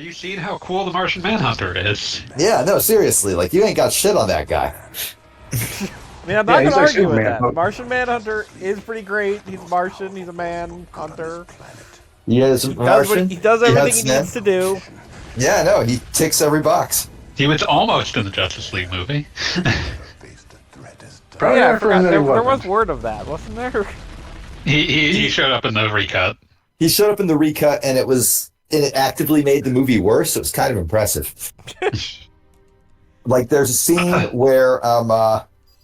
you seen how cool the Martian Manhunter is? Yeah, no, seriously, like you ain't got shit on that guy. I mean, I'm not he's going to like argue with Superman, that. but- The Martian Manhunter is pretty great. He's Martian. He's a man hunter. He is Martian. He does everything he needs to do. Yeah, no, he ticks every box. He was almost in the Justice League movie. Probably Yeah, I not for forgot. that he There was wasn't. word of that, wasn't there? He showed up in the recut. He showed up in the recut, and it actively made the movie worse. It was kind of impressive. Like, there's a scene where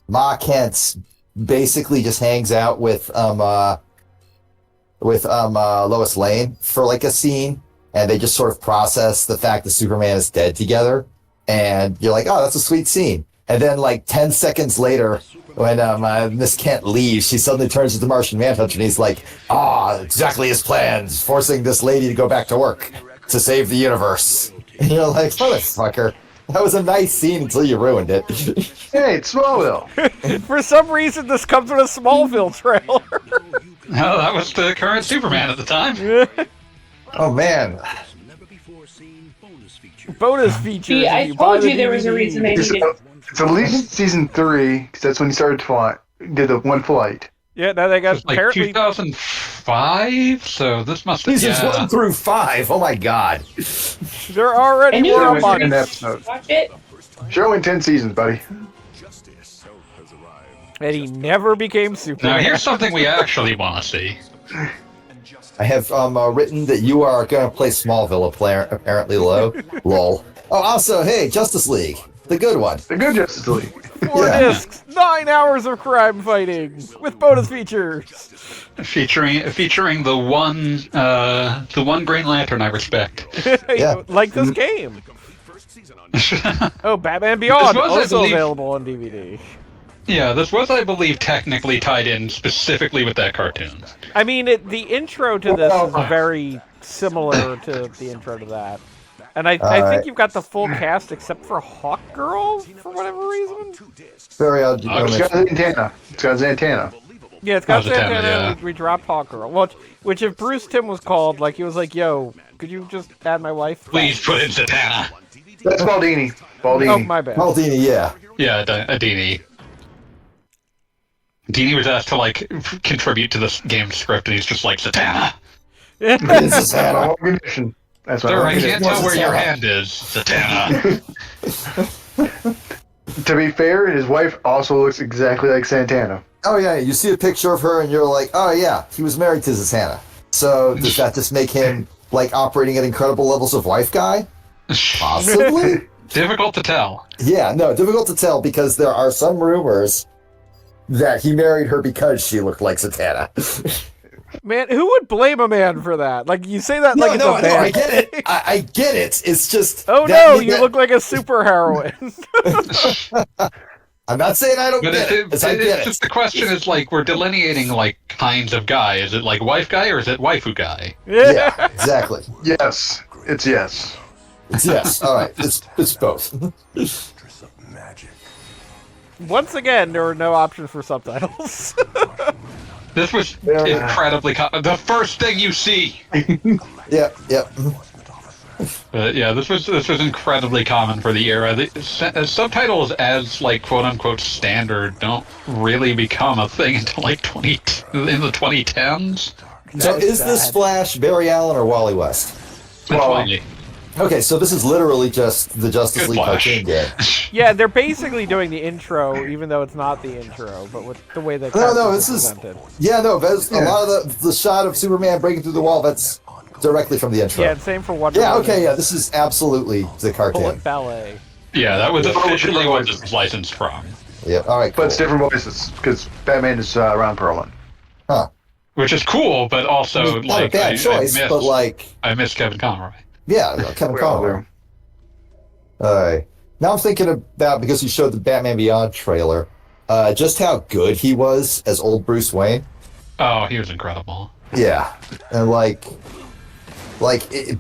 Ma Kent basically just hangs out with Lois Lane for like a scene, and they just sort of process the fact that Superman is dead together, and you're like, oh, that's a sweet scene. And then like 10 seconds later, when Miss Kent leaves, she suddenly turns to the Martian Manhunter, and he's like, exactly his plans, forcing this lady to go back to work to save the universe. And you're like, motherfucker, that was a nice scene until you ruined it. Hey, it's Smallville. For some reason, this comes with a Smallville trailer. Oh, that was the current Superman at the time. Oh, man. Bonus features. See, I told you there was a reason they It's, needed. it's at least season 3, because that's when he started did the one flight. Yeah, now they got It's like apparently 2005, so this must have... Seasons 1 through 5, oh my god. there already I knew were there a was bunch. an a episode. Watch it. Sure, only 10 seasons, buddy. And he never became Now, Superman. here's something we actually want to see. I have written that you are going to play Smallville apparently low. Lol. Oh, also, hey, Justice League. The good one. The good Justice League. 4 Yeah. discs, 9 hours of crime fighting with bonus features. Featuring the one Green Lantern I respect. Yeah. Like this game. Oh, Batman Beyond, This was, I also believe- available on DVD. Yeah, this was, I believe, technically tied in specifically with that cartoon. I mean, the intro to this is very similar to the intro to that. And I right. think you've got the full cast except for Hawk Girl, for whatever reason. Very odd. Oh, It's got Zatanna. It's got Zatanna. Yeah, it's got Oh, Zatanna, Zatanna, yeah. we dropped Hawk Girl. Which if Bruce Timm was called, like, he was like, yo, could you just add my wife? Please put in Zatanna. That's Baldini. Baldini. Oh, my bad. Maldini, yeah. Yeah, Adini. Adini was asked to, like, contribute to this game script, and he's just like, Zatanna. This is That's my Hannah. whole condition. That's my Sir, whole I condition. can't tell where your hand is, Zatanna. To be fair, his wife also looks exactly like Santana. Oh, yeah, you see a picture of her and you're like, oh, yeah, he was married to Zatanna. So does that just make him, like, operating at incredible levels of wife guy? Possibly? Difficult to tell. Yeah, no, difficult to tell because there are some rumors that he married her because she looked like Zatanna. Man, who would blame a man for that? Like, you say that like it's a I bad get it. thing. I get it. It's just... Oh that- no, you that- look like a super heroine. I'm not saying I don't But get it. I it's get just it. the question is, like, we're delineating, like, kinds of guy. Is it, like, wife guy or is it waifu guy? Yeah, exactly. Yes. It's yes. Yes, all right. It's both. Once again, there were no options for subtitles. This was Very- incredibly... the first thing you see! Yep. But yeah, this was incredibly common for the era. Subtitles as, like, quote-unquote standard don't really become a thing until, like, in the 2010s. So is this Flash Barry Allen or Wally West? That's Well, why- Okay, so this is literally just the Justice Good League Flash. cartoon game. Yeah, they're basically doing the intro, even though it's not the intro, but with the way the No, characters this are is... presented. Yeah, no, that's a Yeah. lot of the shot of Superman breaking through the wall, that's directly from the intro. Yeah, and same for Wonder Yeah, Woman. okay, yeah, this is absolutely the cartoon. Bullet Ballet. Yeah, that was Yeah. officially what this was licensed from. Yeah, all right, cool. But it's different voices, because Batman is Ron Perlman. Huh. Which is cool, but also, I mean, not like, a bad choice, but like, I miss Kevin Conroy. yeah, Kevin We all Conroy. do. All right. Now I'm thinking about, because you showed the Batman Beyond trailer, just how good he was as old Bruce Wayne. Oh, he was incredible. Yeah, and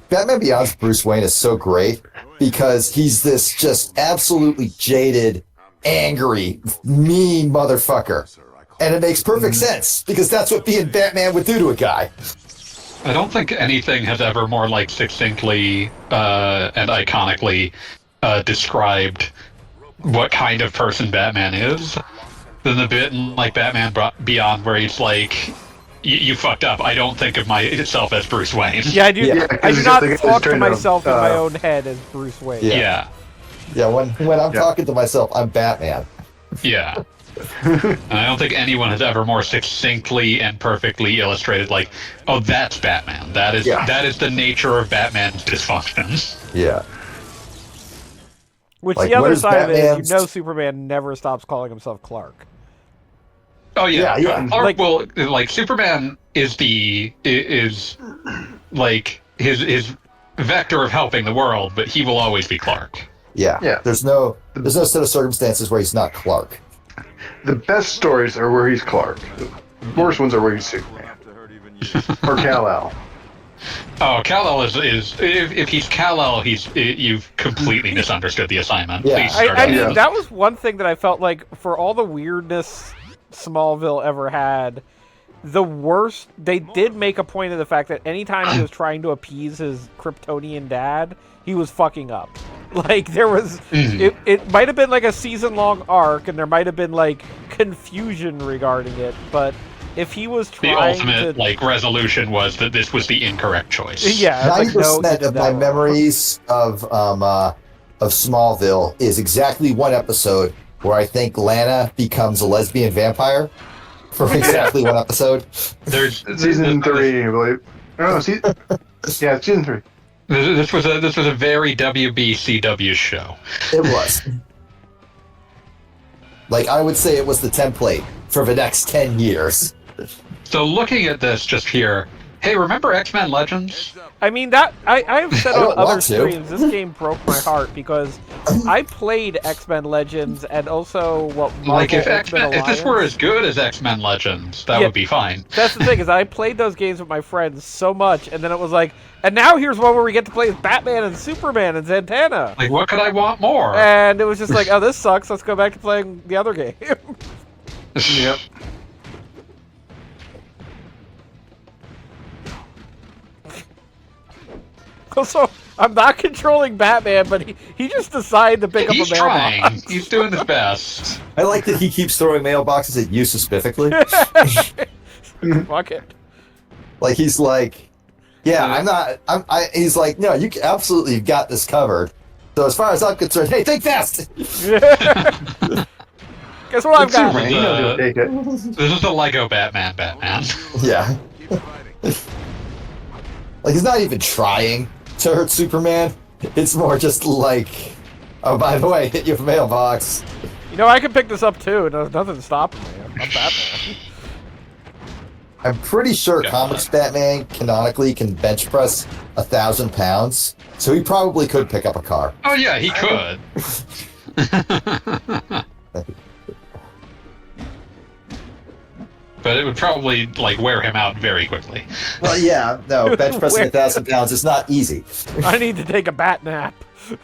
Batman Beyond's Bruce Wayne is so great because he's this just absolutely jaded, angry, mean motherfucker, and it makes perfect sense because that's what being Batman would do to a guy. I don't think anything has ever more like succinctly and iconically described what kind of person Batman is than the bit in like Batman Beyond where he's like, "You fucked up. I don't think of myself as Bruce Wayne." Yeah, I do. Yeah, I do not talk to trying myself in my own head as Bruce Wayne. Yeah. Yeah. When I'm talking to myself, I'm Batman. Yeah. And I don't think anyone has ever more succinctly and perfectly illustrated like, oh, that's Batman. That is the nature of Batman's dysfunction. Yeah. Which Like, the other where's side of it is, Batman's- you know, Superman never stops calling himself Clark. Oh yeah. Yeah. Clark will like Superman is like his vector of helping the world, but he will always be Clark. Yeah. Yeah. There's no set of circumstances where he's not Clark. The best stories are where he's Clark. The worst ones are where he's Superman. Or Kal-El. Oh, Kal-El is if he's Kal-El, you've completely misunderstood the assignment. Yeah. Please start I mean, again. that was one thing that I felt like, for all the weirdness Smallville ever had, the worst, they did make a point of the fact that anytime he was trying to appease his Kryptonian dad, he was fucking up. Like, there was, it might have been like a season-long arc, and there might have been like confusion regarding it, but if he was The trying ultimate to, like resolution was that this was the incorrect choice. yeah, it's 90% like, no, he did of that my wrong. memories of Smallville is exactly one episode where I think Lana becomes a lesbian vampire. From exactly one episode. There's Season 3, I believe. Oh, yeah, season 3. This was a very WBCW show. It was. Like, I would say it was the template for the next 10 years. So looking at this just here, hey, remember X-Men Legends? I mean, that I've said I on don't other want to. streams, this game broke my heart because I played X-Men Legends and also Like if X-Men X-Men, if this Alliance. were as good as X-Men Legends, that Yeah. would be fine. That's the thing, is I played those games with my friends so much, and then it was like, and now here's one where we get to play as Batman and Superman and Zatanna. Like, what could I want more? And it was just like, oh, this sucks, let's go back to playing the other game. Yep. Also, I'm not controlling Batman, but he just decided to pick He's up a mailbox. trying. He's doing his best. I like that he keeps throwing mailboxes at you specifically. Fuck it. Like, he's like, yeah, he's like, no, you absolutely got this covered. So as far as I'm concerned, hey, think fast! Guess what I've got? Superman, he knows he'll take it. This is the Lego Batman. Yeah. Like, he's not even trying to hurt Superman. It's more just like, oh, by the way, hit your mailbox. You know, I can pick this up too. There's nothing stopping me. I'm Batman. I'm pretty sure Yeah. Comics Batman canonically can bench press 1,000 pounds, so he probably could pick up a car. Oh yeah, he could. But it would probably like wear him out very quickly. Well, yeah, no, bench pressing 1,000 pounds is not easy. I need to take a bat nap.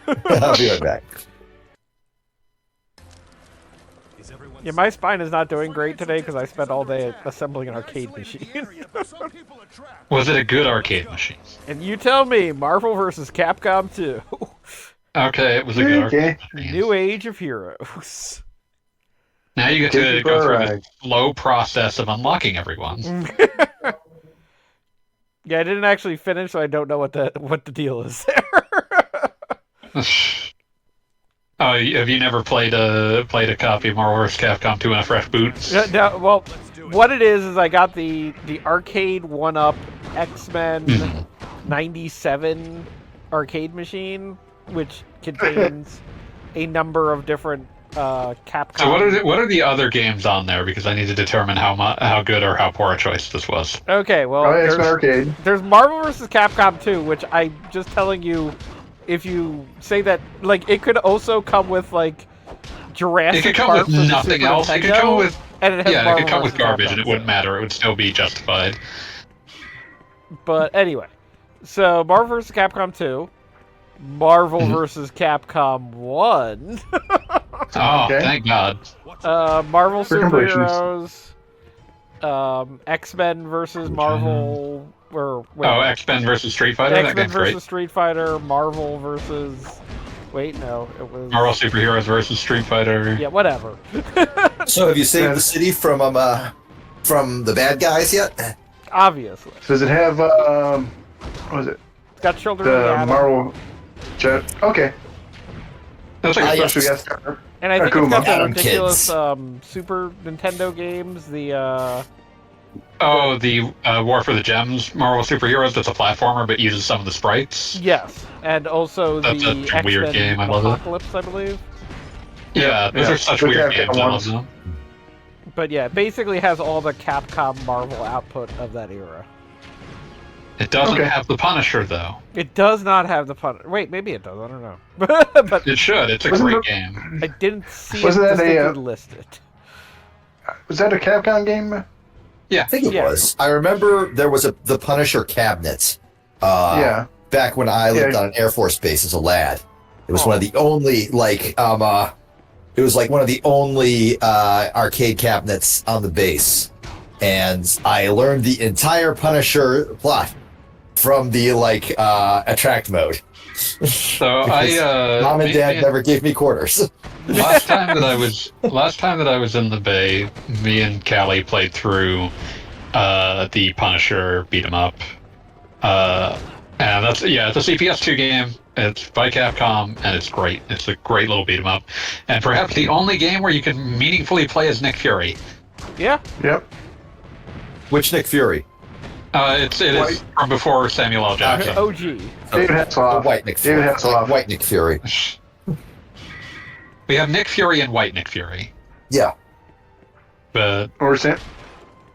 I'll be right back. Yeah, my spine is not doing great today because I spent all day assembling an arcade machine. Was it a good arcade machine? And you tell me, Marvel vs. Capcom 2. Okay, it was a good Okay. arcade machine. New Age of Heroes. Now you get Take to you go for a through ride. the slow process of unlocking everyone. Yeah, I didn't actually finish, so I don't know what the deal is there. Oh, have you never played a copy of Marvel vs. Capcom 2 in a fresh boot? No, well, what it is I got the arcade 1-up X-Men 97 arcade machine, which contains a number of different Capcom. So what are the other games on there? Because I need to determine how good or how poor a choice this was. Okay, well, Probably X-Men Arcade. there's Marvel vs. Capcom 2, which I'm just telling you, if you say that, like, it could also come with, like, Jurassic It could come Park with for the nothing Super else. It could Nintendo, come with and it has yeah, it Marvel could come with vs. garbage, Capcom and it 2. wouldn't matter. It would still be justified. But anyway, so Marvel vs. Capcom 2, Marvel Mhm. vs. Capcom 1, Oh, Okay. thank God. Marvel For completions. Superheroes, X-Men versus Marvel Or wait, Oh, X-Men versus Street Fighter. That X-Men game's great. versus Street Fighter, Marvel versus. Wait, no, it was Marvel Superheroes versus Street Fighter. Yeah, whatever. So have you saved the city from the bad guys yet? Obviously, Does it have what was it? it's got Children of the The Atom. Marvel Jet? Okay. That's like yes. Special guest star. And I think it's got the Atom ridiculous Kids. Super Nintendo games. The War for the Gems Marvel Superheroes. That's a platformer, but uses some of the sprites. yes, and also That's the a X-Men weird game, I love it. Apocalypse, I believe. Yeah, those Yeah. are such But weird Capcom games. I love ones. them. But yeah, it basically has all the Capcom Marvel output of that era. It doesn't Okay. have the Punisher though. It does not have the fun. Wait, maybe it does. I don't know. But It should. It's a Wasn't great the- game. I didn't see Wasn't it that a, distinctly listed. Was that a Capcom game? Yeah. I think it Yeah. was. I remember there was the Punisher cabinet. Yeah. Back when I lived Yeah. on an Air Force base as a lad. It was Oh. one of the only it was like one of the only arcade cabinets on the base, and I learned the entire Punisher plot from the attract mode. So I Mom and me- Dad me- never gave me quarters. last time that I was in the Bay, me and Callie played through the Punisher beat 'em up. And it's a CPS2 game. It's by Capcom, and it's great. It's a great little beat 'em up, and perhaps the only game where you can meaningfully play as Nick Fury. Yeah, Yep. Which Nick Fury? It is from before Samuel L. Jackson. OG. David The Hasselhoff. white Nick Fury. David Hasselhoff. White Nick Fury. We have Nick Fury and White Nick Fury, Yeah. but Or Sam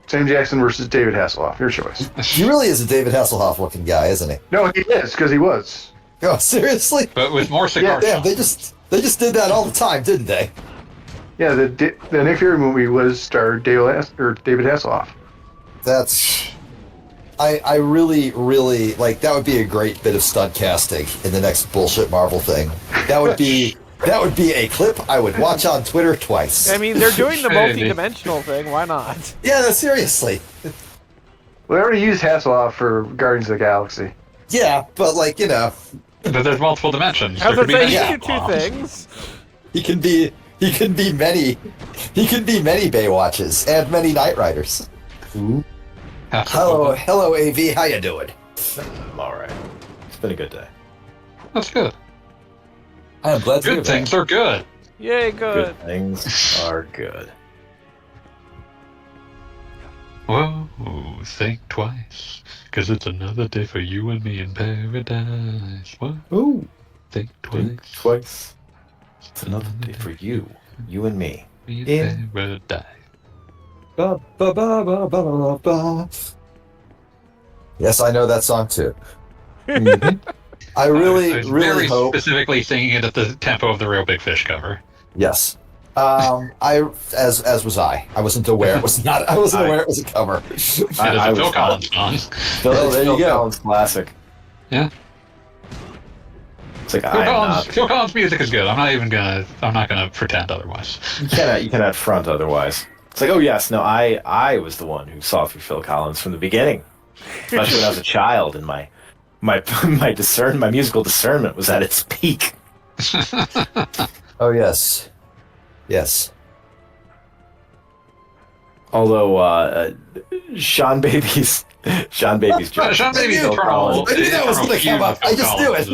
Jackson versus David Hasselhoff. Your choice. He really is a David Hasselhoff looking guy, isn't he? No, he is, because he was. Oh, seriously? with more cigar Damn, shots. they just did that all the time, didn't they? Yeah, the Nick Fury movie was starred David Hasselhoff. That's I really, really like that would be a great bit of stunt casting in the next bullshit Marvel thing. That would be a clip I would watch on Twitter twice. I mean, they're doing the Maybe. multi-dimensional thing. Why not? Yeah, no, seriously. Well, they already used Hasselhoff for Guardians of the Galaxy. Yeah, but But there's multiple dimensions. I was There could gonna be say many you do two Hasselhoffs. things. he can be many Baywatches and many Knight Riders. Hello, AV, how you doing? I'm alright. It's been a good day. That's good. I'm glad to Good things are good. Yay, good. Good things are good. Whoa, think twice, 'cause it's another day for you and me in paradise. Whoa, Ooh, think think twice, twice. It's another day for you and me. in paradise. Ba, ba, ba, ba, ba, ba, ba. Yes, I know that song too. Mhm. I I really, was really very hope. specifically singing it at the tempo of the Real Big Fish cover. Yes. As was I. I wasn't aware it was not. I wasn't aware it was a cover. It is I a was Phil not. Collins song. Oh, there you go. Collins classic. Yeah. It's like Phil Collins music is good. I'm not gonna pretend otherwise. you cannot front otherwise. It's like, oh yes, no, I was the one who saw through Phil Collins from the beginning, especially when I was a child, and my musical discernment was at its peak. Oh yes, yes. Although Sean Baby's Sean Baby's knew- Eternal. I knew that was gonna come up. I just knew it.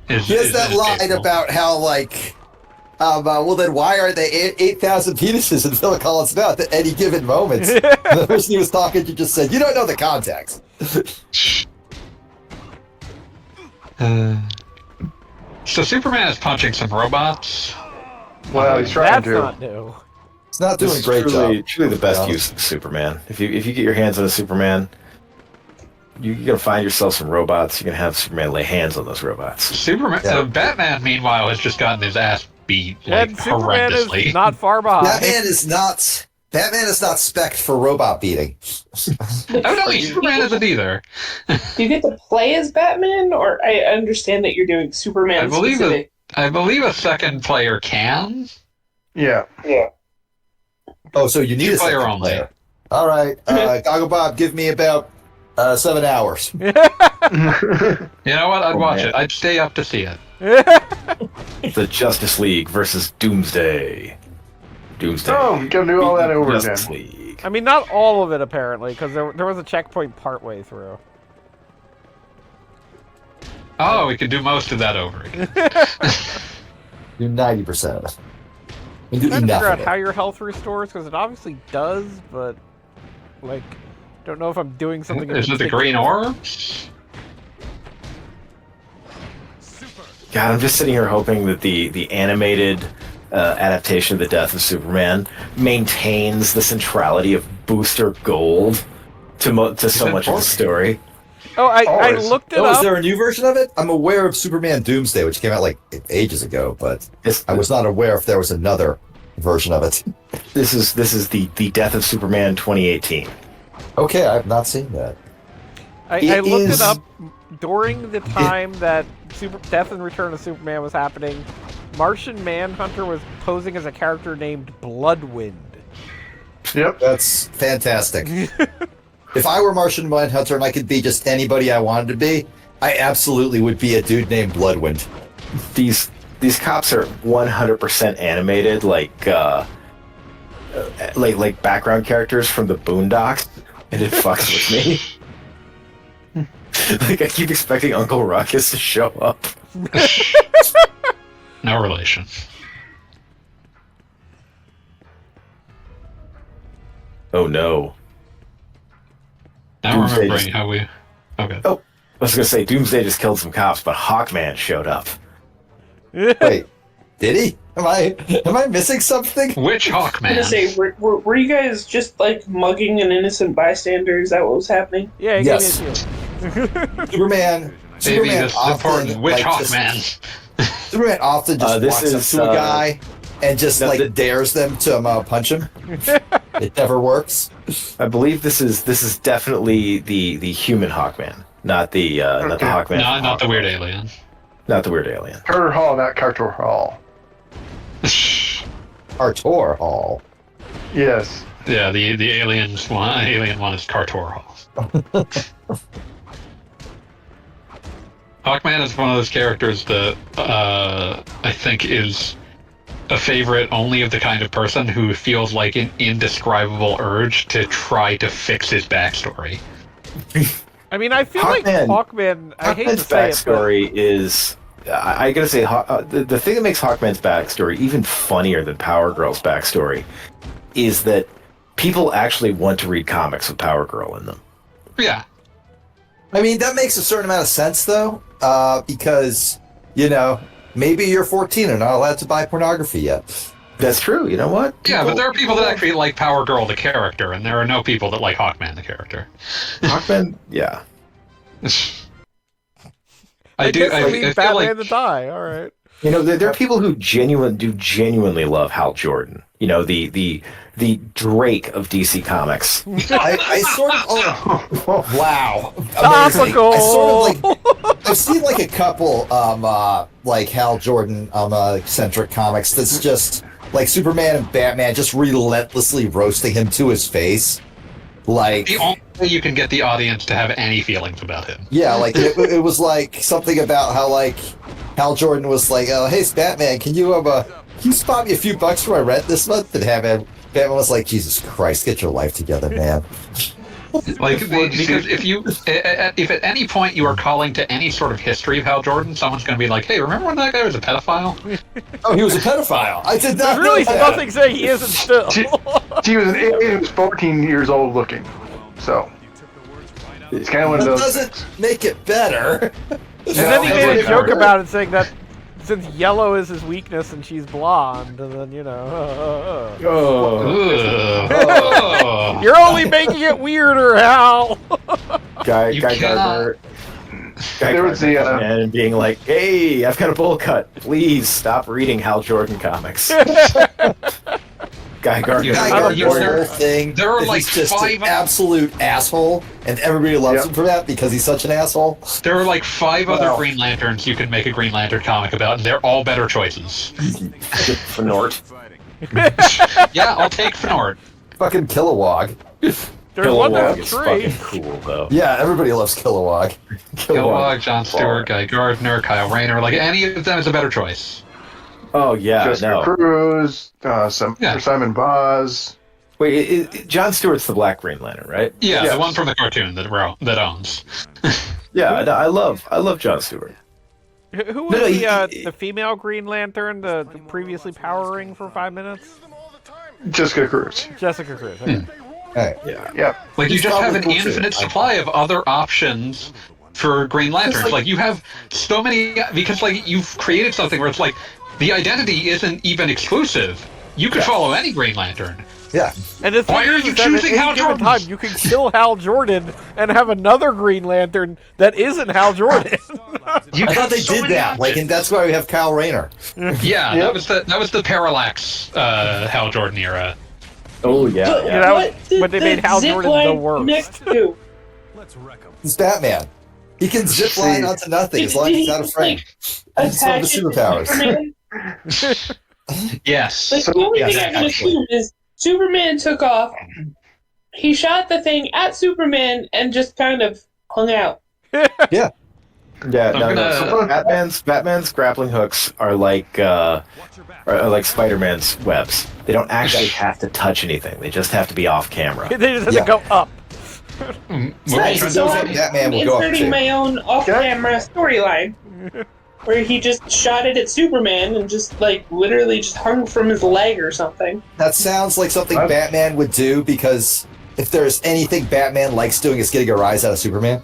He has that line about how well then why are they 8,000 penises in Phil Collins' mouth at any given moment? The person he was talking to just said, "You don't know the context." So Superman is punching some robots. Well, he's trying That's to. not new. It's not doing a This is great truly, job. truly the best Yeah. use of Superman. If you get your hands on a Superman, you're gonna find yourself some robots. You're gonna have Superman lay hands on those robots. Superman. Yeah. Batman, meanwhile, has just gotten his ass beat And Superman horrendously. is not far behind. Batman is not spec'd for robot beating. Evidently, Superman isn't either. Do you get to play as Batman, or I understand that you're doing Superman I believe specific? I believe a second player can. Yeah. Oh, so you need a Two-player second only. player. All right, Goggle Bob, give me about 7 hours. You know what? I'd watch man. it. I'd stay up to see it. The Justice League versus Doomsday. Doomsday. Oh, we gotta do all that over Justice again. League. I mean, not all of it apparently, because there was a checkpoint partway through. Oh, we could do most of that over again. Do 90% of it. We do I'm trying to enough figure out of it. how your health restores, because it obviously does, but like, don't know if I'm doing something. in Is it the particular. green orb? God, I'm just sitting here hoping that the animated adaptation of the Death of Superman maintains the centrality of Booster Gold to so much of the story. Oh, I Always. looked it Oh, is up. there a new version of it? I'm aware of Superman Doomsday, which came out like ages ago, but I was not aware if there was another version of it. This is the Death of Superman 2018. Okay, I've not seen that. I It looked is- it up during the time that Death and Return of Superman was happening. Martian Manhunter was posing as a character named Bloodwind. Yep. That's fantastic. If I were Martian Manhunter and I could be just anybody I wanted to be, I absolutely would be a dude named Bloodwind. These cops are 100% animated, like background characters from the Boondocks, and it fucks with me. Like, I keep expecting Uncle Ruckus to show up. No relation. Oh no. Now Doomsday remembering just- how we... Okay. Oh, I was gonna say Doomsday just killed some cops, but Hawkman showed up. Wait, did he? Am I missing something? Which I was gonna Hawkman? say, were you guys just like mugging an innocent bystander? Is that what was happening? Yeah, he Yes. gave it to you. Superman. Baby, Superman this is often, important. Which like, just- Hawkman? Superman often just This walks up is, to a guy and just no, like the- dares them to punch him. It never works. I believe this is definitely the human Hawkman, not the Hawkman. No, from not the Hawkman. weird alien. Not the weird alien. Carter Hall, not Carter Hall. Artor Hall. Yes. Yeah, the alien one is Kartor Hall. Hawkman is one of those characters that I think is a favorite only of the kind of person who feels like an indescribable urge to try to fix his backstory. I mean, I feel Hawkman- like Hawkman. I hate to Hawkman's say it, but backstory is. I gotta say, the thing that makes Hawkman's backstory even funnier than Power Girl's backstory is that people actually want to read comics with Power Girl in them. Yeah. I mean, that makes a certain amount of sense, though, because, maybe you're 14 and not allowed to buy pornography yet. That's true. You know what? Yeah, but there are people that actually like Power Girl the character, and there are no people that like Hawkman the character. Hawkman, yeah. I guess I leave feel Batman like to die. All right. You know, there are people who genuinely love Hal Jordan. You know, the Drake of DC Comics. I sort of. Oh, wow. Amazing. Topical. I sort of like. I've seen like a couple, like Hal Jordan, eccentric comics that's just like Superman and Batman just relentlessly roasting him to his face. Like, the only way you can get the audience to have any feelings about him. yeah, like it was like something about how like Hal Jordan was like, "Oh, hey, Batman, can you spot me a few bucks for my rent this month?" And Batman was like, "Jesus Christ, get your life together, man." Like, because if at any point you are calling to any sort of history of Hal Jordan, someone's going to be like, "Hey, remember when that guy was a pedophile?" Oh, he was a pedophile. I did not There's really know that. nothing saying he isn't still. He was an alien who was 14 years old looking. So, it's kind of one of That those. doesn't make it better. And then he No, made a it's joke not. about it, saying that since yellow is his weakness and she's blonde, and then Oh, Ugh. you're only making it weirder, Hal. Guy You Gardner. cannot- Guy There was Gardner the, coming in and being like, "Hey, I've got a bowl cut. Please stop reading Hal Jordan comics." Guy Gardner. You Guy gotta- Gardner's you- whole there- thing. there are, is like, he's just five- an absolute asshole, and everybody loves Yep. him for that because he's such an asshole. There are like 5 other Wow. Green Lanterns you could make a Green Lantern comic about, and they're all better choices. Fnort. Yeah, I'll take Fnord. Fucking Kilowog. There's one Kilowog that's is a tree. fucking cool, though. Yeah, everybody loves Kilowog. Kilowog, Jon Stewart, Guy Gardner, Kyle Rayner. Like any of them is a better choice. Oh, yeah, Jessica no. Cruz, Yeah. Simon Boz. Wait, Jon Stewart's the Black Green Lantern, right? Yeah, Yes. the one from the cartoon that owns. Yeah, no, I love Jon Stewart. Who was No, the female Green Lantern, the previously powering for 5 minutes? Jessica Cruz. Jessica Cruz. Okay. Hey, Yeah. Yep. Like you He's just have probably an cool, too. infinite supply of other options for Green Lanterns. like- Like you have so many because like you've created something where it's like the identity isn't even exclusive. You could follow any Green Lantern. yeah. And the thing Why are is you that choosing at Hal any given Jordan? time, you can kill Hal Jordan and have another Green Lantern that isn't Hal Jordan. You I thought they so did many that. Like, options. and that's why we have Kyle Rayner. Yeah, Yep. that was the Parallax Hal Jordan era. Oh, yeah. But yeah. that what was- did but they the made Hal zip Jordan the line worst. next to? He's Batman. He can zip line onto nothing as long as he's not afraid. And he's one of the Attach it to superpowers. Superman? Yes. Like, the only yes, thing I can actually. assume is Superman took off. He shot the thing at Superman and just kind of hung out. Yeah, I'm no, gonna- So Batman's grappling hooks are like Spider-Man's webs. They don't actually have to touch anything. They just have to be off camera. They just have Yeah. to go up. Right, It so goes I'm up, Batman will go up inserting too. my own off-camera storyline, where he just shot it at Superman and just like literally just hung from his leg or something. That sounds like something Batman would do because if there's anything Batman likes doing, it's getting a rise out of Superman.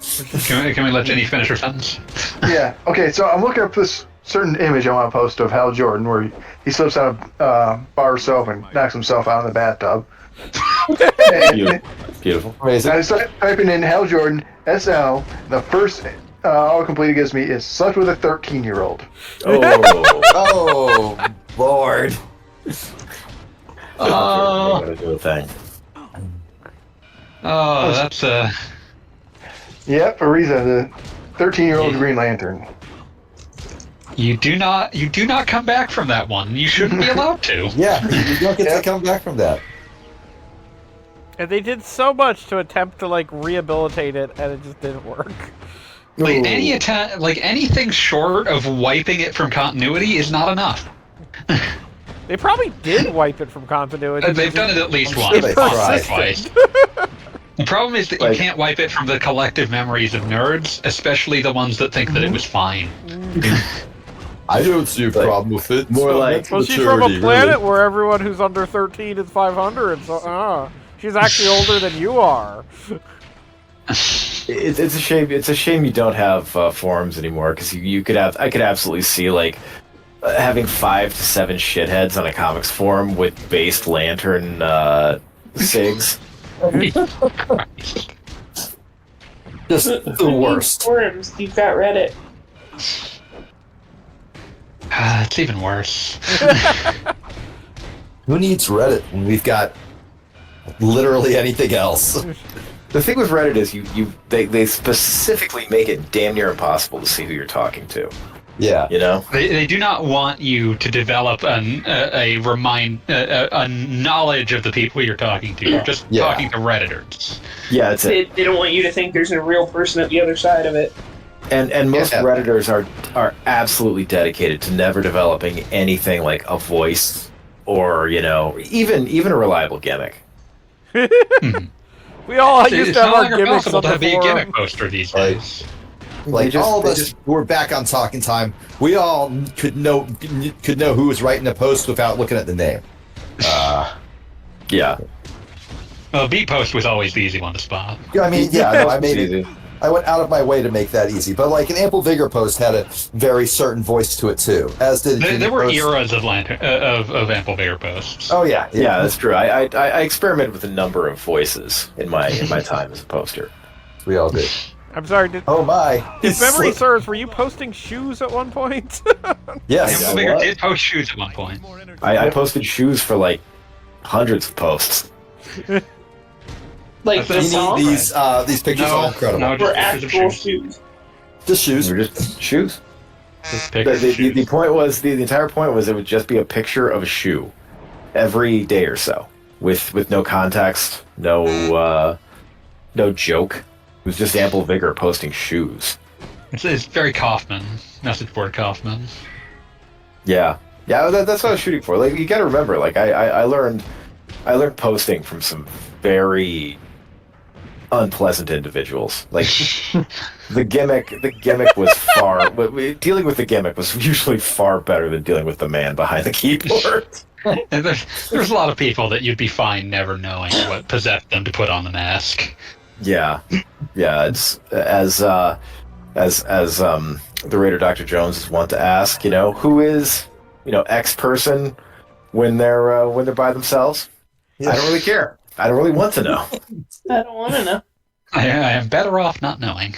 Can we let Jenny finish her sentence? Yeah. Okay, so I'm looking up this certain image I want to post of Hal Jordan where he slips out of bar soap and knocks himself out in the bathtub. And Beautiful. Amazing. I start typing in Hal Jordan, SL. The first autocomplete it gives me is slept with a 13-year-old. Oh, Oh, Lord. gotta do a thing. Oh, that's Yep, Ariza, the 13-year-old Green Lantern. you do not come back from that one. You shouldn't be allowed to. Yeah, you don't get to come back from that. And they did so much to attempt to like rehabilitate it, and it just didn't work. Like any attempt, like anything short of wiping it from continuity is not enough. They probably did wipe it from continuity. They've done it at least sure once, they possibly tried. twice. The problem is that you Like- can't wipe it from the collective memories of nerds, especially the ones that think that it was fine. I don't see a problem with it. more like- Well, she's from a planet where everyone who's under 13 is 500, so she's actually older than you are. It's a shame. It's a shame you don't have forums anymore because I could absolutely see like having 5 to 7 shitheads on a comics forum with based lantern sigs. Just the worst. Forums, you've got Reddit. It's even worse. Who needs Reddit when we've got literally anything else? The thing with Reddit is they specifically make it damn near impossible to see who you're talking to. Yeah. You know? They do not want you to develop a knowledge of the people you're talking to. You're just Yeah. talking to Redditors. Yeah, it's it. They don't want you to think there's a real person at the other side of it. And most Yeah. Redditors are absolutely dedicated to never developing anything like a voice or even a reliable gimmick. We all used It's to have no our longer gimmicks possible on to the be a forum. gimmick poster these Right. days. Like just- all of they us just- who are back on Talking Time, we all could know who was writing a post without looking at the name. Yeah. Well, beat post was always the easy one to spot. Yeah, I mean, yeah, no, I made Easy. it. I went out of my way to make that easy, but like an Ample Vigor post had a very certain voice to it too, as did. There were post. eras of of Ample Vigor posts. Oh yeah, Yeah, that's true. I experimented with a number of voices in my time as a poster. we all did. I'm sorry, did, Oh my! if memory serves, were you posting shoes at one point? Yes. Ample Vigor what? did post shoes at one point. I posted shoes for like hundreds of posts. Like That's the it. You song need these pictures are incredible. no, or just pictures of actual shoes. shoes. Just shoes. They were just shoes. Just The, pictures the, of the, the shoes. point was the entire point was it would just be a picture of a shoe every day or so with no context, no no joke. It was just ample vigor posting shoes. It's very Kaufman, message board Kaufman. Yeah, that's what I was shooting for. Like, you got to remember, like I learned posting from some very unpleasant individuals. Like the gimmick was dealing with the gimmick was usually far better than dealing with the man behind the keyboard. And there's a lot of people that you'd be fine never knowing what possessed them to put on the mask. Yeah. It's as the Raider Dr. Jones is wont to ask, who is, X person when they're by themselves. I don't really care. I don't really want to know. I don't want to know. I am better off not knowing.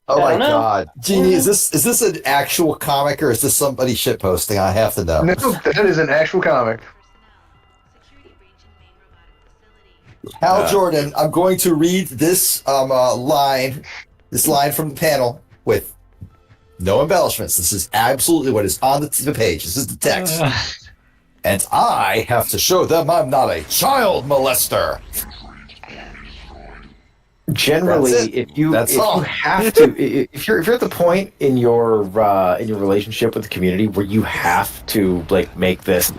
Oh I my don't know. god, Jeannie, is this an actual comic or is this somebody shitposting? I have to know. No, that is an actual comic. Hal Jordan, I'm going to read this line from the panel with no embellishments. This is absolutely what is on the page. This is the text. And I have to show them I'm not a child molester. Generally, if you have to, if you're at the point in your relationship with the community where you have to make this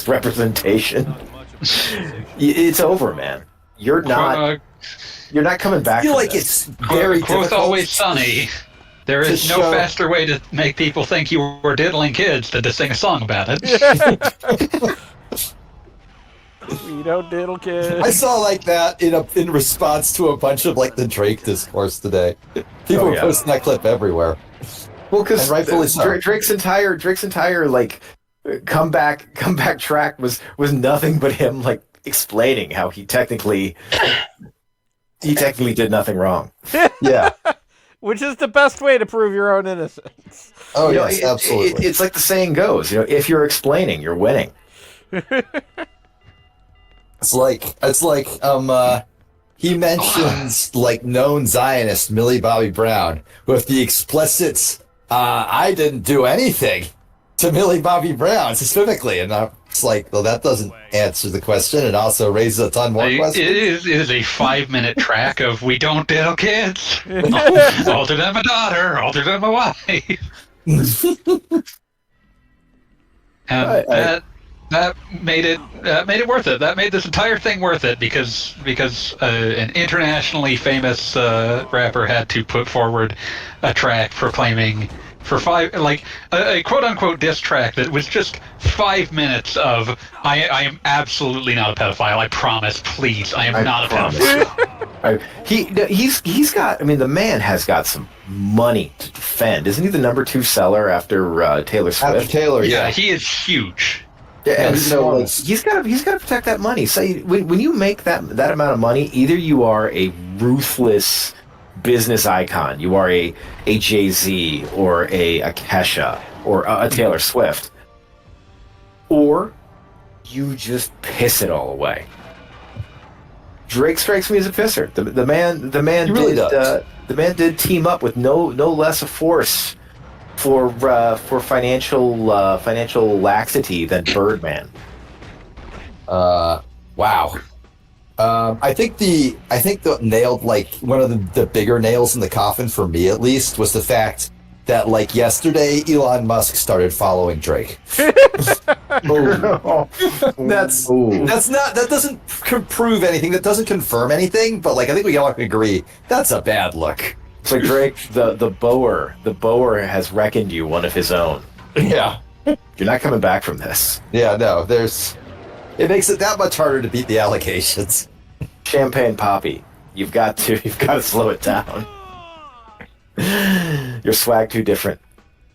representation, it's over, man. You're not coming back. I feel from like this. it's very Quote difficult. Always Sunny. There is no faster way to make people think you were diddling kids than to sing a song about it. We don't diddle kids. I saw like that in response to a bunch of the Drake discourse today. People were posting that clip everywhere. Well, because rightfully so. Drake's entire comeback track was nothing but him explaining how he technically did nothing wrong. Yeah. Which is the best way to prove your own innocence. Oh yes, absolutely. It's like the saying goes, if you're explaining, you're winning. It's like he mentions known Zionist Millie Bobby Brown with the explicit I didn't do anything to Millie Bobby Brown specifically, and it's well, that doesn't answer the question. It also raises a ton more questions. It is a 5-minute track of we don't diddle kids. Older than my daughter, older than my wife. And that made it worth it. That made this entire thing worth it because an internationally famous rapper had to put forward a track proclaiming for a quote unquote diss track that was just 5 minutes of I am absolutely not a pedophile. I promise. Please, I am not a pedophile. He's got. I mean, the man has got some money to defend. Isn't he the number 2 seller after Taylor Swift? After Taylor, Yeah, he is huge. Yeah, and so he's got to protect that money. So when you make that amount of money, either you are a ruthless business icon, you are a Jay-Z or a Kesha or a Taylor Swift, or you just piss it all away. Drake strikes me as a pisser. The man really did does. The man did team up with no less a force for financial laxity than Birdman. Wow. I think the nailed one of the bigger nails in the coffin for me at least was the fact that yesterday Elon Musk started following Drake. That doesn't prove anything. That doesn't confirm anything. But I think we all can agree that's a bad look. It's like Drake, the Boer has reckoned you one of his own. Yeah. You're not coming back from this. Yeah. No. It makes it that much harder to beat the allegations. Champagne Poppy, you've got to slow it down. Your swag too different.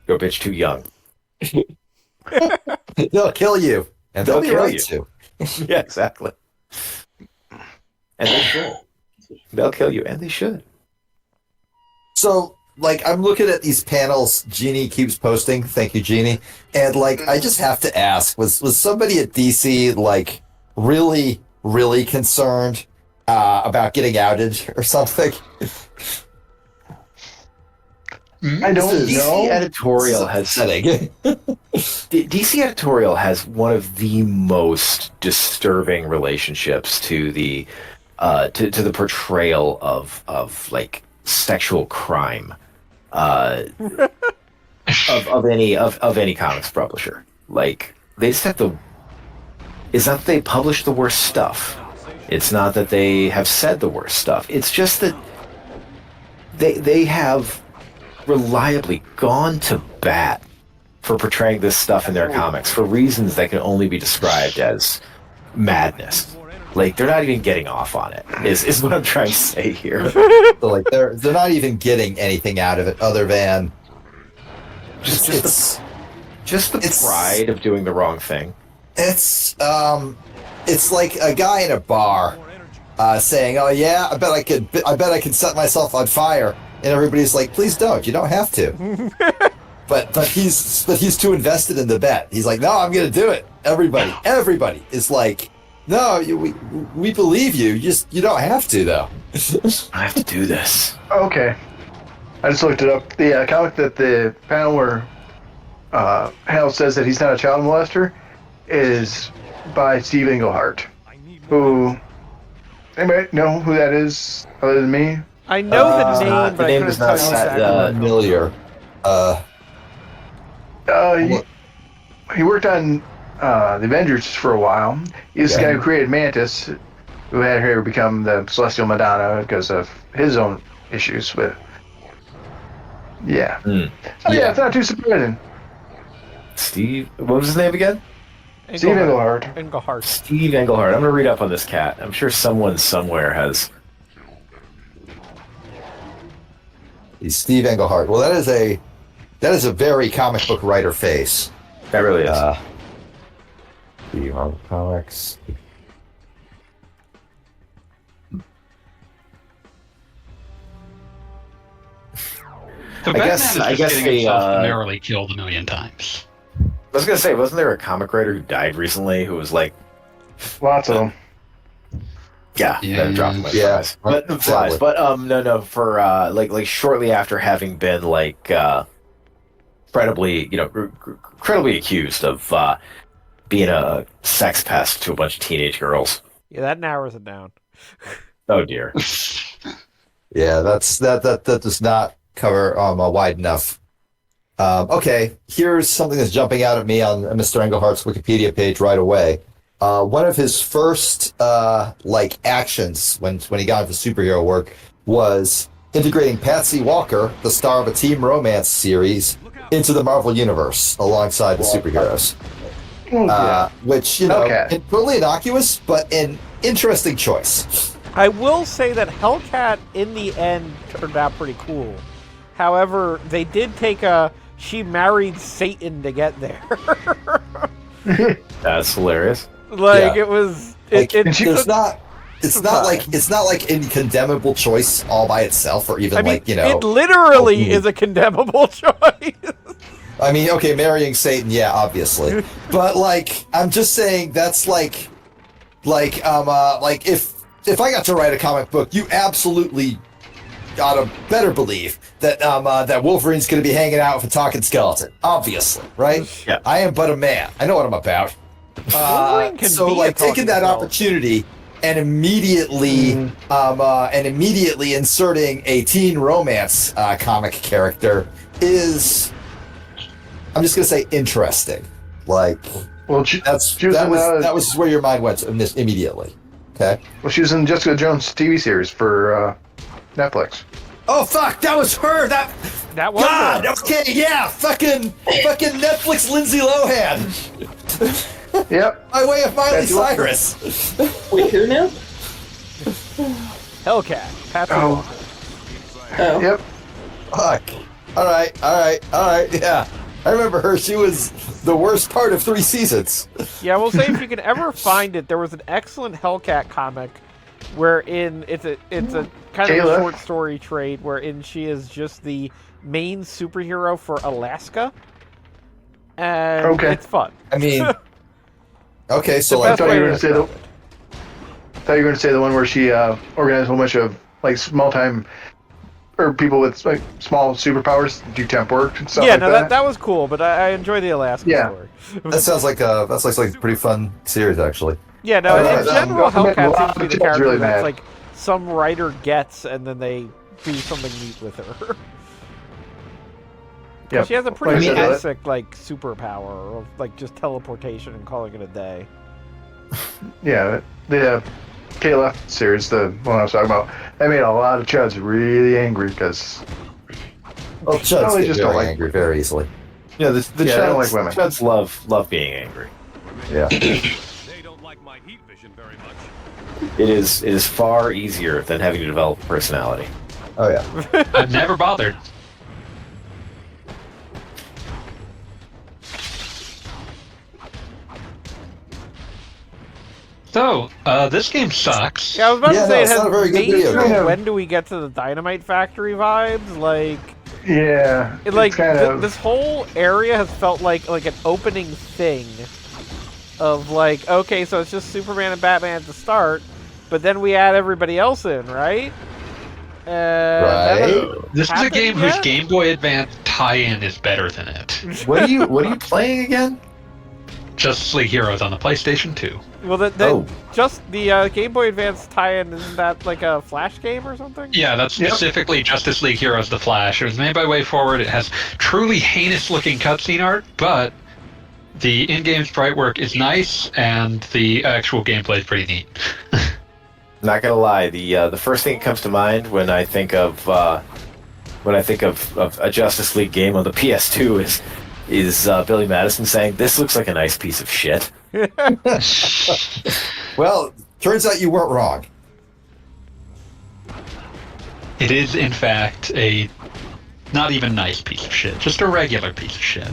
Your bitch too young. They'll kill you, and they'll be kill right you. to. Yeah, exactly. And they should. They'll kill you, and they should. So, I'm looking at these panels Jeannie keeps posting. Thank you, Jeannie. And, I just have to ask, was somebody at DC, really, really concerned about getting outed or something? I don't DC know. Editorial has Setting. DC Editorial has one of the most disturbing relationships to the to the portrayal of like sexual crime of any comics publisher. Like they just have to. It's not that they publish the worst stuff. It's not that they have said the worst stuff. It's just that they have reliably gone to bat for portraying this stuff in their comics for reasons that can only be described as madness. Like they're not even getting off on it. Is what I'm trying to say here. So like they're not even getting anything out of it other than Just the pride of doing the wrong thing. it's like a guy in a bar saying, "Oh yeah, I bet I could set myself on fire," and everybody's like, "Please don't. You don't have to." but he's too invested in the bet. He's like, "No, I'm going to do it." Everybody is like, "No, we believe you. You don't have to though." I have to do this. Okay. I just looked it up. The comic that the panel where Hal says that he's not a child molester is by Steve Englehart. Who... Anybody know who that is other than me? I know the name, but I name couldn't does tell not you set, exactly. Familiar. He worked on the Avengers for a while. He's the guy who created Mantis, who had her become the Celestial Madonna because of his own issues with... Yeah. Yeah, it's not too surprising. Steve, what was his name again? Steve Englehart. Englehart. Steve Englehart. I'm gonna read up on this cat. I'm sure someone somewhere has. He's Steve Englehart. Well, that is a very comic book writer face. That really is. Steve on comics. The I Batman guess- is I just guess getting they, himself summarily killed a million times. I was gonna say, wasn't there a comic writer who died recently who was like, Lots of them. yeah, that dropped my Yeah, flies. But right, flies. exactly. But no, for like shortly after having been like incredibly accused of being a sex pest to a bunch of teenage girls. Yeah, that narrows it down. Oh dear. Yeah, that does not cover wide enough. Okay, here's something that's jumping out at me on Mr. Englehart's Wikipedia page right away. One of his first actions when he got into superhero work was integrating Patsy Walker, the star of a teen romance series, into the Marvel Universe alongside the superheroes. Which, totally innocuous, but an interesting choice. I will say that Hellcat in the end turned out pretty cool. However, they did take she married Satan to get there. That's hilarious. It was It's not like incondemnable choice all by itself, or even it literally is a condemnable choice. I mean, okay, marrying Satan, yeah, obviously, but I'm just saying that's if I got to write a comic book, you absolutely gotta better believe that that Wolverine's gonna be hanging out with a talking skeleton, obviously, right? Yeah. I am but a man. I know what I'm about. Wolverine can So be a talking taking that skeleton. opportunity and immediately inserting a teen romance comic character is, I'm just gonna say, interesting. Well, that was where your mind went immediately. Okay. Well, she was in Jessica Jones' TV series for Netflix. Oh fuck! That was her. That was God. her. Okay, yeah. Fucking Netflix Lindsay Lohan. Yep. By way of Miley That's what- Cyrus. Wait, who now? Hellcat. Patsy Oh. Walker. Oh. Yep. Fuck. All right. Yeah. I remember her. She was the worst part of 3 seasons. Yeah, we'll say if you can ever find it, there was an excellent Hellcat comic wherein it's a kind of a Kayla. short story trade wherein she is just the main superhero for Alaska. And Okay. it's fun. I mean, okay, so The like, best thought way you were to gonna say describe the- it. I thought you were going to say the one where she organized a whole bunch of small-time or people with small superpowers do temp work and stuff Yeah, like no, that. that was cool, but I enjoy the Alaska Yeah. story. that sounds like a pretty fun series, actually. Yeah, no, Oh, in yeah, general, that made a Hellcat lot seems to be of the kids character really that's mad. like some writer gets and then they do something neat with her. Yep. She has a Like pretty I said, basic like superpower of like just teleportation and calling it a day. yeah, the KLF series, the one I was talking about, that made a lot of chuds really angry because Well, chuds Oh, they get just very don't like- angry very easily. Yeah, the Yeah, they don't like Chuds, women. Chuds love being angry. Yeah. They don't like my heat vision very much. It is far easier than having to develop a personality. Oh yeah. I've never bothered. So, this game sucks. Yeah, I was about Yeah, to no, say it's it has not a very good video major game. when do we get to the Dynamite Factory vibes? Like, yeah, it, like it's kind of this whole area has felt like an opening thing of like, okay, so it's just Superman and Batman at the start, but then we add everybody else in, right? That Right. hasn't This is a happened game yet? whose Game Boy Advance tie-in is better than it. What are you playing again? Justice League Heroes on the PlayStation 2. Well, Oh. just the Game Boy Advance tie-in, isn't that like a Flash game or something? Yeah, that's Yep. specifically Justice League Heroes The Flash. It was made by WayForward. It has truly heinous-looking cutscene art, but the in-game sprite work is nice, and the actual gameplay is pretty neat. Not gonna lie, the first thing that comes to mind when I think of a Justice League game on the PS2 is Billy Madison saying, "This looks like a nice piece of shit." Well, turns out you weren't wrong. It is, in fact, a not even nice piece of shit, just a regular piece of shit.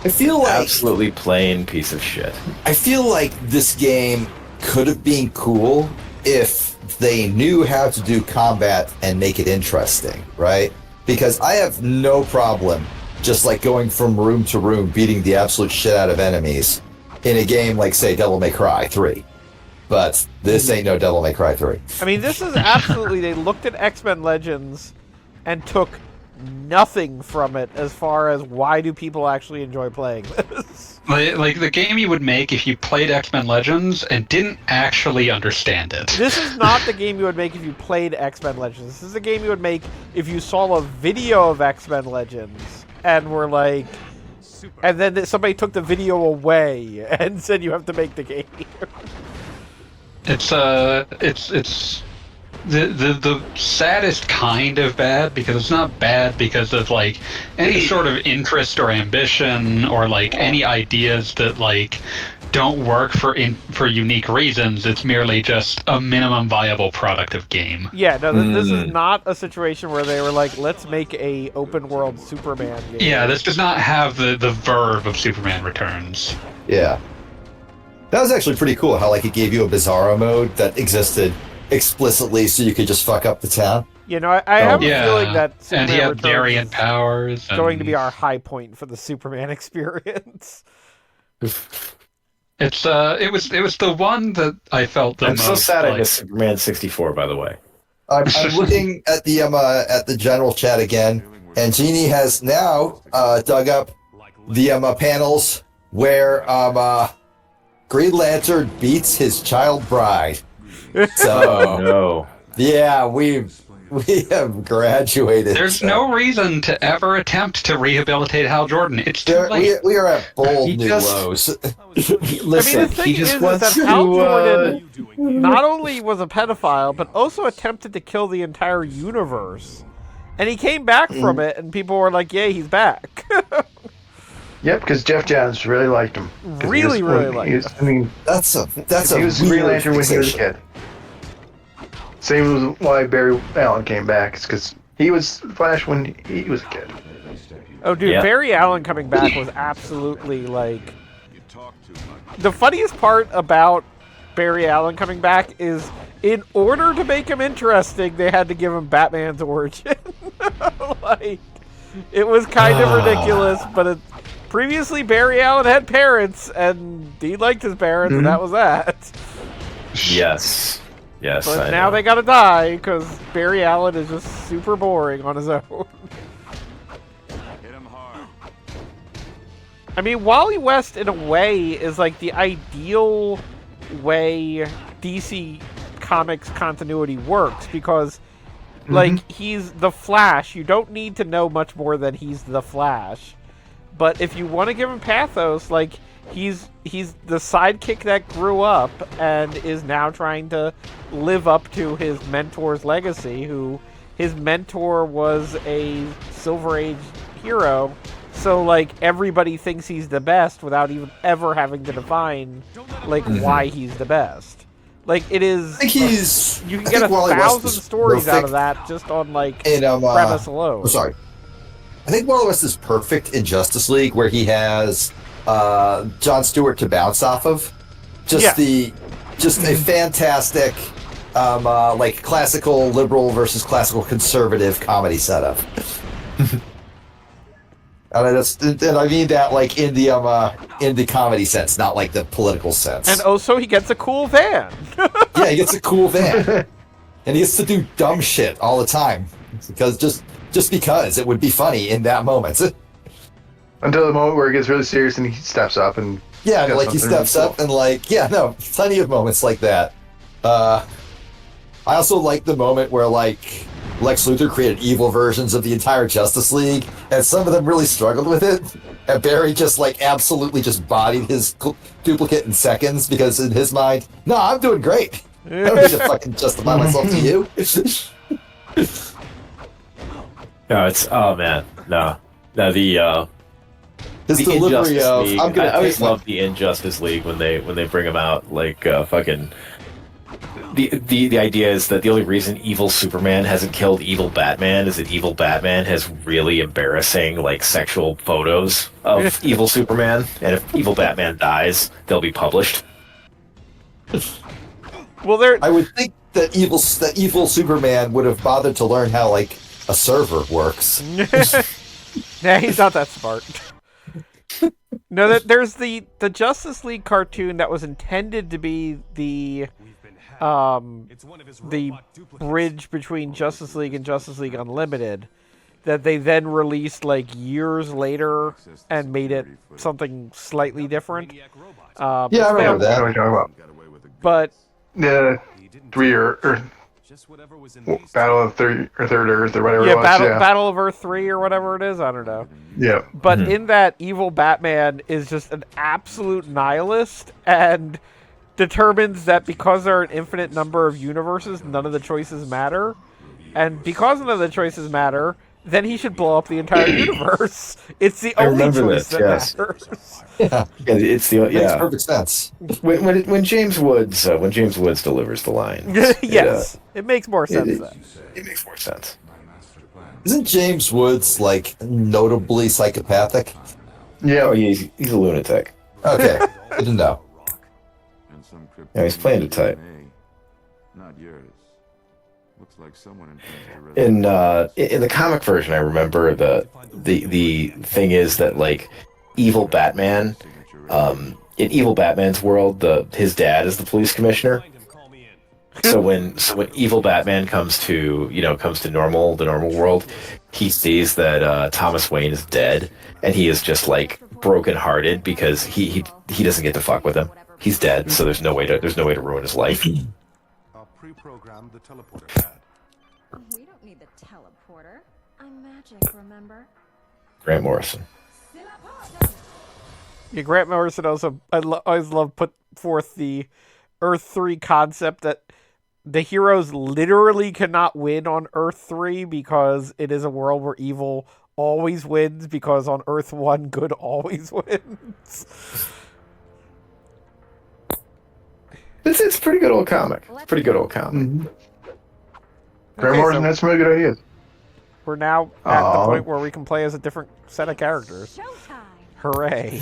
I feel like Absolutely plain piece of shit. I feel like this game could have been cool if they knew how to do combat and make it interesting, right? Because I have no problem just like going from room to room, beating the absolute shit out of enemies in a game like, say, Devil May Cry 3. But this ain't no Devil May Cry 3. I mean, this is absolutely, they looked at X-Men Legends and took nothing from it as far as why do people actually enjoy playing this. Like the game you would make if you played X-Men Legends and didn't actually understand it. This is not the game you would make if you played X-Men Legends. This is a game you would make if you saw a video of X-Men Legends and were like, and then somebody took the video away and said you have to make the game. It's the saddest kind of bad, because it's not bad because of like any sort of interest or ambition or like any ideas that like don't work for unique reasons. It's merely just a minimum viable product of game. Yeah, no, this is not a situation where they were like, let's make a open world Superman game. Yeah, this does not have the verve of Superman Returns. Yeah. That was actually pretty cool how like it gave you a Bizarro mode that existed explicitly so you could just fuck up the town. You know, I have a Yeah, feeling that and Superman he had Returns Darien is powers. going to and be our high point for the Superman experience. It's it was the one that I felt the I'm most. so sad I like, missed Superman 64, by the way. I'm looking at the general chat again, and Jeannie has now dug up the panels where Green Lantern beats his child bride. So No. yeah, we have graduated. There's no reason to ever attempt to rehabilitate Hal Jordan. It's too late. We are at bold He new just- lows. Listen, thing he just is wants that Hal to. Jordan not only was a pedophile, but also attempted to kill the entire universe. And he came back from it, and people were like, "Yeah, he's back." Yep, because Jeff Johns really liked him. 'Cause he Really, was- really when liked he was- him. I mean, That's a he was Green weird Lantern when he was a fixation. kid. Same as why Barry Allen came back. It's because he was Flash when he was a kid. Oh, dude, Yeah. Barry Allen coming back was absolutely like. The funniest part about Barry Allen coming back is, in order to make him interesting, they had to give him Batman's origin. Like, it was kind of ridiculous, but previously Barry Allen had parents, and he liked his parents, and that was that. Yes. Yes. But I now know. they gotta die, because Barry Allen is just super boring on his own. Hit him hard. I mean, Wally West, in a way, is like the ideal way DC Comics continuity works, because like he's the Flash. You don't need to know much more than he's the Flash. But if you want to give him pathos, like he's the sidekick that grew up and is now trying to live up to his mentor's legacy, who his mentor was a Silver Age hero. So like everybody thinks he's the best without even ever having to define like why he's the best. Like it is, I think he's. you can I get think Wally 1,000 West is stories out perfect of that just on like in, premise alone. I'm sorry. I think Wally West is perfect in Justice League, where he has Jon Stewart to bounce off of. Just a fantastic, like classical liberal versus classical conservative comedy setup. And I mean that like in the comedy sense, not like the political sense. And also he gets a cool van. Yeah, he gets a cool van, and he gets to do dumb shit all the time because just because it would be funny in that moment. Until the moment where it gets really serious and he steps up and Yeah, does like he something steps really up and like plenty of moments like that. I also like the moment where like Lex Luthor created evil versions of the entire Justice League, and some of them really struggled with it. And Barry just like absolutely just bodied his duplicate in seconds because in his mind, no, I'm doing great. I don't need to fucking justify myself to you. No, it's no the His the delivery Injustice of League. I'm gonna I always take my- love the Injustice League when they bring them out. Like fucking the idea is that the only reason evil Superman hasn't killed evil Batman is that evil Batman has really embarrassing like sexual photos of evil Superman, and if evil Batman dies, they'll be published. Well, I would think that evil Superman would have bothered to learn how like a server works. Nah, he's not that smart. No, there's the Justice League cartoon that was intended to be the bridge between Justice League and Justice League Unlimited, that they then released like years later and made it something slightly different. Yeah, I remember I know that. what you're talking But about. Three or Battle of Third Earth or whatever yeah, it was. Battle of Earth 3 or whatever it is, I don't know. Yeah. But in that, evil Batman is just an absolute nihilist and determines that because there are an infinite number of universes, none of the choices matter. And because none of the choices matter, then he should blow up the entire universe. It's the only remember choice this, that yes. matters. Yeah, It's the makes perfect sense. when James Woods delivers the line. Yes, it makes more sense then. It makes more sense. Isn't James Woods like notably psychopathic? Yeah. Oh, he's a lunatic. Okay, good to know. Yeah, he's playing it tight. Not yours. Looks like someone intends to In the comic version, I remember the thing is that like evil Batman, in evil Batman's world, his dad is the police commissioner. So when evil Batman comes to the normal world, he sees that Thomas Wayne is dead, and he is just like brokenhearted because he doesn't get to fuck with him. He's dead, so there's no way to ruin his life. I'll pre-program the teleporter pad. We don't need the teleporter. I'm magic, remember? Grant Morrison. Yeah, Grant Morrison also, always love put forth the Earth 3 concept that the heroes literally cannot win on Earth 3 because it is a world where evil always wins, because on Earth 1, good always wins. It's a pretty good old comic. Pretty good old comic. Grant Okay, Morrison so had some really good ideas. we're now at the Aw. point where we can play as a different set of characters. Showtime! Hooray.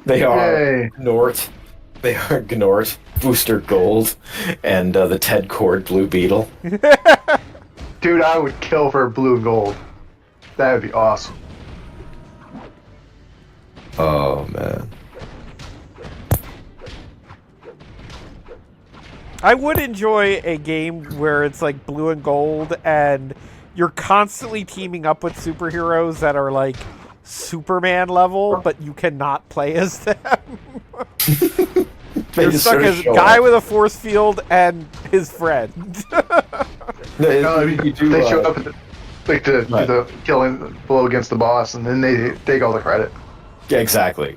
They are Yay. Gnort. They are Gnort, Booster Gold, and the Ted Cord Blue Beetle. Dude, I would kill for blue and gold. That would be awesome. Oh man. I would enjoy a game where it's like blue and gold and you're constantly teaming up with superheroes that are like Superman level, but you cannot play as them. They You're just stuck sort of as show guy up. with a force field and his friend. No, you do, they show up at do Right. the killing blow against the boss, and then they take all the credit. Yeah, exactly.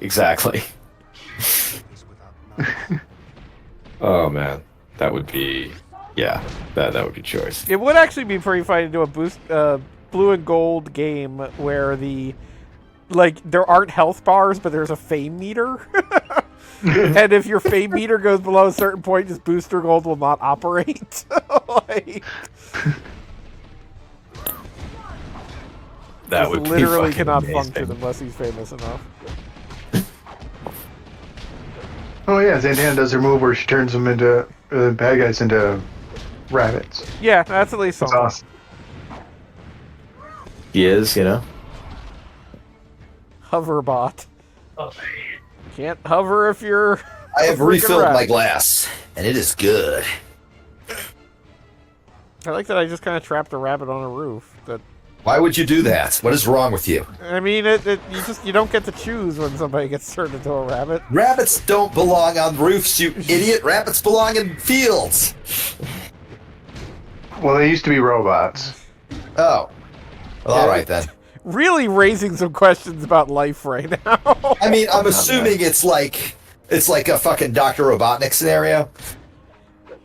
Oh man, that would be that would be choice. It would actually be pretty funny to do a blue and gold game where there aren't health bars, but there's a fame meter. And if your fame meter goes below a certain point, just booster gold will not operate. That would literally be cannot amazing. function unless he's famous enough. Oh yeah, Zatanna does her move where she turns them into bad guys into rabbits. Yeah, that's at least That's something. awesome. He is, Hoverbot. Can't hover if you're. I have a freaking refilled my rabbit. glass, and it is good. I like that I just kind of trapped a rabbit on a roof. Why would you do that? What is wrong with you? I mean, you don't get to choose when somebody gets turned into a rabbit. Rabbits don't belong on roofs, you idiot. Rabbits belong in fields. Well, they used to be robots. Oh. Well, all right then. Really raising some questions about life right now. I mean, I'm assuming it's like a fucking Dr. Robotnik scenario.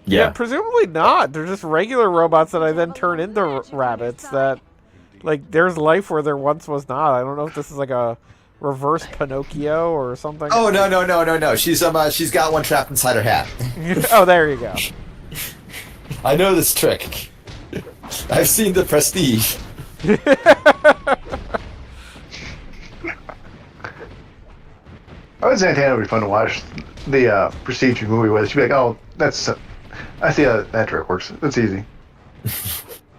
Yeah, presumably not. They're just regular robots that I then turn into rabbits that, there's life where there once was not. I don't know if this is like a reverse Pinocchio or something. Oh, no. She's got one trapped inside her hat. Oh, there you go. I know this trick. I've seen the Prestige. I would say Zatanna would be fun to watch the Prestige movie with. She'd be like, "Oh, that's I see how that trick works. That's easy."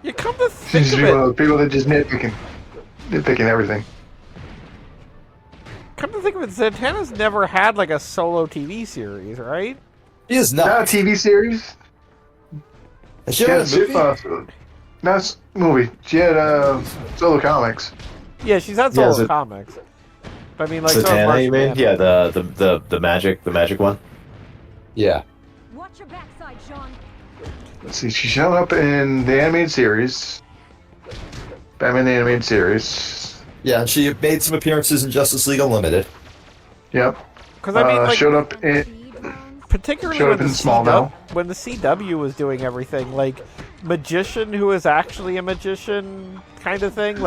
You come to think She's of one of it. those people that just nitpicking everything. Come to think of it, Zatanna's never had a solo TV series, right? He is Not a not. TV series. Has she had a movie? Not a movie. She had solo comics. Yeah, she's had Yeah, solo is it- comics. But I mean, so has Zatanna, Martian you mean? Manhunter. Yeah, the magic one. Yeah. Watch your backside, Sean. Let's see. She showed up in the animated series. Batman the animated series. Yeah, and she made some appearances in Justice League Unlimited. Yep. Because I mean, showed up in. particularly showed when up in the Smallville. when the CW was doing everything, magician who is actually a magician kind of thing,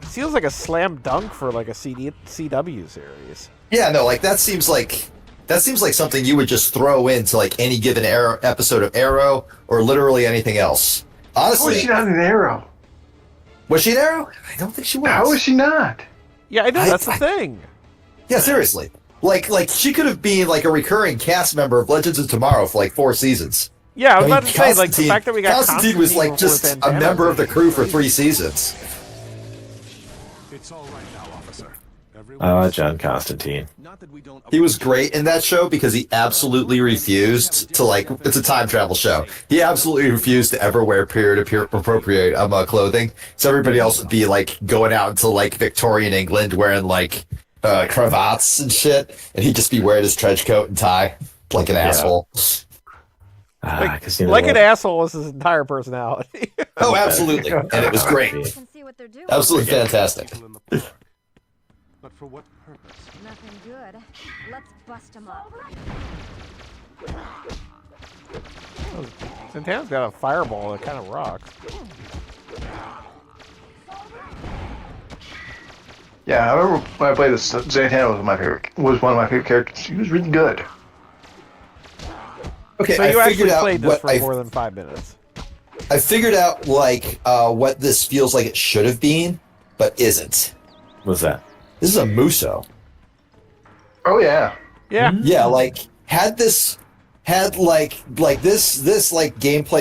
feels like a slam dunk for a CW series. Yeah, no, that seems like something you would just throw into any given episode of Arrow or literally anything else. Honestly, How is she not an Arrow? was she an Arrow? I don't think she was. How is she not? Yeah, I know that's the thing. Yeah, seriously. Like she could have been a recurring cast member of Legends of Tomorrow for 4 seasons. Yeah, I was I mean, about to say the fact that we got Constantine was before just a Santana member of the crew for crazy. 3 seasons. It's all right now, officer. Everyone John Constantine. Not that we don't He was great in that show because he absolutely refused to it's a time travel show. He absolutely refused to ever wear period appropriate clothing. So everybody else would be going out into Victorian England wearing cravats and shit, and he'd just be wearing his trench coat and tie like an asshole. An asshole was his entire personality. Oh, absolutely, and it was great. Can see what they're doing. Absolutely fantastic. people in the park. But for what purpose? Nothing good. Let's bust them up. Santana's got a fireball that kind of rocks. Yeah, I remember when I played this. Zatanna was one of my favorite characters. She was really good. Okay, So you I actually figured out played this what for more than 5 minutes. I figured out what this feels like it should have been, but isn't. What's that? This is a Muso. Oh yeah. Yeah. Yeah, had this gameplay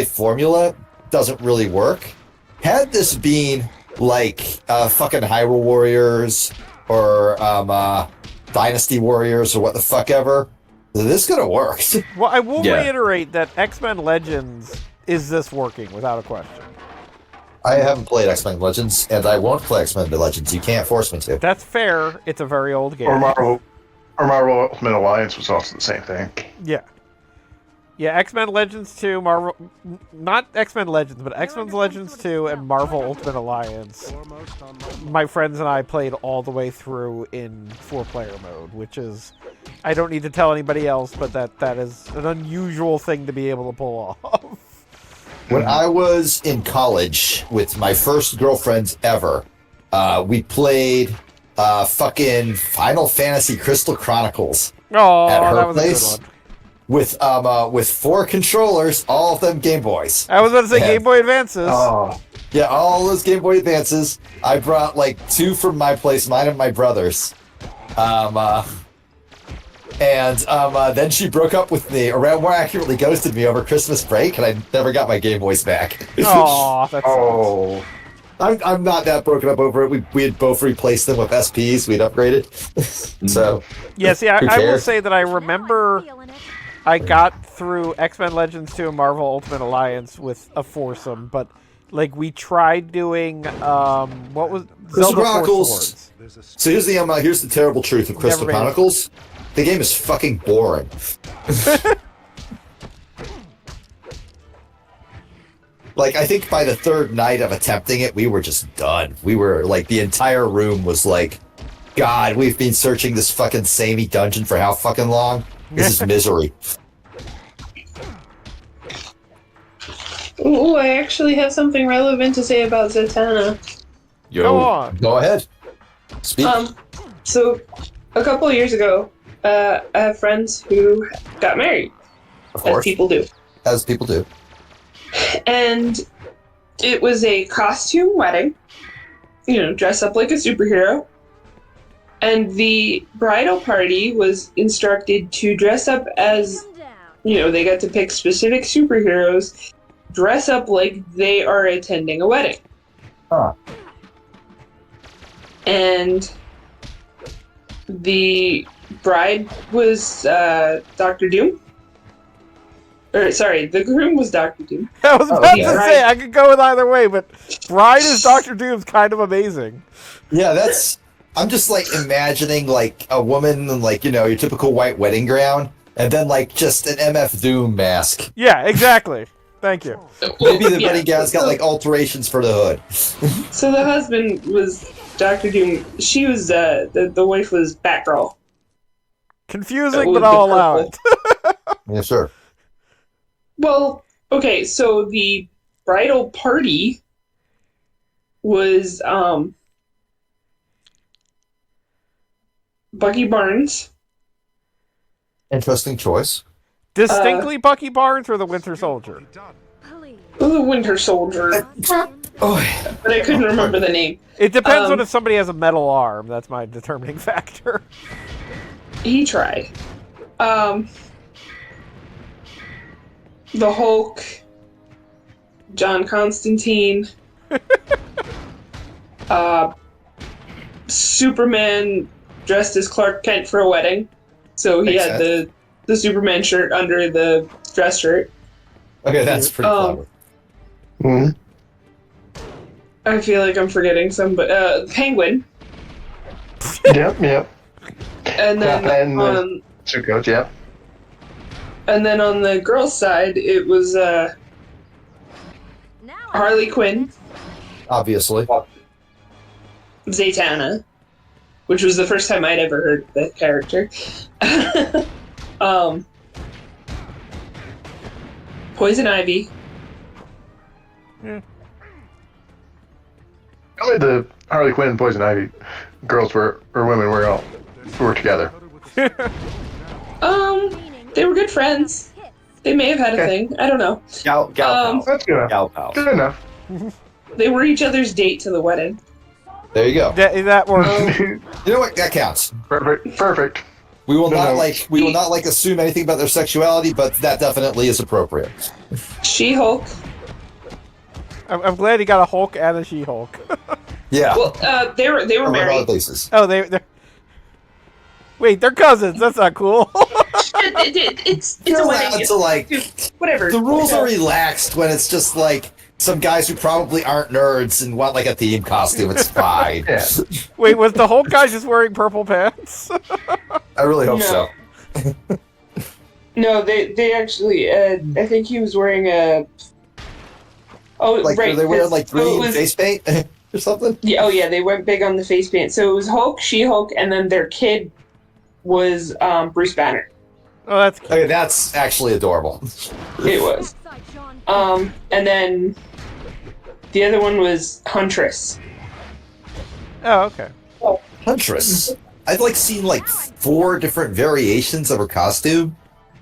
formula doesn't really work. Had this been fucking Hyrule Warriors or Dynasty Warriors or what the fuck ever, this could have worked. Well, I will Yeah. reiterate that X-Men Legends is this working without a question. I haven't played X-Men Legends, and I won't play X-Men Legends. You can't force me to. That's fair. It's a very old game. Or Marvel Ultimate Alliance was also the same thing. Yeah. Yeah, X-Men Legends 2, Marvel... Not X-Men Legends, but X-Men Legends 2 and Marvel Ultimate Alliance. My friends and I played all the way through in 4-player mode, which is... I don't need to tell anybody else, but that is an unusual thing to be able to pull off. When I was in college with my first girlfriends ever, we played fucking Final Fantasy Crystal Chronicles Oh, at her that was place a good one. with 4 controllers, all of them Game Boys. I was about to say Yeah. Game Boy Advances. Oh, Yeah, all those Game Boy Advances. I brought like 2 from my place, mine and my brother's. Then she broke up with me, or more accurately ghosted me over Christmas break, and I never got my Game Boys back. Aw, that's oh. I'm not that broken up over it. We had both replaced them with SPs. We'd upgraded. So Yeah, see, who I will cares? say that I remember I got through X-Men Legends 2 and Marvel Ultimate Alliance with a foursome, but like we tried doing what was Crystal Zelda Force Chronicles. Swords. So here's the terrible truth of Crystal Never made it. Chronicles. The game is fucking boring. Like, I think by the 3rd night of attempting it, we were just done. We were, like, the entire room was like, God, we've been searching this fucking samey dungeon for how fucking long? This is misery. Ooh, I actually have something relevant to say about Zatanna. Go on. Go ahead. Speak. So a couple of years ago, I have friends who got married, Of as course. people do. As people do. And it was a costume wedding, dress up like a superhero. And the bridal party was instructed to dress up as, they got to pick specific superheroes, dress up like they are attending a wedding. Huh. And the bride was Dr. Doom. The groom was Dr. Doom. I was about okay. to say I could go with either way, but Bride as Doctor Doom's kind of amazing. Yeah, I'm just, like, imagining, like, a woman in, like, your typical white wedding gown, and then, like, just an MF Doom mask. Yeah, exactly. Thank you. Maybe the wedding gown's got, like, alterations for the hood. So the husband was Dr. Doom. She was the wife was Batgirl. Confusing, With but I'll the allow purple. it. Yeah, sure. Well, okay, so the bridal party was Bucky Barnes. Interesting choice. Distinctly Bucky Barnes or the Winter Soldier? The Winter Soldier, Oh, but I couldn't remember the name. It depends on if somebody has a metal arm. That's my determining factor. He tried. The Hulk, John Constantine, Superman dressed as Clark Kent for a wedding, so he Makes had sense. the Superman shirt under the dress shirt. okay, that's pretty clever. Hmm. I feel like I'm forgetting some, but Penguin, Yep. and then And the on Sukkot, yep. and then on the girls' side, it was Harley Quinn, Obviously. Zatanna, which was the first time I'd ever heard the character. Poison Ivy. Only the Harley Quinn and Poison Ivy girls or women were together. They were good friends. They may have had a thing. I don't know. Gal pals. That's good enough. Gal pals. Good enough. They were each other's date to the wedding. There you go. That works. You know what? That counts. Perfect. We will No, not assume anything about their sexuality, but that definitely is appropriate. She-Hulk. I'm glad he got a Hulk and a She-Hulk. Yeah. Well, they were On a lot of married. bases. Oh, they're... Wait, they're cousins. That's not cool. It's a wedding. So, like, Whatever. the rules are relaxed when it's just like some guys who probably aren't nerds and want like a theme costume. It's fine. Yeah. Wait, was the Hulk guy just wearing purple pants? I really hope No. so. No, they actually. I think he was wearing a. Oh, Like, right. are they wearing like so it green was- face paint or something? Yeah, oh yeah, they went big on the face paint. So it was Hulk, She-Hulk, and then their kid was Bruce Banner. Oh, that's cute. Okay, that's actually adorable. It was. And then the other one was Huntress. Oh, okay. Huntress. I've like seen like 4 different variations of her costume,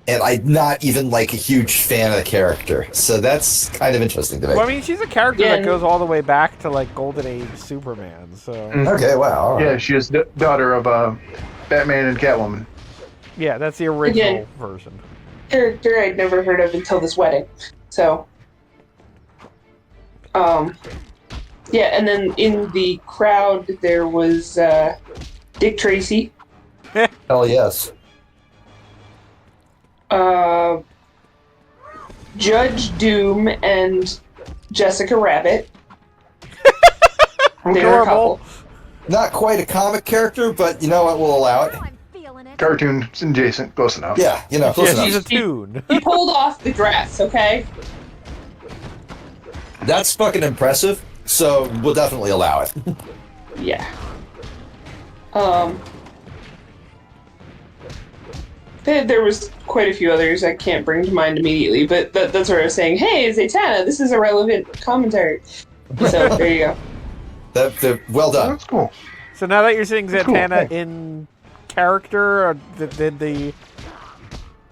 and I'm not even like a huge fan of the character. So that's kind of interesting to me. Well, I mean, she's a character Yeah, that goes all the way back to like Golden Age Superman. So Okay, wow. All right. Yeah, she is daughter of Batman and Catwoman. yeah, that's the original Again. version. Character I'd never heard of until this wedding. So, yeah, and then in the crowd there was Dick Tracy, Hell yes. Judge Doom, and Jessica Rabbit. They're a Adorable. couple. Not quite a comic character, but you know what? We'll allow it. I'm feeling it. Cartoon adjacent, close enough. Yeah, you know, close Yeah, she's a enough. toon. He pulled off the dress, okay? That's fucking impressive. So we'll definitely allow it. Yeah. There was quite a few others I can't bring to mind immediately, but that's where I was saying, hey, Zatanna, this is a relevant commentary. So there you go. Well done. That's cool. So now that you're seeing Cool, Zatanna thanks. in character, or did the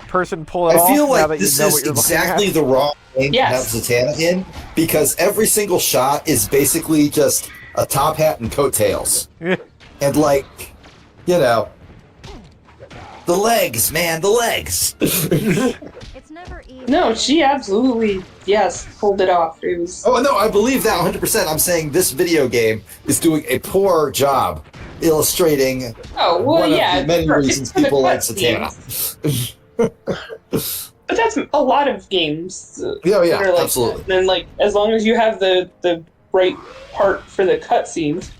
person pull it I off? feel now like that this you know is what you're exactly looking the wrong thing Yes. to have Zatanna in, because every single shot is basically just a top hat and coattails. at. And like, you know, the legs, man, the legs. It's never easy. No, she absolutely, yes, pulled it off. It was. Oh no, I believe that 100%. I'm saying this video game is doing a poor job illustrating Oh, well, one yeah. of the many for- reasons it's for the people like cutscenes. Zatanna. But that's a lot of games. Yeah, yeah, that are like absolutely. that. And like, as long as you have the right part for the cutscenes.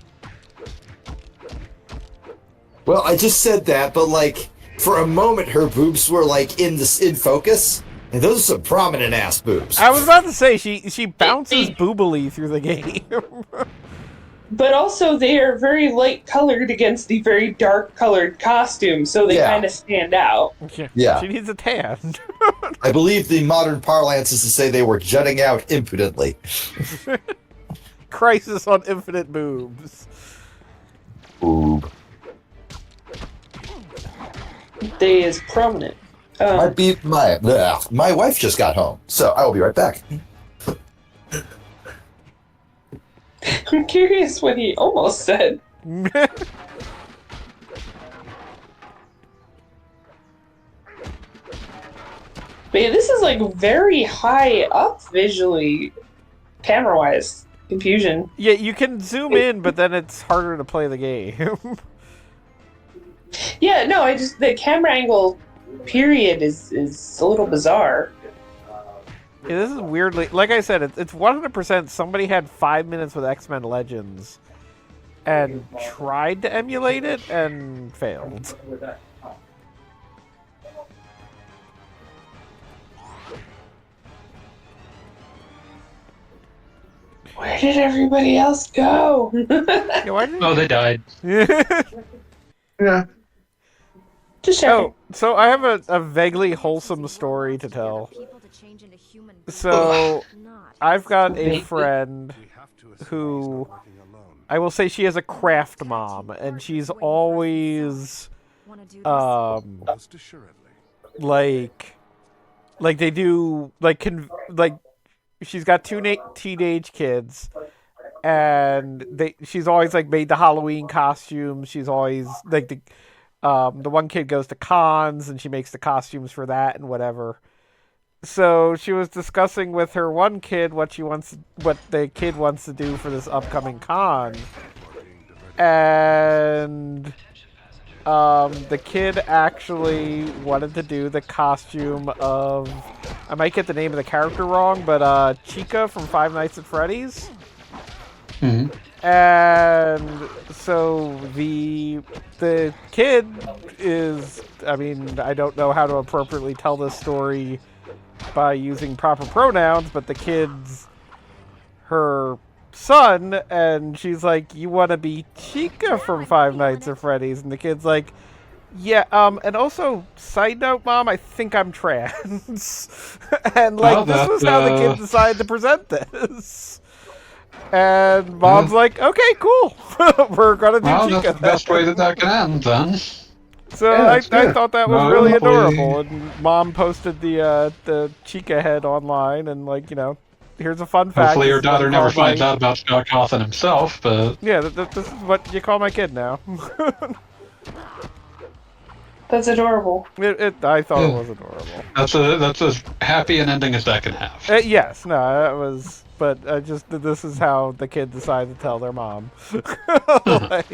Well, I just said that, but like for a moment, her boobs were like in focus, and those are some prominent ass boobs. I was about to say she bounces boobily through the game. But also, they are very light colored against the very dark colored costume, so they Yeah. kind of stand out. Yeah. She needs a tan. I believe the modern parlance is to say they were jutting out impudently. Crisis on infinite boobs. Boob. They is prominent. Might be my wife just got home, so I will be right back. I'm curious what he almost said. But yeah, this is like very high up visually, camera wise. Confusion. Yeah, you can zoom in, but then it's harder to play the game. Yeah, no, the camera angle period is a little bizarre. Yeah, this is weirdly, like I said, it's 100%. Somebody had 5 minutes with X-Men Legends and tried to emulate it and failed. Where did everybody else go? Yeah, why didn't Oh, they died. Yeah. Just checking. Oh, so I have a vaguely wholesome story to tell. People to change into human So not. I've got a friend We have to assume who she's not working alone. I will say she is a craft mom, and she's always Wanna do this? Most assuredly. like they do like she's got two teenage kids, and she's always like made the Halloween costumes. She's always like the one kid goes to cons and she makes the costumes for that and whatever. So she was discussing with her one kid what the kid wants to do for this upcoming con, and the kid actually wanted to do the costume of, I might get the name of the character wrong, but Chica from Five Nights at Freddy's. Mhm. And so the kid is I mean, I don't know how to appropriately tell this story by using proper pronouns, but the kid's her son, and she's like, "You want to be Chica from Five Nights at Freddy's?" And the kid's like, "Yeah, and also, side note, Mom, I think I'm trans." And, like, this was how the kid decided to present this. And Mom's like, "Okay, cool. We're going to do Chica." That's the best way that can end, then. So Yeah, I thought that was really Probably. adorable. And Mom posted the Chica head online, and, like, here's a fun fact. Hopefully your This is what daughter you never call finds my- out about Scott Cawthon himself, but... Yeah, this is what you call my kid now. That's adorable. I thought it was adorable. That's as happy an ending as that can have. Yes, no, that was. But this is how the kid decided to tell their mom. Like,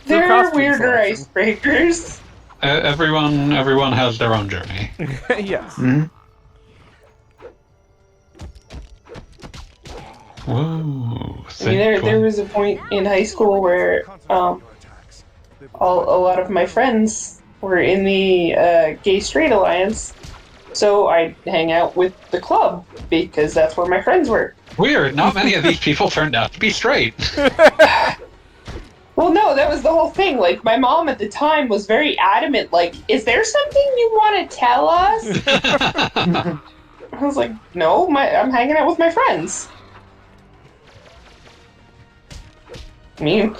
There are costume weirder selection. icebreakers. Everyone has their own journey. Yes. Hmm? Whoa. I mean, there was a point in high school where a lot of my friends were in the gay-straight alliance, so I'd hang out with the club because that's where my friends were. Weird, not many of these people turned out to be straight. Well, no, that was the whole thing. Like, my mom at the time was very adamant, like, is there something you want to tell us? I was like, no, I'm hanging out with my friends. I mean,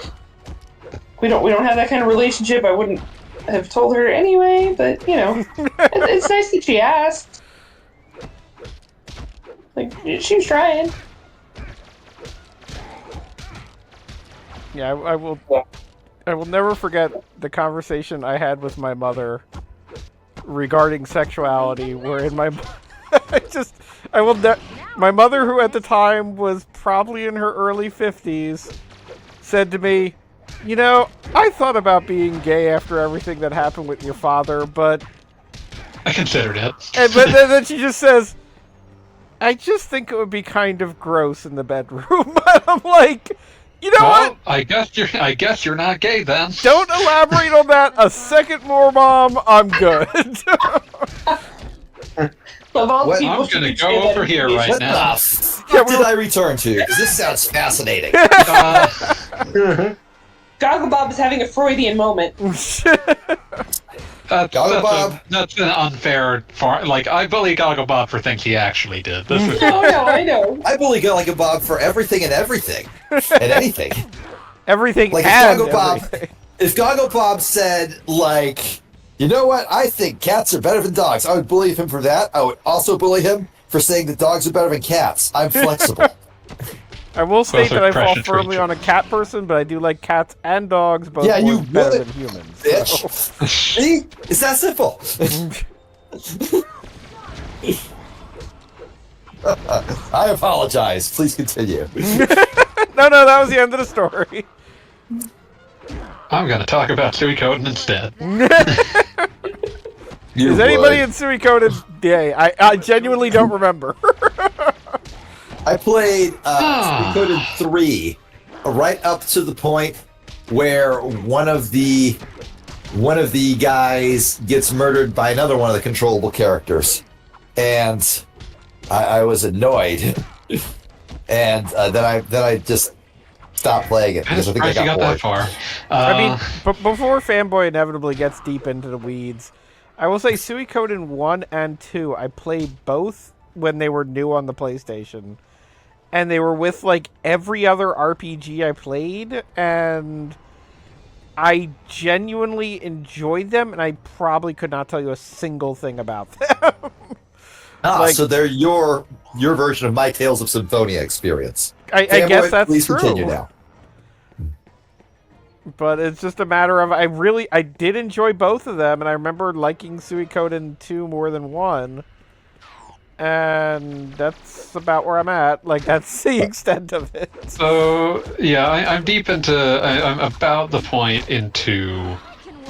we don't have that kind of relationship. I wouldn't have told her anyway, but, it's nice that she asked. Like, she was trying. Yeah, I will. I will never forget the conversation I had with my mother regarding sexuality. Wherein my my mother, who at the time was probably in her early 50s, said to me, I thought about being gay after everything that happened with your father, but I considered it. but then she just says, I just think it would be kind of gross in the bedroom. I'm like, you know what? I guess you're not gay then. Don't elaborate on that a second more, Mom. I'm good. Of all What? people, I'm she gonna could go say that over here information. right What now. the fuck did I return to? Because this sounds fascinating. Goggle Bob is having a Freudian moment. That's an unfair. I bully Goggle Bob for things he actually did. This is No, I know. I bully Bob for everything and everything. And anything. Everything Like, and if Goggle Bob said, like, you know what? I think cats are better than dogs. I would bully him for that. I would also bully him for saying that dogs are better than cats. I'm flexible. I will state Both are that I fall precious firmly creatures. on a cat person, but I do like cats and dogs, both Yeah, you work better would, than humans. Bitch. So. See? It's that simple. I apologize. Please continue. No, that was the end of the story. I'm gonna talk about Suikoden instead. You Is anybody would. in Suikoden gay? I genuinely don't remember. I played Suikoden 3 right up to the point where one of the guys gets murdered by another one of the controllable characters, and I was annoyed, and then I just stopped playing it because I think I Surprised you got got bored. that far. I mean, before Fanboy inevitably gets deep into the weeds, I will say Suikoden 1 and 2, I played both when they were new on the PlayStation. And they were with, like, every other RPG I played, and I genuinely enjoyed them, and I probably could not tell you a single thing about them. So they're your version of my Tales of Symphonia experience. I Fanboy, guess that's please true. continue now. But it's just a matter of, I did enjoy both of them, and I remember liking Suikoden 2 more than 1. And that's about where I'm at. Like, that's the extent of it. So yeah, I'm deep into. I'm about the point into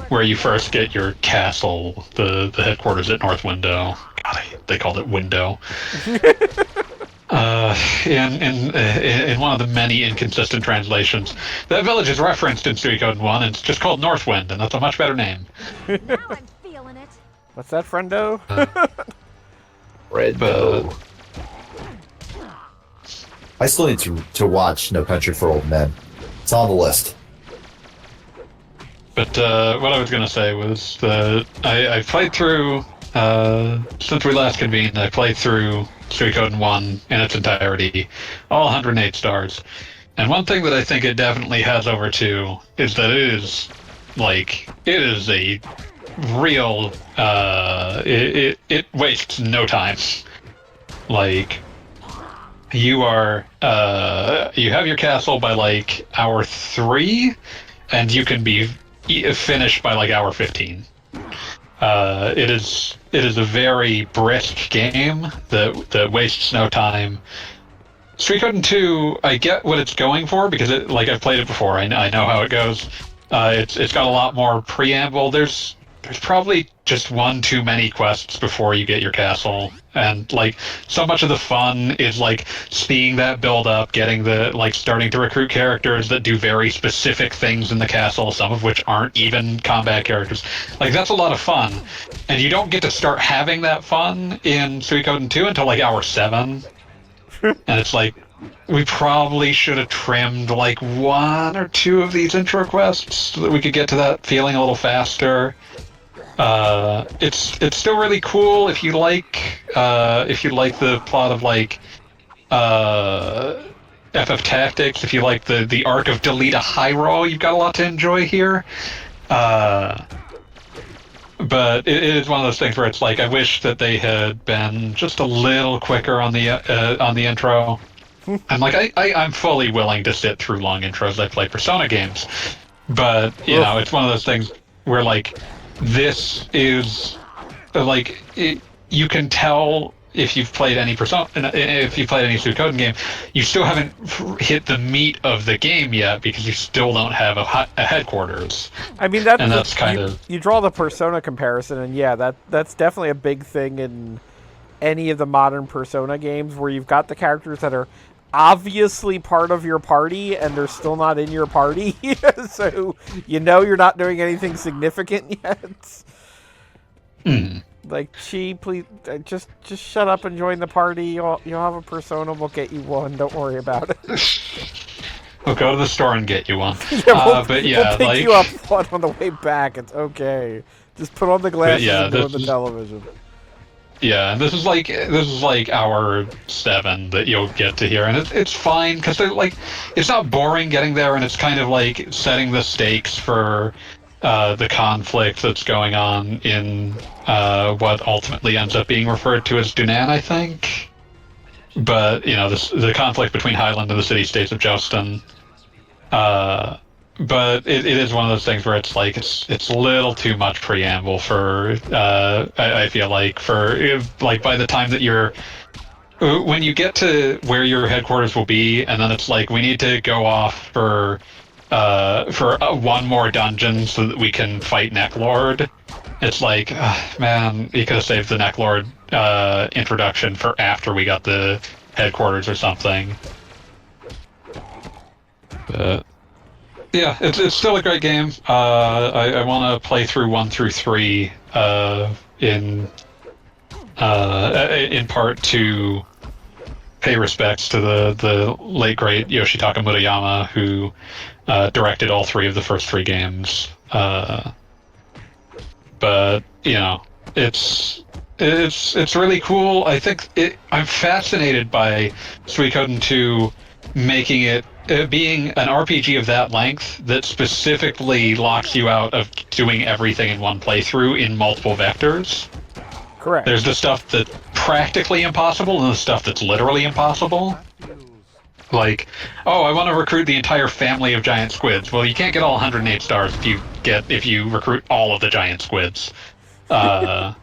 where you first get your castle, the headquarters at North Window. God, they called it Window. In one of the many inconsistent translations, that village is referenced in Suikoden 1, and it's just called Northwind, and that's a much better name. Now I'm feeling it. What's that, friendo? Red But- I still need to watch No Country for Old Men. It's on the list. But what I was going to say was that I played through, since we last convened, I played through Suikoden 1 in its entirety, all 108 stars. And one thing that I think it definitely has over 2 is that it is a real, it wastes no time. Like, you have your castle by like hour 3, and you can be finished by like hour 15. It is a very brisk game that wastes no time. Suikoden 2, I get what it's going for because I've played it before. I know how it goes. It's got a lot more preamble. There's probably just one too many quests before you get your castle, and like so much of the fun is like seeing that build up, getting starting to recruit characters that do very specific things in the castle, some of which aren't even combat characters. Like that's a lot of fun, and you don't get to start having that fun in Suikoden 2 until like hour 7, and it's like we probably should have trimmed like 1 or 2 of these intro quests so that we could get to that feeling a little faster. It's still really cool if you like the plot of like FF Tactics. If you like the arc of Delete a High Roll, you've got a lot to enjoy here. But it is one of those things where it's like I wish that they had been just a little quicker on the intro. I'm like I'm fully willing to sit through long intros. I play Persona games, but it's one of those things where like this is like you can tell if you've played any Persona, if you've played any Suikoden game, you still haven't hit the meat of the game yet because you still don't have a headquarters. I mean, that's kind of you draw the Persona comparison, and yeah, that's definitely a big thing in any of the modern Persona games where you've got the characters that are obviously part of your party and they're still not in your party, so you're not doing anything significant yet. Like, Chi, please just shut up and join the party. You'll have a Persona. We'll get you one. Don't worry about it. We'll go to the store and get you one. We'll pick you up one on the way back. It's okay. Just put on the glasses and go on the television. Yeah, and this is like hour 7 that you'll get to here, and it's fine because it's not boring getting there, and it's kind of like setting the stakes for the conflict that's going on in what ultimately ends up being referred to as Dunan, I think. But the conflict between Highland and the city-states of Jostin. But it is one of those things where it's like it's a little too much preamble for I feel like by the time that when you get to where your headquarters will be, and then it's like we need to go off for one more dungeon so that we can fight Necklord. It's like, man, you could have saved the Necklord introduction for after we got the headquarters or something. But yeah, it's still a great game. I want to play through 1 through 3 in part to pay respects to the late great Yoshitaka Murayama, who directed all 3 of the first 3 games. But it's really cool. I think I'm fascinated by Suikoden 2 making it being an RPG of that length that specifically locks you out of doing everything in one playthrough in multiple vectors. Correct. There's the stuff that's practically impossible and the stuff that's literally impossible. Like, I want to recruit the entire family of giant squids. Well, you can't get all 108 stars if you recruit all of the giant squids. But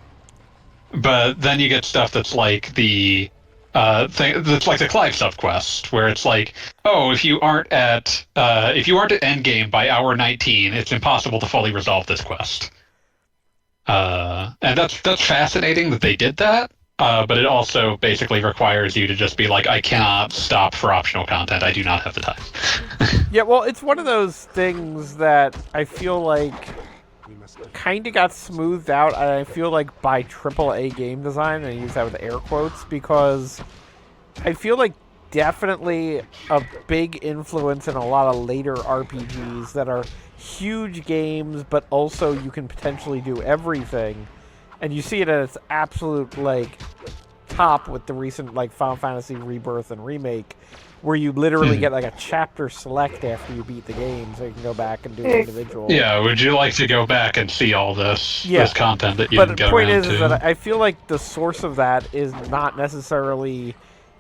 then you get stuff that's like the that's like the Clive subquest, where it's like, if you aren't at endgame by hour 19, it's impossible to fully resolve this quest. And that's fascinating that they did that. But it also basically requires you to just be like, I cannot stop for optional content. I do not have the time. Yeah, well, it's one of those things that I feel like kind of got smoothed out, I feel like, by AAA game design, and I use that with air quotes, because I feel like definitely a big influence in a lot of later RPGs that are huge games, but also you can potentially do everything. And you see it at its absolute, like, top with the recent, like, Final Fantasy Rebirth and Remake, where you literally get, like, a chapter select after you beat the game, so you can go back and do individual. Yeah, would you like to go back and see all this content that you didn't get point around is to? that I feel like the source of that is not necessarily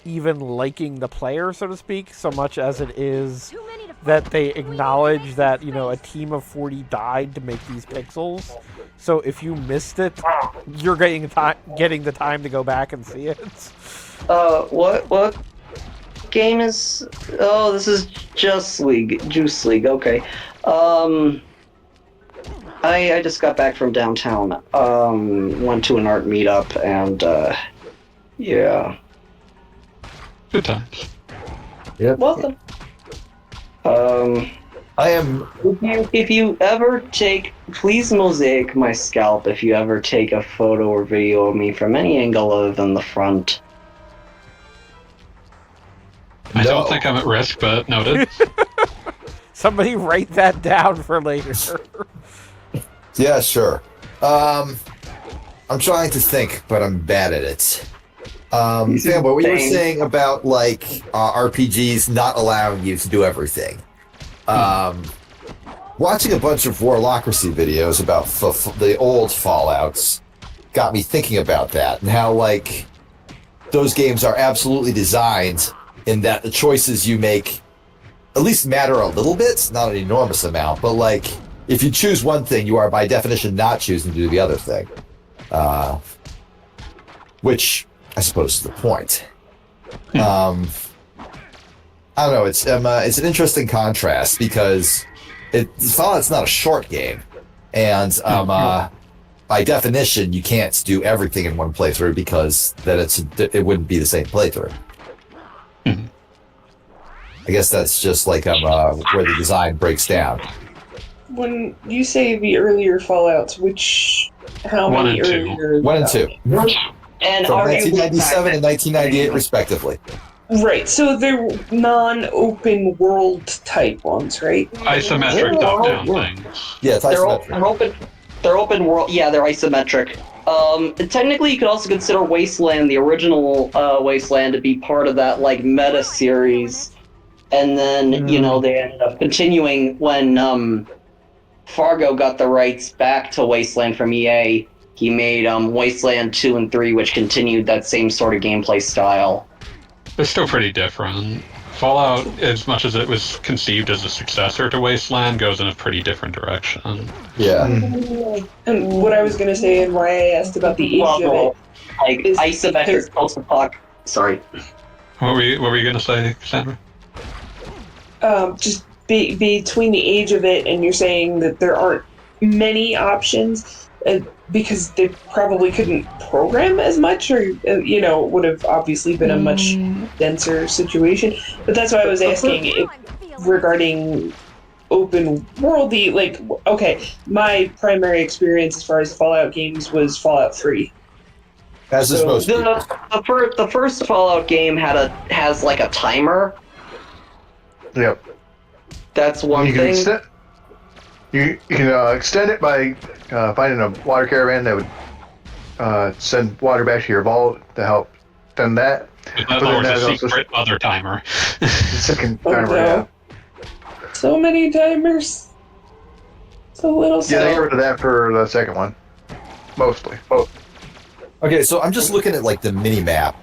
even liking the player, so to speak, so much as it is that they acknowledge that, you know, a team of 40 died to make these pixels. So if you missed it, you're getting the time to go back and see it. What game is... Oh, this is Juice League, okay. I just got back from downtown. Went to an art meetup, and, yeah. Good times. Yep. Welcome. I am. If you ever please mosaic my scalp if you ever take a photo or video of me from any angle other than the front. I don't think I'm at risk, but noted. Somebody write that down for later. Yeah, sure. I'm trying to think, but I'm bad at it. Fanboy, what you were saying about, like, RPGs not allowing you to do everything. Watching a bunch of Warlocracy videos about the old Fallouts got me thinking about that, and how, like, those games are absolutely designed in that the choices you make at least matter a little bit, not an enormous amount, but, like, if you choose one thing, you are by definition not choosing to do the other thing. Which I suppose is the point. I don't know. It's an interesting contrast because Fallout's not a short game, and by definition, you can't do everything in one playthrough because then it wouldn't be the same playthrough. I guess that's just like where the design breaks down. When you say the earlier Fallouts, how One many and two. earlier? 1 and 2. And From are you 1997 and 1998, respectively. Right, so they're non-open world type ones, right? Isometric top-down things. Yeah, it's isometric. They're open world. Yeah, they're isometric. Technically, you could also consider Wasteland, the original Wasteland, to be part of that, like, meta series. And then, you know, they ended up continuing when Fargo got the rights back to Wasteland from EA. He made Wasteland 2 and 3, which continued that same sort of gameplay style. They're still pretty different. Fallout, as much as it was conceived as a successor to Wasteland, goes in a pretty different direction. Yeah. And what I was going to say and why I asked about the age of it... Like, is isometric post-apoc... Sorry. What were you going to say, Sandra? Just between the age of it and you're saying that there aren't many options because they probably couldn't program as much, or you know, it would have obviously been a much denser situation. But that's why I was asking regarding open worldy. Like, okay, my primary experience as far as Fallout games was Fallout 3. As is most people. The first Fallout game has like a timer. Yep. That's one You thing. can extend it by finding a water caravan that would send water back to your vault to help done that. That then was there's a also secret other timer. the second Oh, timer, no. yeah. So many timers. So little. Yeah, they got rid of that for the second one. Mostly. Okay, so I'm just looking at, like, the mini-map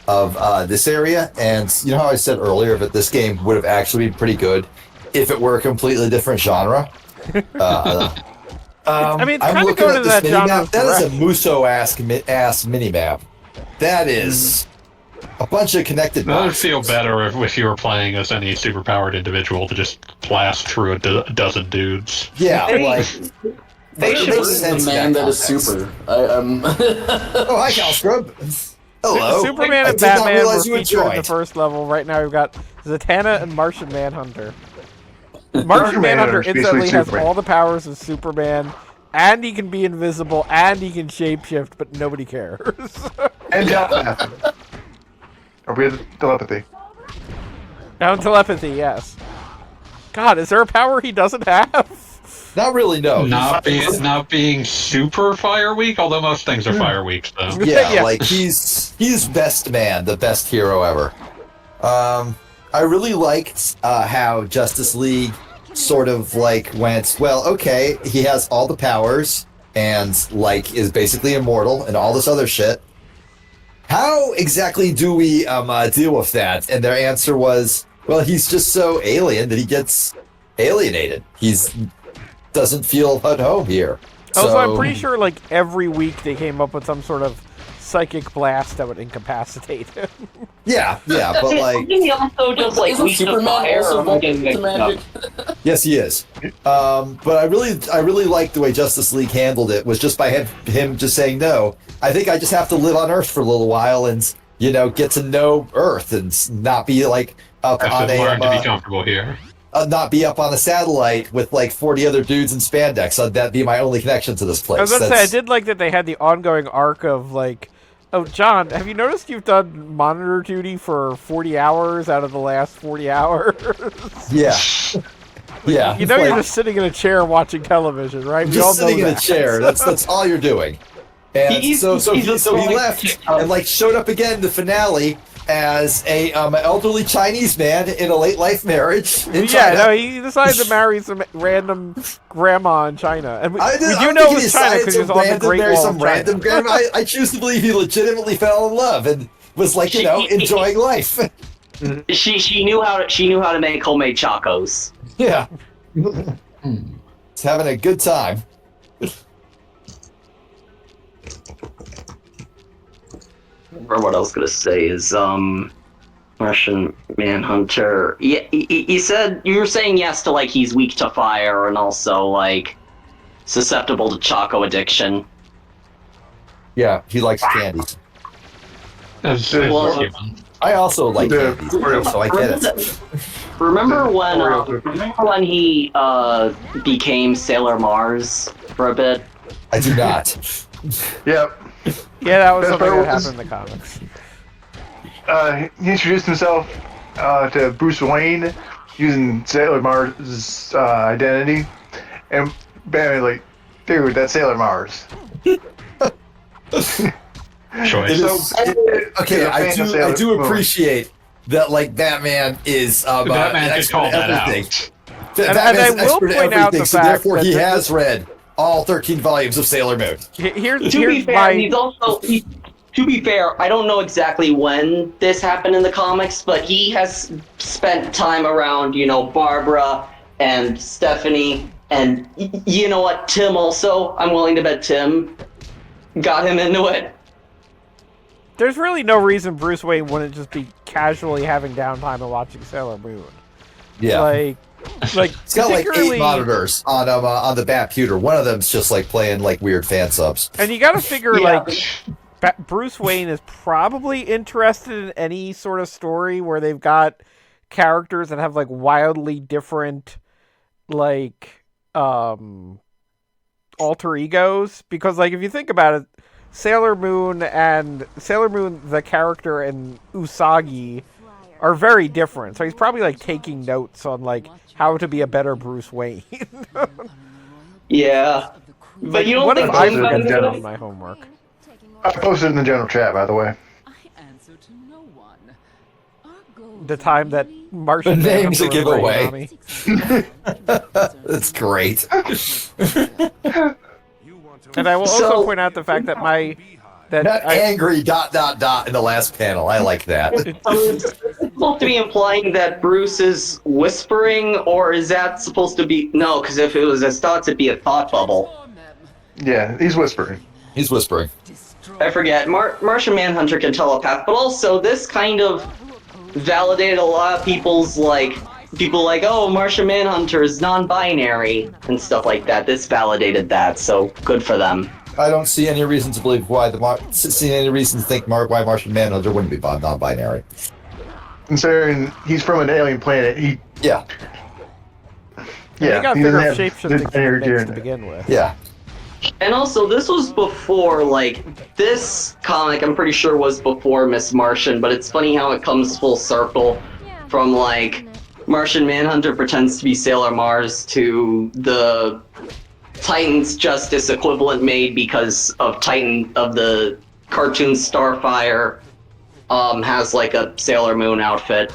of this area, and you know how I said earlier that this game would have actually been pretty good if it were a completely different genre? I mean, it's I'm kind of looking going at to this that genre. mini-map. That is a Muso-ass mini-map. That is a bunch of connected That would boxes. feel better if you were playing as any superpowered individual to just blast through a dozen dudes. Yeah, like... They it should makes bring sense the in man that that is context. super. Oh, hi, Cal Scrub. Hello. Superman I and did not Batman realize were you featured in the enjoyed. first level. Right now we've got Zatanna and Martian Manhunter. Martian Manhunter Manhunter's instantly basically has Superman. all the powers of Superman, and he can be invisible, and he can shapeshift, but nobody cares. And telepathy. Or we have telepathy. Down telepathy, yes. God, is there a power he doesn't have? Not really, no. Not being super fire weak, although most things are fire weak though. Yeah, Yeah. like he's best man, the best hero ever. I really liked how Justice League sort of like went, well, okay, he has all the powers and like is basically immortal and all this other shit. How exactly do we deal with that? And their answer was, well, he's just so alien that he gets alienated. He's doesn't feel at home here. Also, So- I'm pretty sure like every week they came up with some sort of psychic blast that would incapacitate him. Yeah, but like, Isn't he also just like Isn't weak to Superman fire? also Am I getting vulnerable to mixed up? magic? yes, he is. But I really like the way Justice League handled it. Was just by him just saying no. I think I just have to live on Earth for a little while and get to know Earth and not be like up I on have to learn to be a comfortable here. not be up on a satellite with like 40 other dudes in spandex. That'd be my only connection to this place. I was about to say, I did like that they had the ongoing arc of like, oh, John, have you noticed you've done monitor duty for 40 hours out of the last 40 hours? Yeah. Yeah. You know It's you're like, just sitting in a chair watching television, right? We all just know sitting in a that. chair. That's all you're doing. And He's so he a left and like showed up again in the finale as a elderly Chinese man in a late life marriage in Yeah, China. no, he decided to marry some random grandma in China, and we I do don't know think it was he China decided because he to was on the random Great marry Wall some of China. random grandma. I choose to believe he legitimately fell in love and was like, enjoying life. She knew how to make homemade chacos. Yeah. It's having a good time. Or what I was gonna say is Martian Manhunter. Yeah, you were saying yes to like he's weak to fire and also like susceptible to choco addiction. Yeah, he likes candy. As Well, human. I also like Yeah. candy, so I get it. Remember when he became Sailor Mars for a bit? I do not. Yep. Yeah, that was Best something part that was- happened in the comics. He introduced himself to Bruce Wayne using Sailor Mars' identity, and Batman like, dude, that's Sailor Mars. Choice. It is, okay, I do appreciate that. Like Batman is Batman an could expert call at that out. everything. And Batman's I an will expert at point out everything, the so fact therefore that he the- has read all 13 volumes of Sailor Moon. Here's To be fair, my he's also to be fair, I don't know exactly when this happened in the comics, but he has spent time around, Barbara and Stephanie, and you know what, Tim also. I'm willing to bet Tim got him into it. there's really no reason Bruce Wayne wouldn't just be casually having downtime and watching Sailor Moon. Yeah, Like it's got like 8 particularly- monitors on the Batputer. One of them's just like playing like weird fan subs. And you got to figure Yeah. Bruce Wayne is probably interested in any sort of story where they've got characters that have like wildly different like alter egos, because like if you think about it, Sailor Moon the character, and Usagi are very different. So he's probably like taking notes on like how to be a better Bruce Wayne. Yeah, but you don't What think if I Tim's forget got to general- do my homework? I posted in the general chat, by the way. I answer to no one. Our goals The time that Martian The name's a Manhunter was raiding giveaway. on me. That's great. And I will So- also point out the fact that Not angry ... in the last panel. I like that. It's supposed to be implying that Bruce is whispering, or is that supposed to be no? Because if it was his thoughts, it'd be a thought bubble. Yeah, he's whispering. He's whispering. I forget. Martian Manhunter can telepath, but also this kind of validated a lot of people like, oh, Martian Manhunter is non-binary and stuff like that. This validated that, so good for them. I don't see any reason to believe why any reason to think why Martian Manhunter wouldn't be non-binary. Considering he's from an alien planet, Yeah, You got to he figure doesn't if have shapeshifting binary makes to gear. begin with. yeah. And also, this was before, like, this comic, I'm pretty sure, was before Miss Martian, but it's funny how it comes full circle from, like, Martian Manhunter pretends to be Sailor Mars to the Titan's Justice equivalent made because of the cartoon Starfire, has, like, a Sailor Moon outfit.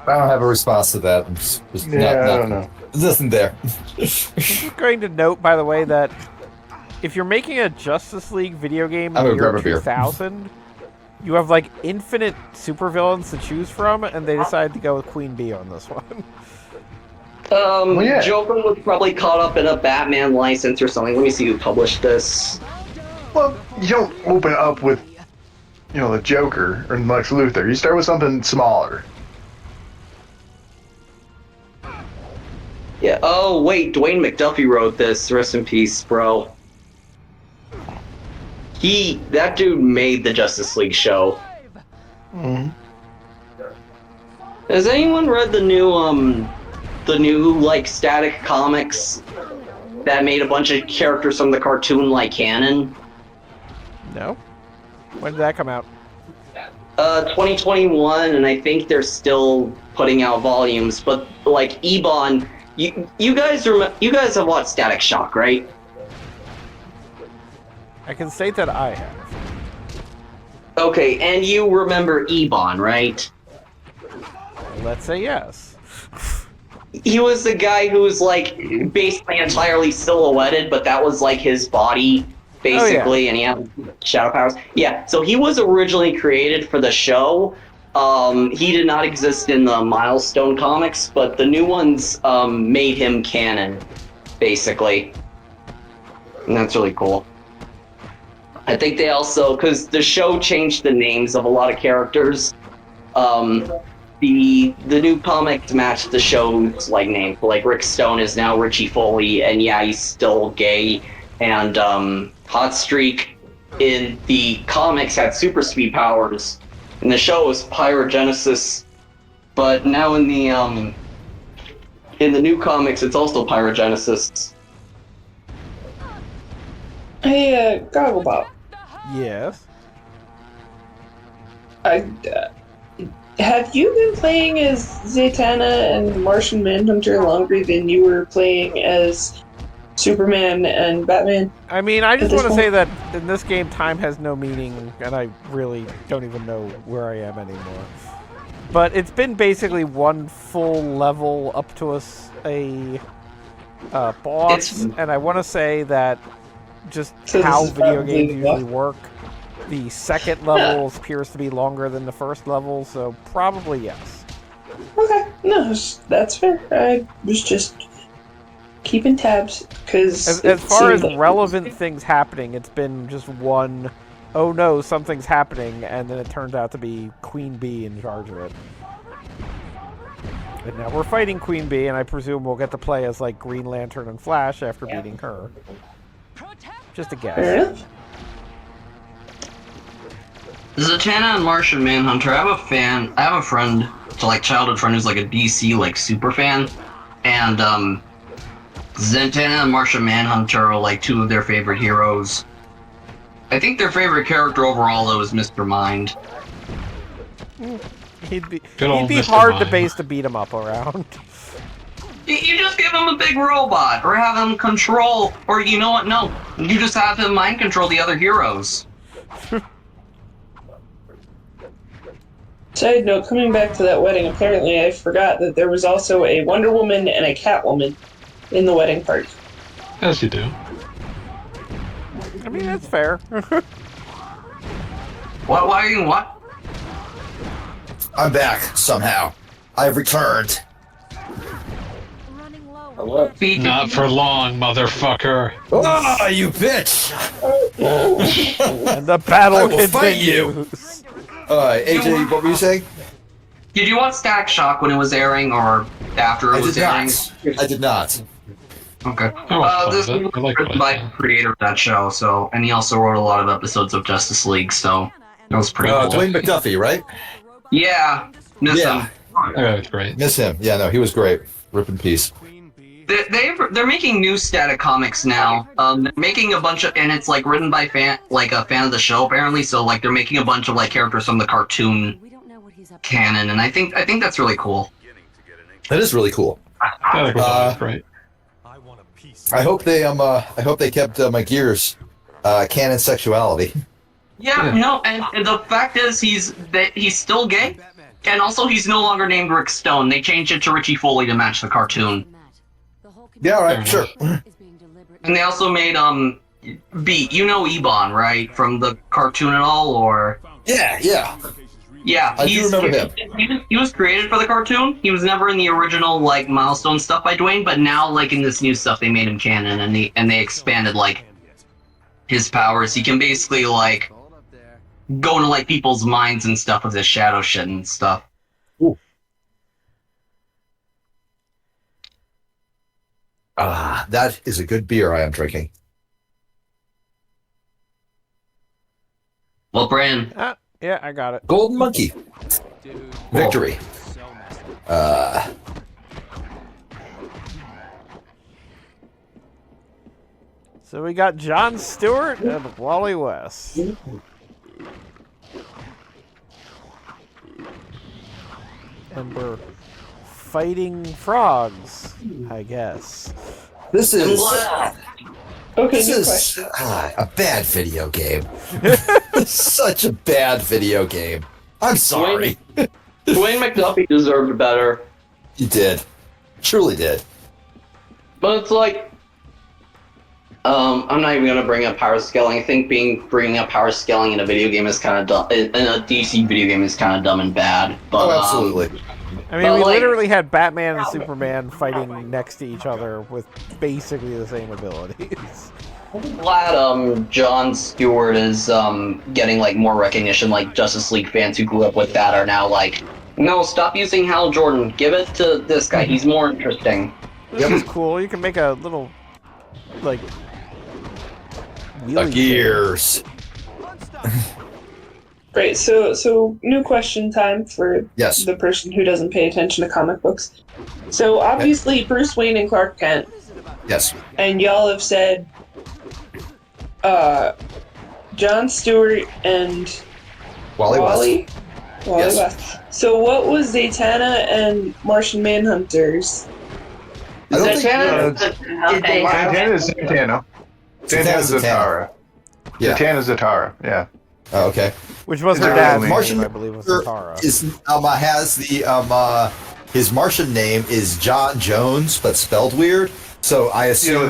I don't have a response to that. I'm just Yeah, I don't know. Nothing there. I'm just going to note, by the way, that if you're making a Justice League video game in I'm the a year rubber beer. 2000, you have like infinite supervillains to choose from, and they decided to go with Queen Bee on this one. Yeah. Joker was probably caught up in a Batman license or something. Let me see who published this. Well, you don't open up with, the Joker or Lex Luthor. You start with something smaller. Yeah. Oh, wait. Dwayne McDuffie wrote this. Rest in peace, bro. That dude made the Justice League show. Mm-hmm. Has anyone read the new, like, Static Comics that made a bunch of characters from the cartoon, like, canon? No? When did that come out? 2021, and I think they're still putting out volumes, but, like, Ebon... You guys have watched Static Shock, right? I can state that I have. Okay, and you remember Ebon, right? Let's say yes. He was the guy who was, like, basically entirely silhouetted, but that was, like, his body, basically, and he had shadow powers. Yeah, so he was originally created for the show. He did not exist in the Milestone comics, but the new ones made him canon, basically. And that's really cool. I think they also, because the show changed the names of a lot of characters, the new comics matched the show's like name. Like Rick Stone is now Richie Foley, and yeah, he's still gay. And Hot Streak in the comics had super speed powers. And the show was Pyrogenesis, but now in the new comics, it's also Pyrogenesis. Hey, Gogglebop. Yes. Have you been playing as Zatanna and Martian Manhunter longer than you were playing as Superman and Batman? I mean, I just At this want to say point? that in this game, time has no meaning, and I really don't even know where I am anymore. But it's been basically one full level up to a boss, and I want to say that just So how this is video probably games usually what? work, the second level appears to be longer than the first level, so probably yes. Okay, no, that's fair. I was just keeping tabs, because... As far as relevant things happening, it's been just one, oh no, something's happening, and then it turns out to be Queen Bee in charge of it. And now we're fighting Queen Bee, and I presume we'll get to play as, like, Green Lantern and Flash after beating her. Just a guess. Fair enough. Zatanna and Martian Manhunter. I have a friend, like childhood friend, who's like a DC like super fan, and Zatanna and Martian Manhunter are like two of their favorite heroes. I think their favorite character overall though is Mr. Mind. He'd be Mr. hard to Mind. base to beat him up around. You just give him a big robot, or have him control, or you know what? No, you just have him mind control the other heroes. Side note, coming back to that wedding, apparently I forgot that there was also a Wonder Woman and a Catwoman in the wedding party. As you do. I mean, that's fair. What? Why are you what? I'm back somehow. I've returned. Running low. Hello? Not for long, motherfucker. Ah, you bitch! And the battle I will fight you. continues. AJ, what were you saying? Did you watch Stack Shock when it was airing, or after it I was did airing? not. I did not. Okay. I watched This some of was it. I like written it. by the creator of that show, so, and he also wrote a lot of episodes of Justice League, so that was pretty cool. Dwayne McDuffie, right? Yeah, miss Yeah. him. That's great. Miss him. Yeah, no, he was great. Rip in peace. They're making new static comics now. They're making a bunch of, and it's like written by a fan of the show apparently. So like they're making a bunch of like characters from the cartoon canon, and I think that's really cool. That is really cool. Right. I hope they kept my Gears canon sexuality. Yeah, no, and the fact is he's still gay, and also he's no longer named Rick Stone. They changed it to Richie Foley to match the cartoon. Yeah, all right, sure. And they also made Beat. You know Ebon, right, from the cartoon at all, or? Yeah. Yeah, I do remember him. He was created for the cartoon. He was never in the original like Milestone stuff by Dwayne, but now like in this new stuff they made him canon, and they expanded like his powers. He can basically like go into like people's minds and stuff with his shadow shit and stuff. Ooh. That is a good beer I am drinking. What brand? Yeah, I got it. Golden Monkey. Victory. So we got Jon Stewart and Wally West. And we're fighting frogs, I guess. This is a bad video game. Such a bad video game. I'm sorry. Dwayne McDuffie deserved better. He did. Truly did. But it's like, I'm not even gonna bring up power scaling. I think bringing up power scaling in a video game is kind of dumb. In a DC video game is kind of dumb and bad. But, oh, absolutely. I mean, we literally had Batman and Superman fighting next to each other with basically the same abilities. I'm glad Jon Stewart is getting like more recognition. Like Justice League fans who grew up with that are now like, no, stop using Hal Jordan. Give it to this guy. He's more interesting. This is cool. You can make a little like wheelie Gears. Great. So new question time for the person who doesn't pay attention to comic books. So obviously Bruce Wayne and Clark Kent. Yes. And y'all have said Jon Stewart and Wally West. So what was Zatanna and Martian Manhunters? Zatanna is Zatanna. Zatanna's Zatanna. Yeah. Zatanna's Zatanna, yeah. Oh, okay. Which was her dad's Martian name, I believe, was Zatanna. Has the his Martian name is John Jones, but spelled weird. So I assume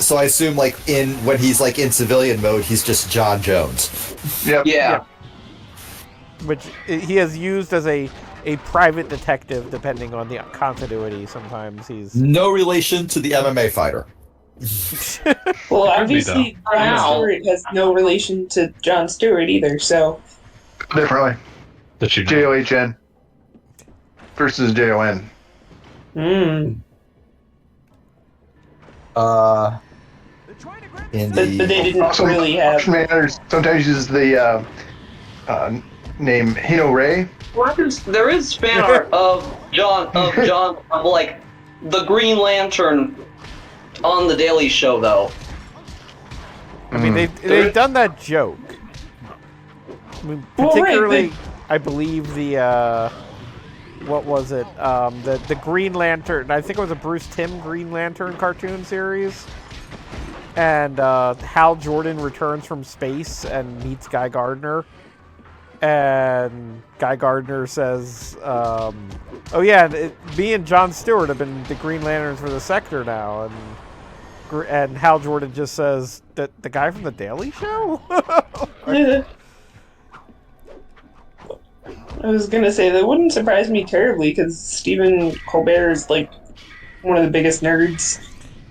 So I assume like when he's like in civilian mode, he's just John Jones. Yep. Yeah. Which he has used as a private detective, depending on the continuity. Sometimes he's no relation to the MMA fighter. Well, obviously, Jon Stewart has no relation to Jon Stewart either, so... Differently. J-O-H-N versus J-O-N. But they didn't also, really have... Sometimes uses the name Hino Ray. There is fan art of John, like, the Green Lantern on the Daily Show, though. I mean, they've done that joke. I mean, particularly, I believe the what was it? The Green Lantern. I think it was a Bruce Timm Green Lantern cartoon series. And Hal Jordan returns from space and meets Guy Gardner. And Guy Gardner says, "Oh yeah, me and Jon Stewart have been the Green Lanterns for the Sector now." And Hal Jordan just says, "The guy from the Daily Show?" I was gonna say that wouldn't surprise me terribly because Stephen Colbert is like one of the biggest nerds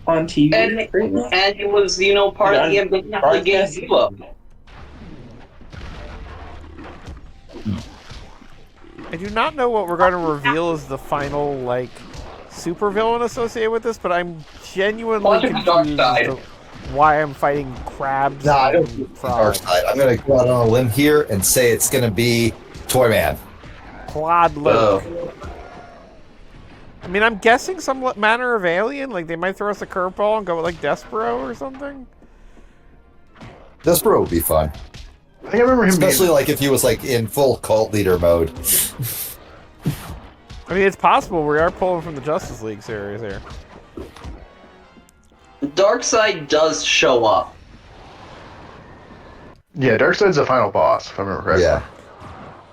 on TV. And he was, part of the Gay Club. I do not know what we're going to reveal as the final supervillain associated with this, but I'm genuinely confused as to why I'm fighting crabs and frogs. I'm going to go out on a limb here and say it's going to be Toyman. Quad Lurk. I mean, I'm guessing some manner of alien. Like, they might throw us a curveball and go with, like, Despero or something. Despero would be fun. I think I remember him Especially, like, if he was, like, in full cult leader mode. I mean, it's possible we are pulling from the Justice League series here. Darkseid does show up. Yeah, Darkseid's the final boss, if I remember correctly. Yeah.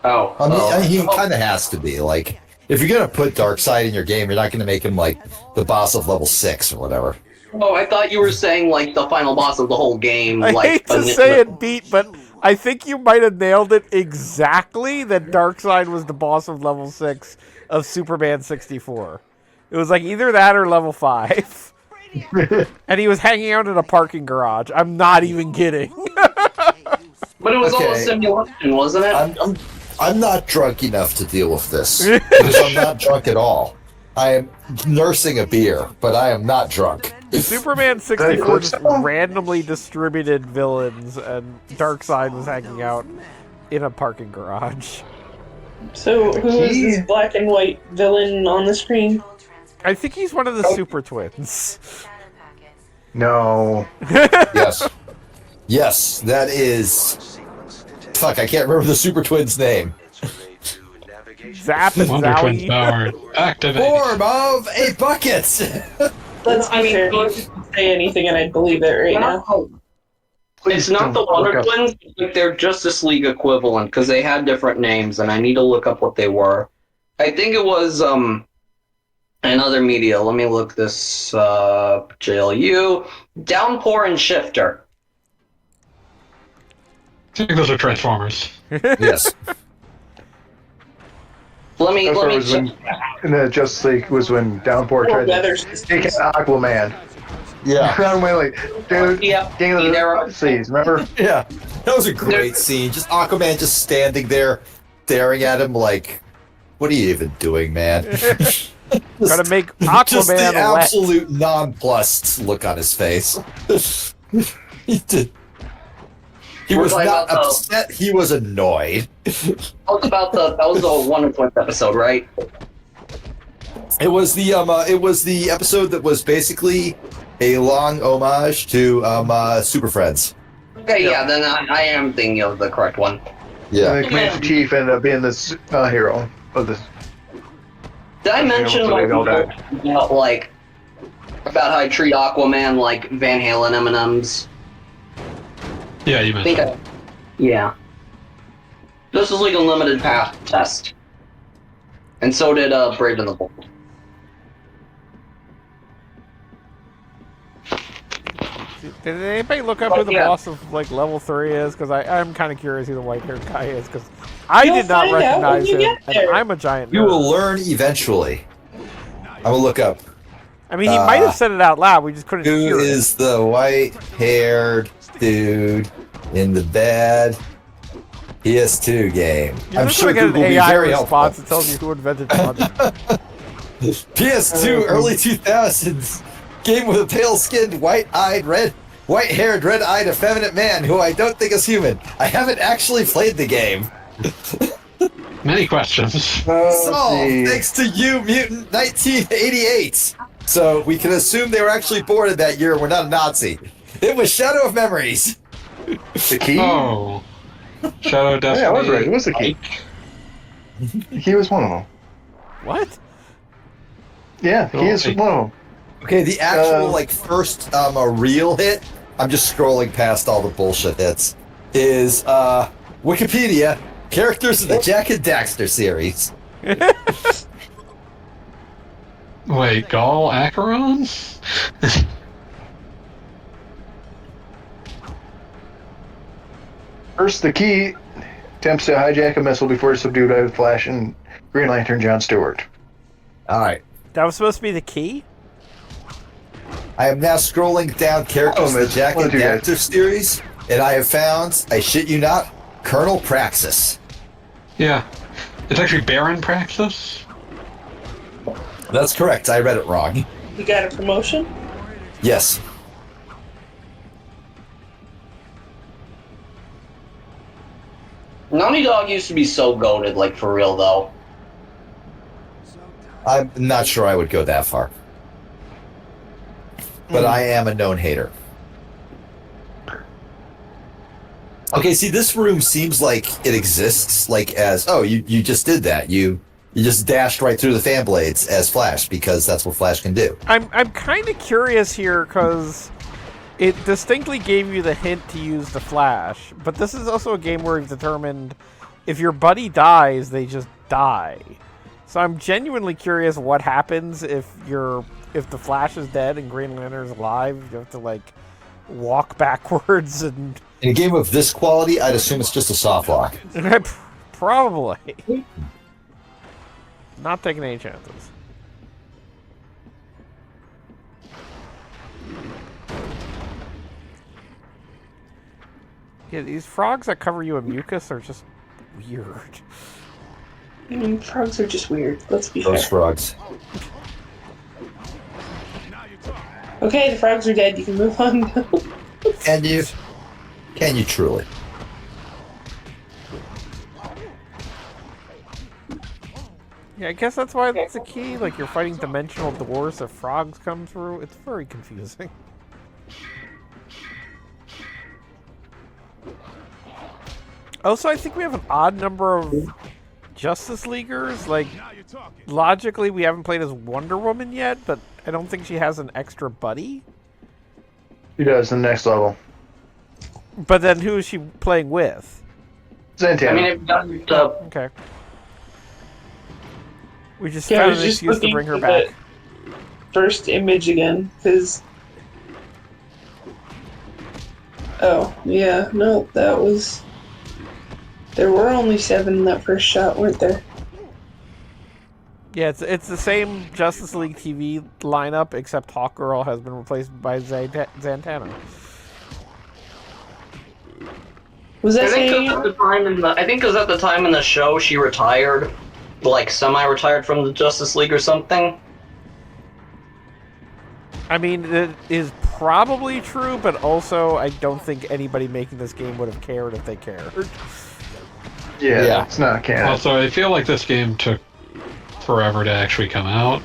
Oh. I mean, he kind of has to be. Like, if you're going to put Darkseid in your game, you're not going to make him, like, the boss of level 6 or whatever. Oh, I thought you were saying, like, the final boss of the whole game. I like, hate to say it, Beat, but I think you might have nailed it exactly that Darkseid was the boss of level 6 of Superman 64. It was like either that or level 5. And he was hanging out in a parking garage. I'm not even kidding. But it was all a Okay. simulation, wasn't it? I'm not drunk enough to deal with this. Because I'm not drunk at all. I am nursing a beer, but I am not drunk. Superman 64 just randomly distributed villains, and Darkseid was hanging out in a parking garage. So, who is this black and white villain on the screen? I think he's one of the Super Twins. No. Yes. Yes, that is... Fuck, I can't remember the Super Twins' name. Zap and Wonder Twins Zowie. power activate. Form of a bucket! Let's be fair, you can say anything and I'd believe it right now. It's not the Wonder look up- Twins, like they're Justice League equivalent, because they had different names, and I need to look up what they were. I think it was, another media. Let me look this up. JLU. Downpour and Shifter. I think those are Transformers. Yes. Let me Was when, in the Justice League was when Downpour tried to take out Aquaman. Yeah. Around way like, dude, Yeah, King of there the Seas, remember? Yeah. That was a great scene. Just Aquaman just standing there, staring at him like, what are you even doing, man? Gotta make Just the Aquaman wet. absolute nonplussed look on his face. He did. He We're was talking not about the- upset. He was annoyed. that was the Wonder Twins episode, right? It was the episode that was basically a long homage to Super Friends. Okay, yeah, then I am thinking of the correct one. Yeah. The Commander Chief ended up being this hero of this. Did I mention They all died. about how I treat Aquaman like Van Halen M&Ms? Yeah, you I think mentioned. yeah. This is like a limited path test. And so did Brave and the Bold. Did anybody look up who the boss of like level 3 is? Because I'm kind of curious who the white-haired guy is. Because I You'll did not find out when recognize you him, get there. and I'm a giant. You nerd. will learn eventually. I will look up. I mean, he might have said it out loud. We just couldn't Who hear it. is the white-haired dude in the bad PS2 game? You're I'm just sure gonna get Google will an be AI very response helpful. that tells you who invented fun. PS2, early 2000s. Game with a pale-skinned, white-haired, red-eyed, effeminate man who I don't think is human. I haven't actually played the game. Many questions. Solved, thanks to you, Mutant 1988. So we can assume they were actually born in that year and were not a Nazi. It was Shadow of Memories. The key? Oh. Shadow Destiny. Yeah, I was right. It was the key. He was one of them. What? Yeah, he is one of them. Okay, the actual first a real hit. I'm just scrolling past all the bullshit hits. Is Wikipedia characters in the Jack and Daxter series? Wait, Gall Acheron? First, the key attempts to hijack a missile before it's subdued by Flash and Green Lantern John Stewart. All right. That was supposed to be the key? I am now scrolling down characters in the Jack and Daxter series, and I have found, I shit you not, Colonel Praxis. Yeah. It's actually Baron Praxis? That's correct. I read it wrong. You got a promotion? Yes. Naughty Dog used to be so goated, like for real though. I'm not sure I would go that far. But I am a known hater. Okay, see, this room seems like it exists, like as, oh, you just did that. You just dashed right through the fan blades as Flash, because that's what Flash can do. I'm kind of curious here, because it distinctly gave you the hint to use the Flash, but this is also a game where you've determined if your buddy dies, they just die. So I'm genuinely curious what happens if the Flash is dead and Green Lantern's alive. You have to, like, walk backwards and... In a game of this quality, I'd assume it's just a soft lock. Probably. Not taking any chances. Yeah, these frogs that cover you in mucus are just weird. I mean, frogs are just weird. Let's be Those fair. frogs. Okay, the frogs are dead. You can move on now. Can you? Can you truly? Yeah, I guess that's why that's the key. Like, you're fighting dimensional doors if frogs come through. It's very confusing. Also, I think we have an odd number of Justice Leaguers. Like, logically, we haven't played as Wonder Woman yet, but I don't think she has an extra buddy. She does the next level. But then who is she playing with? Zatanna. I mean, if you got Okay. We just Yeah, I found was an just excuse to looking bring her for back. the first image again, because... Oh, yeah, no, that was... There were only 7 in that first shot, weren't there? Yeah, it's the same Justice League TV lineup, except Hawkgirl has been replaced by Zatanna. Was that I think saying... 'cause at the time I think 'cause at the time in the show she retired, like semi-retired from the Justice League or something. I mean, it is probably true, but also I don't think anybody making this game would have cared if they cared. Yeah, it's not canon. Also, I feel like this game took forever to actually come out.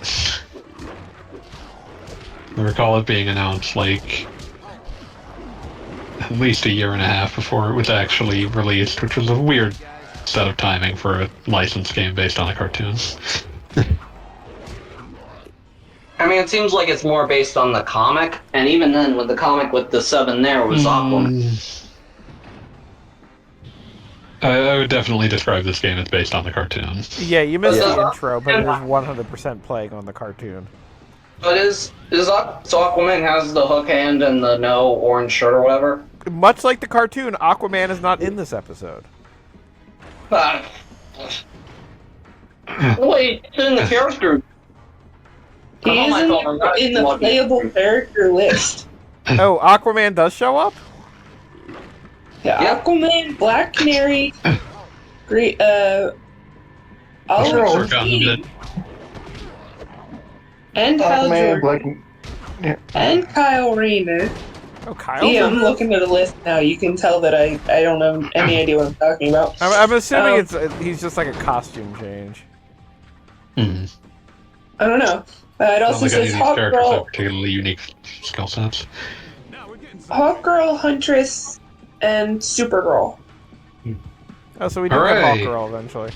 I recall it being announced like at least a year and a half before it was actually released, which was a weird set of timing for a licensed game based on a cartoon. I mean, it seems like it's more based on the comic, and even then, with the comic with the 7 there was Aquaman. I would definitely describe this game as based on the cartoon. Yeah, you missed Yeah. the intro, but it is 100% playing on the cartoon. But so Aquaman has the hook hand and the no orange shirt or whatever? Much like the cartoon, Aquaman is not in this episode. Wait, it's in the character. He Oh is my God, I'm not in the lucky. playable character list. Oh, Aquaman does show up? Yeah, Yep. Aquaman, Black Canary, Great, Sure, Oliver gotten a Queen, bit. and Hal Aquaman, Jordan, Black... and Kyle Rayner. Oh, Kyle? Yeah, I'm looking at a list now. You can tell that I don't have any idea what I'm talking about. I'm assuming Um, he's just like a costume change. Hmm. I don't know. It Sounds also like any says of these characters have Hawkgirl, particularly unique skill sets. Hawkgirl, Huntress, and Supergirl. Oh, so we do have Hooray. Hawkgirl eventually.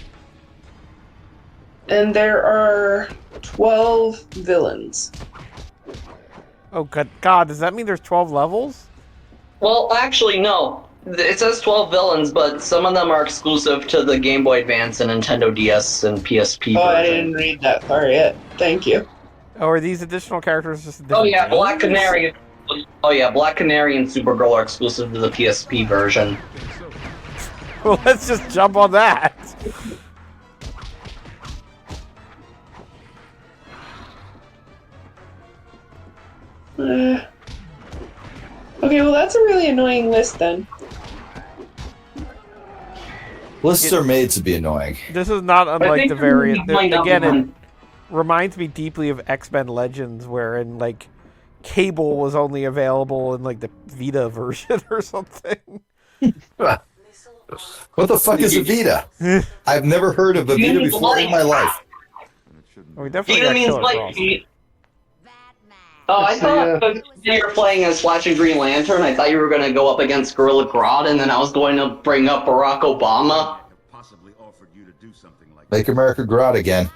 And there are 12 villains. Oh, God, does that mean there's 12 levels? Well, actually, no. It says 12 villains, but some of them are exclusive to the Game Boy Advance and Nintendo DS and PSP Oh, I version. didn't read that far yet. Thank you. Oh, are these additional characters just Oh different yeah, Black games? Canary. Oh yeah, Black Canary and Supergirl are exclusive to the PSP version. Well, let's just jump on that. Okay, well that's a really annoying list then. Lists are made to be annoying. This is not I unlike think the various... we might not Again, it want- reminds me deeply of X-Men Legends, wherein, like, Cable was only available in, like, the Vita version or something. What the fuck is a Vita? I've never heard of a Vita before in my life. We definitely Even got means Killer like. Frost. Oh, I It's thought the, you were playing as Flash and Green Lantern. I thought you were going to go up against Gorilla Grodd, and then I was going to bring up Barack Obama. Make America Grout again.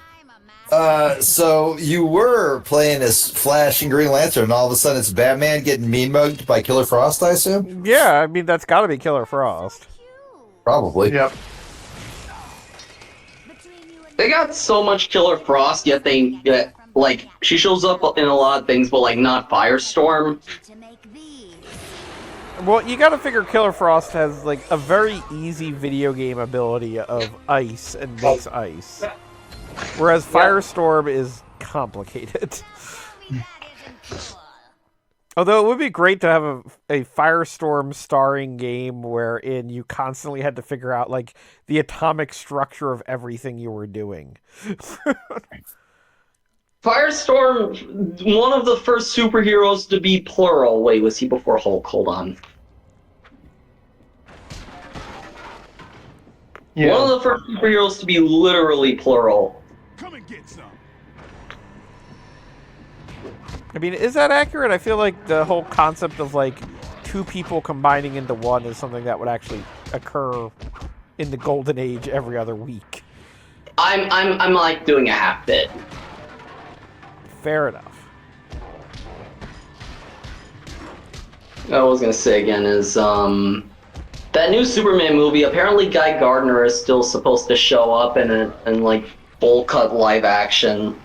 So you were playing as Flash and Green Lantern, and all of a sudden it's Batman getting mean mugged by Killer Frost, I assume? Yeah, I mean, that's got to be Killer Frost. Probably. yep. They got so much Killer Frost, yet they get, like, she shows up in a lot of things, but, like, not Firestorm. Well, you gotta figure Killer Frost has, like, a very easy video game ability of ice and makes ice. Whereas Firestorm is complicated. Although it would be great to have a Firestorm starring game wherein you constantly had to figure out, like, the atomic structure of everything you were doing. Firestorm, one of the first superheroes to be plural. Wait, was he before Hulk? Hold on. Yeah. One of the first superheroes to be literally plural. Come and get some. I mean, is that accurate? I feel like the whole concept of, like, two people combining into one is something that would actually occur in the Golden Age every other week. I'm like doing a half bit. Fair enough. What I was gonna say again is that new Superman movie. Apparently, Guy Gardner is still supposed to show up in like full cut live action.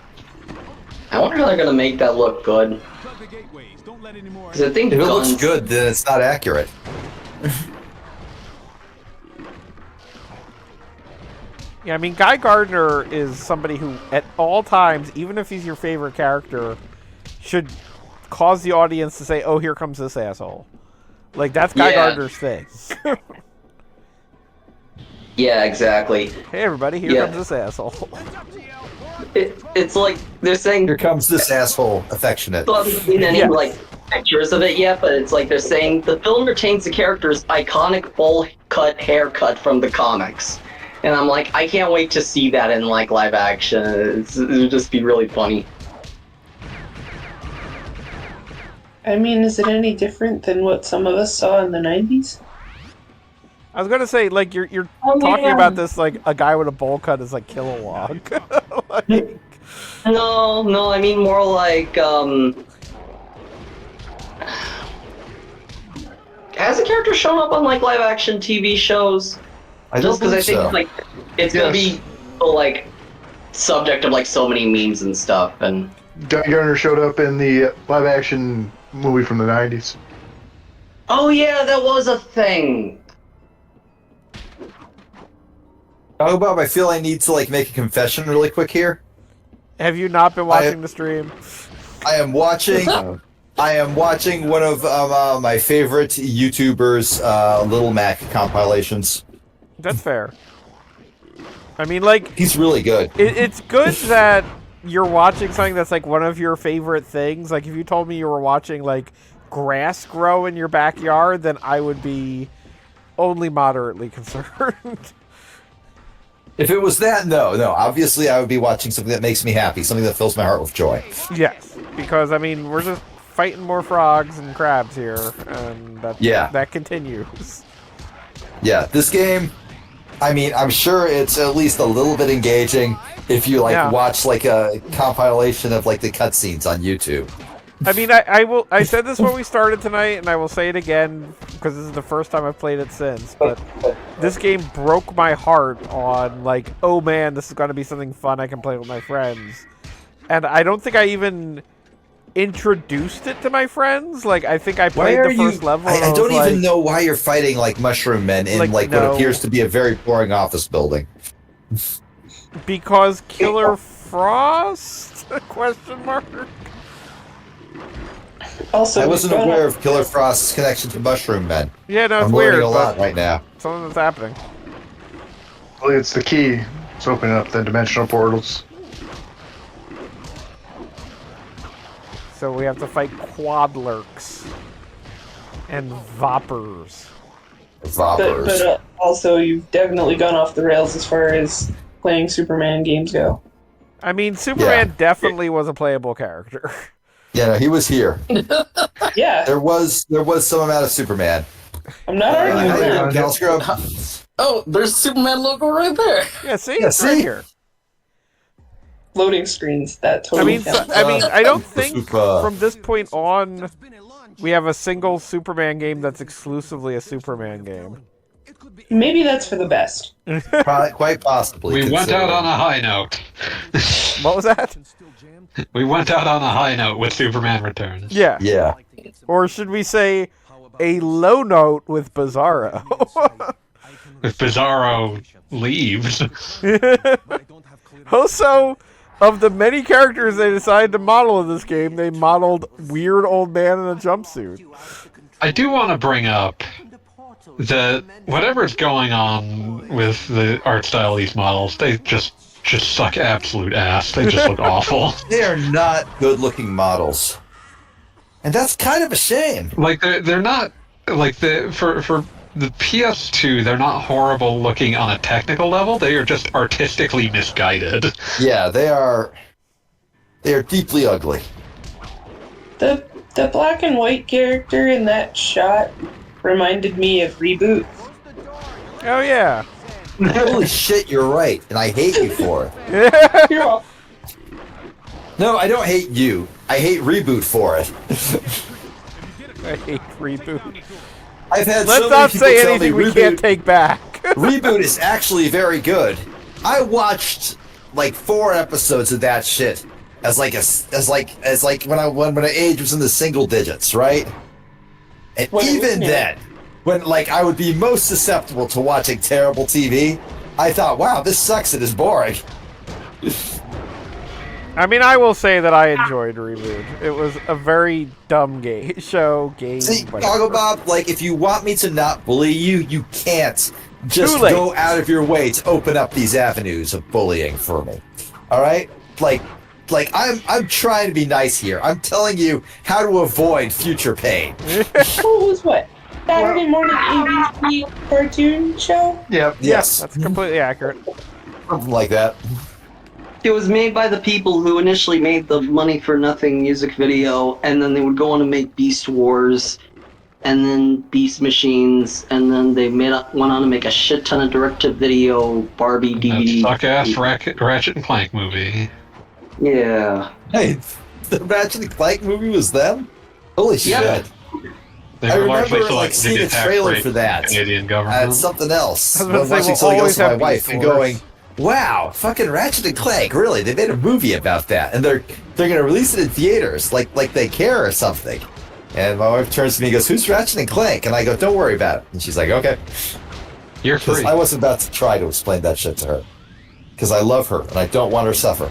I wonder how they're gonna make that look good. Plug the gateways. Don't let any more. 'Cause I think If it guns- looks good, then it's not accurate. Yeah, I mean, Guy Gardner is somebody who, at all times, even if he's your favorite character, should cause the audience to say, "Oh, here comes this asshole." Like, that's Guy Gardner's thing. Yeah, exactly. Hey, everybody, here comes this asshole. It's like they're saying. Here comes this asshole, affectionate. I haven't seen any like pictures of it yet, but it's like they're saying the film retains the character's iconic full cut haircut from the comics, and I'm like, I can't wait to see that in like live action. It'll just be really funny. I mean, is it any different than what some of us saw in the 90s? I was gonna say, like, you're Oh, talking yeah. about this like a guy with a bowl cut is like Kilowog. Like, No, I mean more like has a character shown up on like live action TV shows? I Just don't because I think think so. like it's gonna be like subject of like so many memes and stuff, and Guy Gardner showed up in the live action movie from the 90s. oh yeah, that was a thing. Oh, Bob, I feel I need to like make a confession really quick here. have you not been watching the stream? I am watching. I am watching one of my favorite YouTubers' Little Mac compilations. That's fair. I mean, like, He's really good. it's good that you're watching something that's like one of your favorite things. Like, if you told me you were watching like grass grow in your backyard, then I would be only moderately concerned. If it was that, no. Obviously, I would be watching something that makes me happy, something that fills my heart with joy. Yes, because I mean, we're just fighting more frogs and crabs here, and that continues. Yeah, this game. I mean, I'm sure it's at least a little bit engaging if you like watch like a compilation of like the cutscenes on YouTube. I mean, I said this when we started tonight, and I will say it again because this is the first time I've played it since. But this game broke my heart on like, oh man, this is going to be something fun I can play with my friends. And I don't think I even introduced it to my friends. Like, I think I played the first level. I don't even know why you're fighting like mushroom men in like what appears to be a very boring office building. Because Killer Frost? Question mark. Also, I wasn't aware of Killer Frost's connection to mushroom men. Yeah, no, it's I'm weird. learning a lot right now. Something that's happening. Well, it's the key. It's opening up the dimensional portals. So we have to fight quadlurks and vapors. But also, you've definitely gone off the rails as far as playing Superman games go. I mean, Superman definitely was a playable character. Yeah, no, he was here. Yeah, There was some amount of Superman. I'm not arguing How you that. doing, Cal Scrub? Oh, there's a Superman logo right there. Yeah, see, Yeah, it's right see? here. Loading screens that I totally mean, count. I don't think Super. from this point on we have a single Superman game that's exclusively a Superman game. Maybe that's for the best. Quite possibly. We went out on a high note. What was that? We went out on a high note with Superman Returns. Yeah. Yeah. Or should we say a low note with Bizarro? If Bizarro leaves. Also, of the many characters they decided to model in this game, they modeled weird old man in a jumpsuit. I do want to bring up that whatever's going on with the art style of these models, they just suck absolute ass. They just look awful. They are not good-looking models, and that's kind of a shame. Like they're not like for the PS2. They're not horrible looking on a technical level. They are just artistically misguided. Yeah, they are deeply ugly. The black and white character in that shot reminded me of Reboot. Oh yeah. Holy shit, you're right, and I hate you for it. You're welcome. No, I don't hate you. I hate Reboot for it. I hate Reboot. I've had Let's so not many people say tell anything me we can't take back. Reboot is actually very good. I watched like 4 episodes of that shit as when my age was in the single digits, right? And even then, when like I would be most susceptible to watching terrible TV, I thought, wow, this sucks. It is boring. I mean, I will say that I enjoyed Reboot. It was a very dumb game. See, Goggle Bob, like, if you want me to not bully you, you can't just Too late. go out of your way to open up these avenues of bullying for me. All right? Like I'm trying to be nice here. I'm telling you how to avoid future pain. What was what? Saturday morning ABC cartoon show? Yep. Yes, That's completely accurate. something like that. It was made by the people who initially made the Money for Nothing music video, and then they would go on to make Beast Wars, and then Beast Machines, and then they went on to make a shit ton of direct-to-video Barbie That DVD. suck-ass Ratchet and Clank movie. Yeah. Hey, the Ratchet and Clank movie was them? Holy shit. Yeah. They I were largely remember like selected to seeing be a tax trailer break for that. the Canadian government. And something else. I was about to say, Watching we'll something else always with my have wife Beast and Wars. going, wow, fucking Ratchet and Clank, really? They made a movie about that, and they're gonna release it in theaters, like they care or something. And my wife turns to me and goes, "Who's Ratchet and Clank?" And I go, "Don't worry about it." And she's like, "Okay." You're Because free. I wasn't about to try to explain that shit to her. Because I love her and I don't want her to suffer.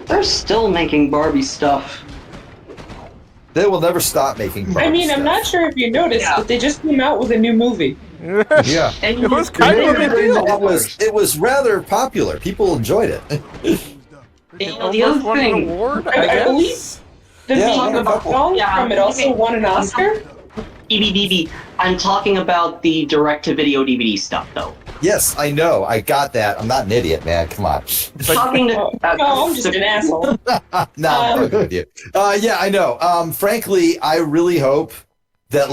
They're still making Barbie stuff. They will never stop making Barbie I mean, I'm stuff. not sure if you noticed, but they just came out with a new movie. Yeah. And It was kind of a big deal. It was rather popular. People enjoyed it. the other Almost won an thing, award, I I believe guess. the Yeah, the a couple. song from it also won an Oscar. DVD, I'm talking about the direct-to-video DVD stuff, though. Yes, I know. I got that. I'm not an idiot, man. Come on. Talking to, No, I'm just an asshole. No, I'm fucking with you. Yeah, I know. Frankly, I really hope that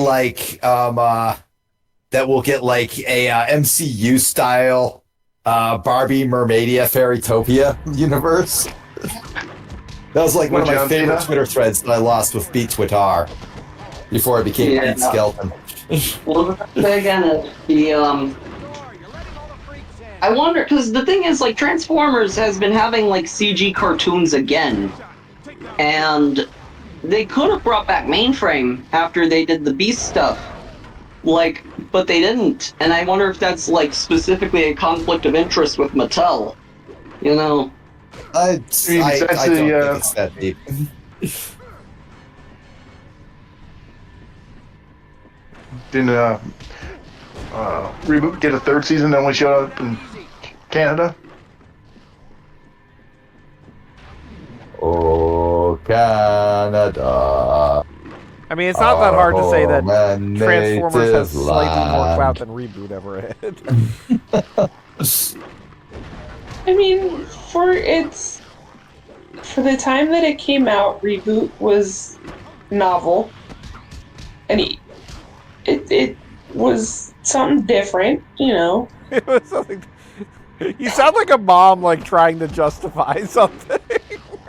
that we'll get like a MCU style Barbie Mermaidia Fairytopia universe. That was like one of my John favorite Cena? Twitter threads that I lost with Beat Twitter before I became Yeah. Pete Skeleton. well, again, I wonder, because the thing is, like, Transformers has been having, like, CG cartoons again. And they could have brought back Mainframe after they did the Beast stuff. Like, but they didn't. And I wonder if that's, like, specifically a conflict of interest with Mattel. You know? I mean, don't besides think the, it's that deep. Didn't Reboot get a 3rd season that only showed up in Canada? Oh, Canada. I mean, it's not that hard to say that Oh, my Transformers has native slightly more land. clout than Reboot ever had. I mean, for the time that it came out, Reboot was novel, and it was something different, you know. It was something. You sound like a mom, like trying to justify something.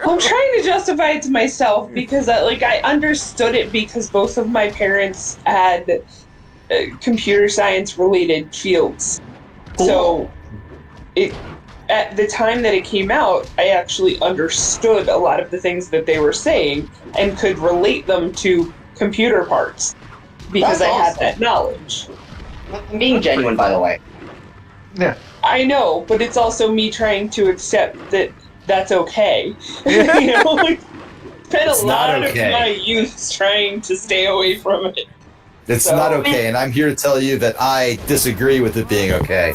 I'm trying to justify it to myself because, I understood it because both of my parents had computer science related fields, so at the time that it came out, I actually understood a lot of the things that they were saying and could relate them to computer parts because I had that knowledge. I'm being genuine, by the way. Yeah. I know, but it's also me trying to accept that that's okay. You know, spent a lot of my youth trying to stay away from it. It's not okay, and I'm here to tell you that I disagree with it being okay.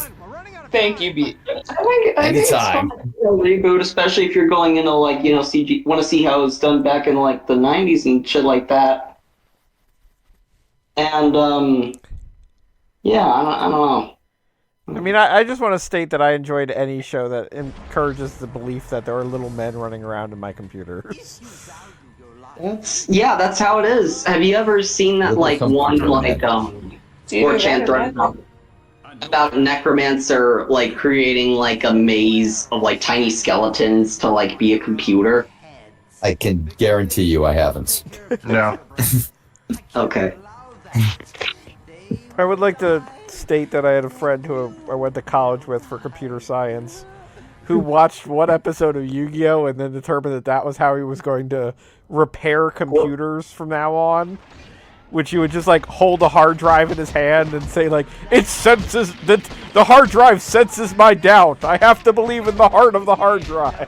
Thank you, B. I think it's fun to reboot, especially if you're going into CG. Want to see how it's done back in the '90s and shit like that. And yeah, I don't know. I mean, I just want to state that I enjoyed any show that encourages the belief that there are little men running around in my computers. That's how it is. Have you ever seen that one 4chan thread about a necromancer creating a maze of tiny skeletons to be a computer? I can guarantee you I haven't. No. Okay. I would like to state that I had a friend who I went to college with for computer science who watched one episode of Yu-Gi-Oh! And then determined that that was how he was going to repair computers from now on. Which he would just hold a hard drive in his hand and say it senses that the hard drive senses my doubt. I have to believe in the heart of the hard drive.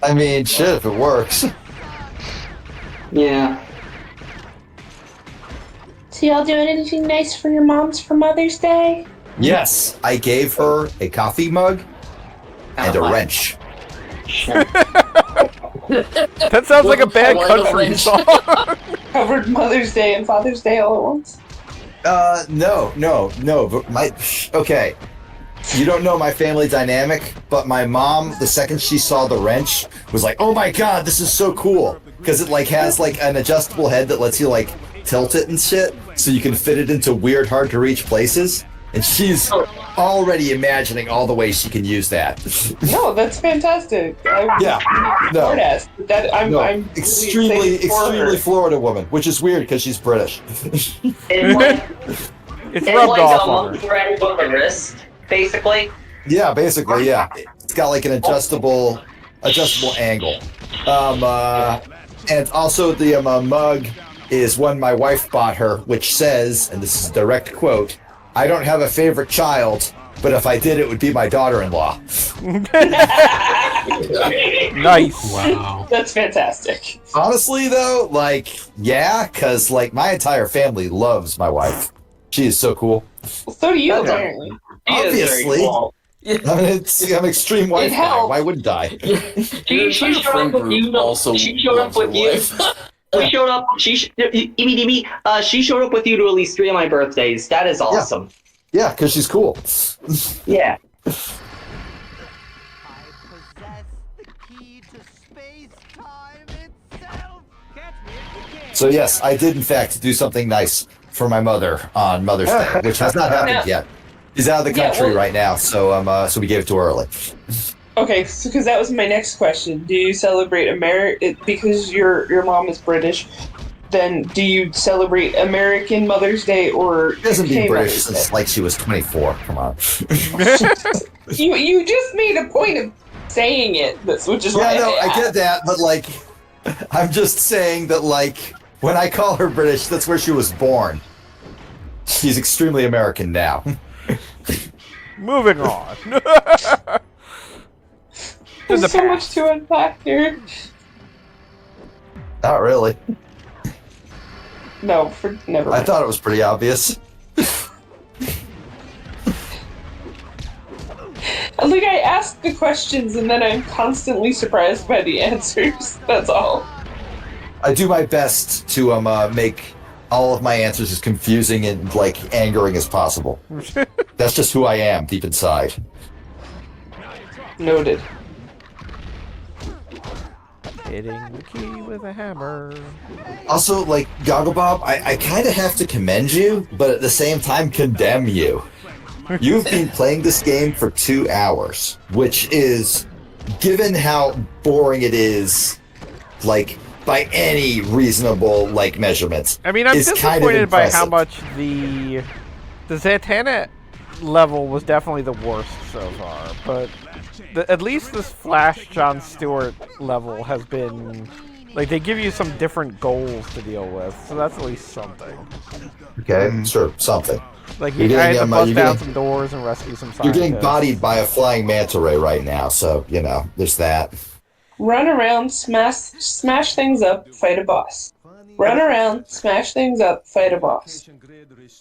I mean, shit, if it works. Yeah. So y'all doing anything nice for your moms for Mother's Day? Yes, I gave her a coffee mug and a wrench. That sounds like a bad country song. Covered Mother's Day and Father's Day all at once? No. But okay. You don't know my family dynamic, but my mom, the second she saw the wrench, was like, "Oh my god, this is so cool!" Because it has an adjustable head that lets you tilt it and shit, so you can fit it into weird, hard to reach places. And she's already imagining all the ways she can use that. No, that's fantastic. I'm extremely Florida woman, which is weird because she's British. It's rubbed off on her. On the wrist, basically. Yeah, basically, yeah. It's got an adjustable angle. And also the mug is one my wife bought her, which says, and this is a direct quote, "I don't have a favorite child, but if I did, it would be my daughter-in-law." Nice. Wow. That's fantastic. Honestly, though, yeah, because my entire family loves my wife. She is so cool. Well, so do you, apparently. Obviously. Cool. I mean, I'm an extreme wife guy. Why wouldn't I? She showed up with you. She showed up with you. We showed up. She showed up with you to at least 3 of my birthdays. That is awesome. Yeah, because she's cool. Yeah. So yes, I did in fact do something nice for my mother on Mother's Day, which has not happened yet. She's out of the country right now, so we gave it to her early. Okay, so because that was my next question. Do you celebrate because your mom is British? Then do you celebrate American Mother's Day or? She hasn't been British since she was 24. Come on. You just made a point of saying it, which is why. I get that, but I'm just saying that when I call her British, that's where she was born. She's extremely American now. Moving on. There's so much to unpack here. Not really. No, never mind. I thought it was pretty obvious. I ask the questions and then I'm constantly surprised by the answers. That's all. I do my best to make all of my answers as confusing and angering as possible. That's just who I am deep inside. Noted. Hitting the key with a hammer. Also, like, Gogglebob, I kind of have to commend you, but at the same time condemn you. You've been playing this game for 2 hours, which is, given how boring it is, like, by any reasonable, like, measurements. I mean, I'm is kind of disappointed by how impressive. much the Zatanna level was definitely the worst so far, but at least this Flash John Stewart level has been, like, they give you some different goals to deal with, so that's at least something. Okay, sure, something. Like, You're I had getting, to bust you're down getting- some doors and rescue some You're scientists. getting bodied by a flying manta ray right now, so, you know, there's that. Run around, smash things up, fight a boss. Run around, smash things up, fight a boss.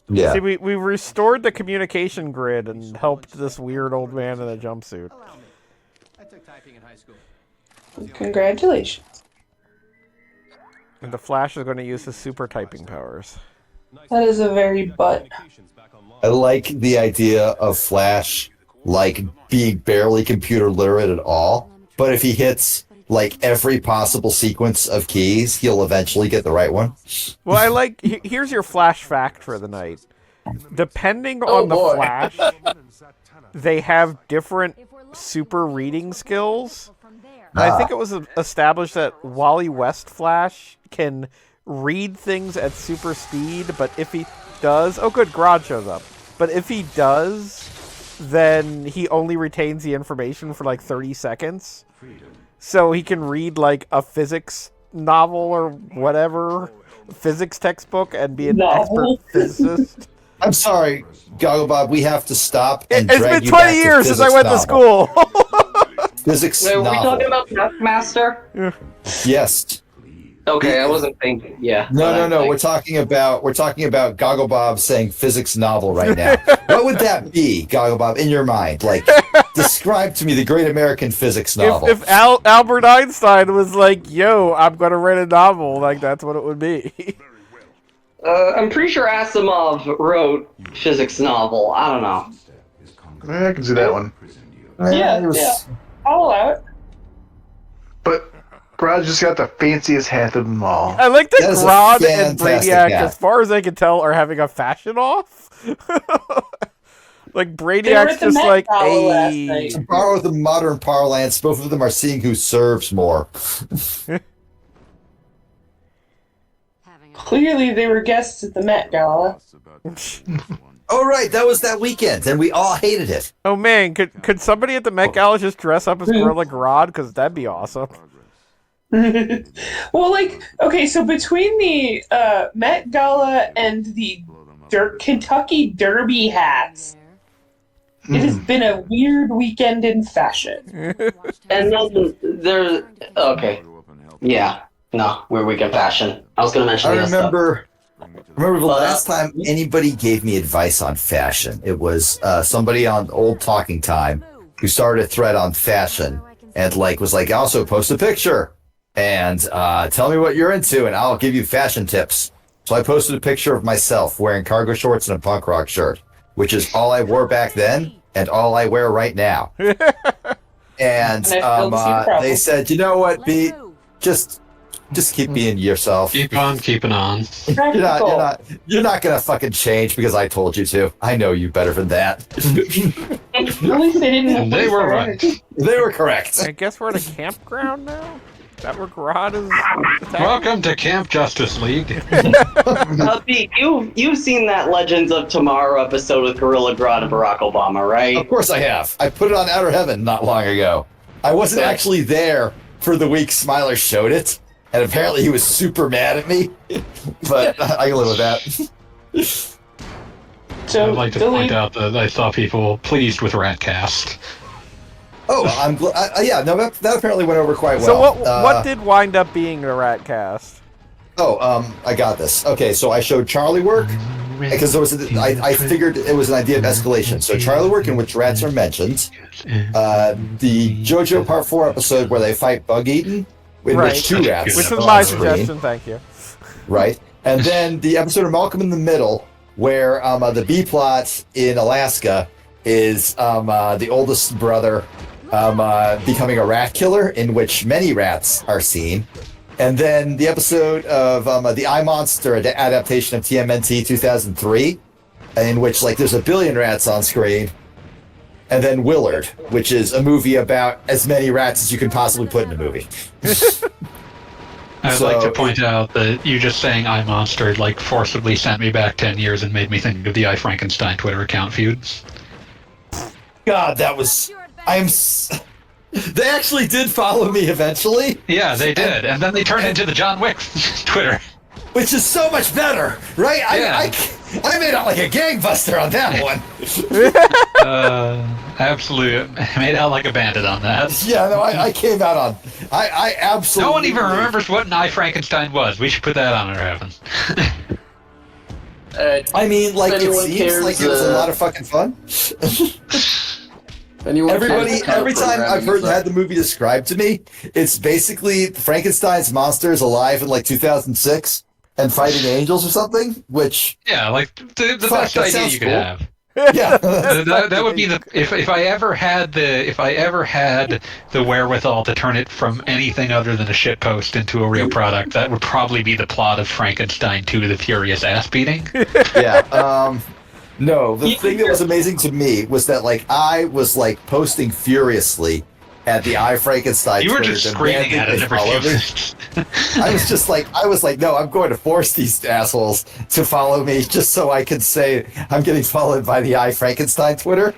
Yeah. See, we restored the communication grid and helped this weird old man in a jumpsuit. Congratulations. And the Flash is going to use his super typing powers. That is a very butt. I like the idea of Flash, like, being barely computer literate at all, but if he hits, like, every possible sequence of keys, he'll eventually get the right one. Well, I like... Here's your Flash fact for the night. Depending on the boy. Flash, they have different super reading skills. And I think it was established that Wally West Flash can read things at super speed, but if he does... Oh, good, Grodd shows up. But if he does, then he only retains the information for like 30 seconds. So he can read like a physics novel or whatever, physics textbook, and be an Novel. expert physicist. I'm sorry, Gogglebob, we have to stop and It's drag been you 20 back years to since I physics went to novel. school. Physics Wait, were we novel. talking about Taskmaster? Yes. Okay, I wasn't thinking. Yeah. No. We're talking about Gogglebob saying physics novel right now. What would that be, Gogglebob, in your mind? Like, describe to me the great American physics novel. If Albert Einstein was like, "Yo, I'm gonna write a novel," like that's what it would be. I'm pretty sure Asimov wrote physics novel. I don't know. I can see that one. Yeah, it was- yeah. I'll allow it. But Grodd's just got the fanciest hat of them all. I like that That is a Grodd and fantastic Brainiac, hat. as far as I can tell, are having a fashion off. Like They were Brainiac's at the just Met like Gala last a. night. To borrow the modern parlance, both of them are seeing who serves more. Clearly, they were guests at the Met Gala. Oh, right, that was that weekend, and we all hated it. Oh man, could somebody at the Met Gala just dress up as Gorilla Grodd? Because that'd be awesome. Well, like, okay, so between the Met Gala and the Kentucky Derby hats, it has been a weird weekend in fashion. And then there's okay. Yeah. No, we're weak in fashion. I was gonna mention I the other stuff. remember the last time anybody gave me advice on fashion. It was somebody on Old Talking Time who started a thread on fashion and was like, also post a picture and tell me what you're into and I'll give you fashion tips. So I posted a picture of myself wearing cargo shorts and a punk rock shirt, which is all I wore back then and all I wear right now. And they said, you know what, B, just keep being yourself. Keep on keeping on. You're not gonna fucking change because I told you to. I know you better than that. At least they didn't. And they were right. They were correct. I guess we're at a campground now. Is that where Grodd is? Welcome to Camp Justice League. Pete, you've seen that Legends of Tomorrow episode with Gorilla Grodd and Barack Obama, right? Of course I have. I put it on Outer Heaven not long ago. I wasn't actually there for the week Smiler showed it, and apparently he was super mad at me. But I can live with that. So I'd like to point out that I saw people pleased with Ratcast. Oh, I'm yeah. No, that apparently went over quite well. So what did wind up being the Ratcast? I got this. Okay, so I showed Charlie work because there was I figured it was an idea of escalation. So Charlie work in which rats are mentioned, the JoJo Part 4 episode where they fight Bug Eaten, in which two rats, which was on my screen. suggestion. Thank you. Right, and then the episode of Malcolm in the Middle where the B plot in Alaska is the oldest brother becoming a rat killer, in which many rats are seen. And then the episode of the I Monster adaptation of TMNT 2003, in which like there's a billion rats on screen. And then Willard, which is a movie about as many rats as you can possibly put in a movie. I'd like to point out that you just saying I Monster like forcibly sent me back 10 years and made me think of the I Frankenstein Twitter account feuds. God, that was... They actually did follow me eventually. Yeah, they did. And then they turned into the John Wick Twitter. Which is so much better, right? Yeah. I made out like a gangbuster on that one. Absolutely. I made out like a bandit on that. Yeah, no, I came out on... I absolutely... No one even remembers what an I Frankenstein was. We should put that on our heaven. I mean, like, it anyone seems cares, like it was a lot of fucking fun. Every time I've had the movie described to me, it's basically Frankenstein's monster is alive in like 2006 and fighting angels or something. Which like the best idea you could have. Yeah, that would be if I ever had the wherewithal to turn it from anything other than a shitpost into a real product, that would probably be the plot of Frankenstein 2: The Furious Ass Beating. Yeah. No, the thing that was amazing to me was that, like, I was, like, posting furiously at the I Frankenstein You were Twitter just screaming at it every few minutes. I was like, no, I'm going to force these assholes to follow me just so I can say I'm getting followed by the I Frankenstein Twitter.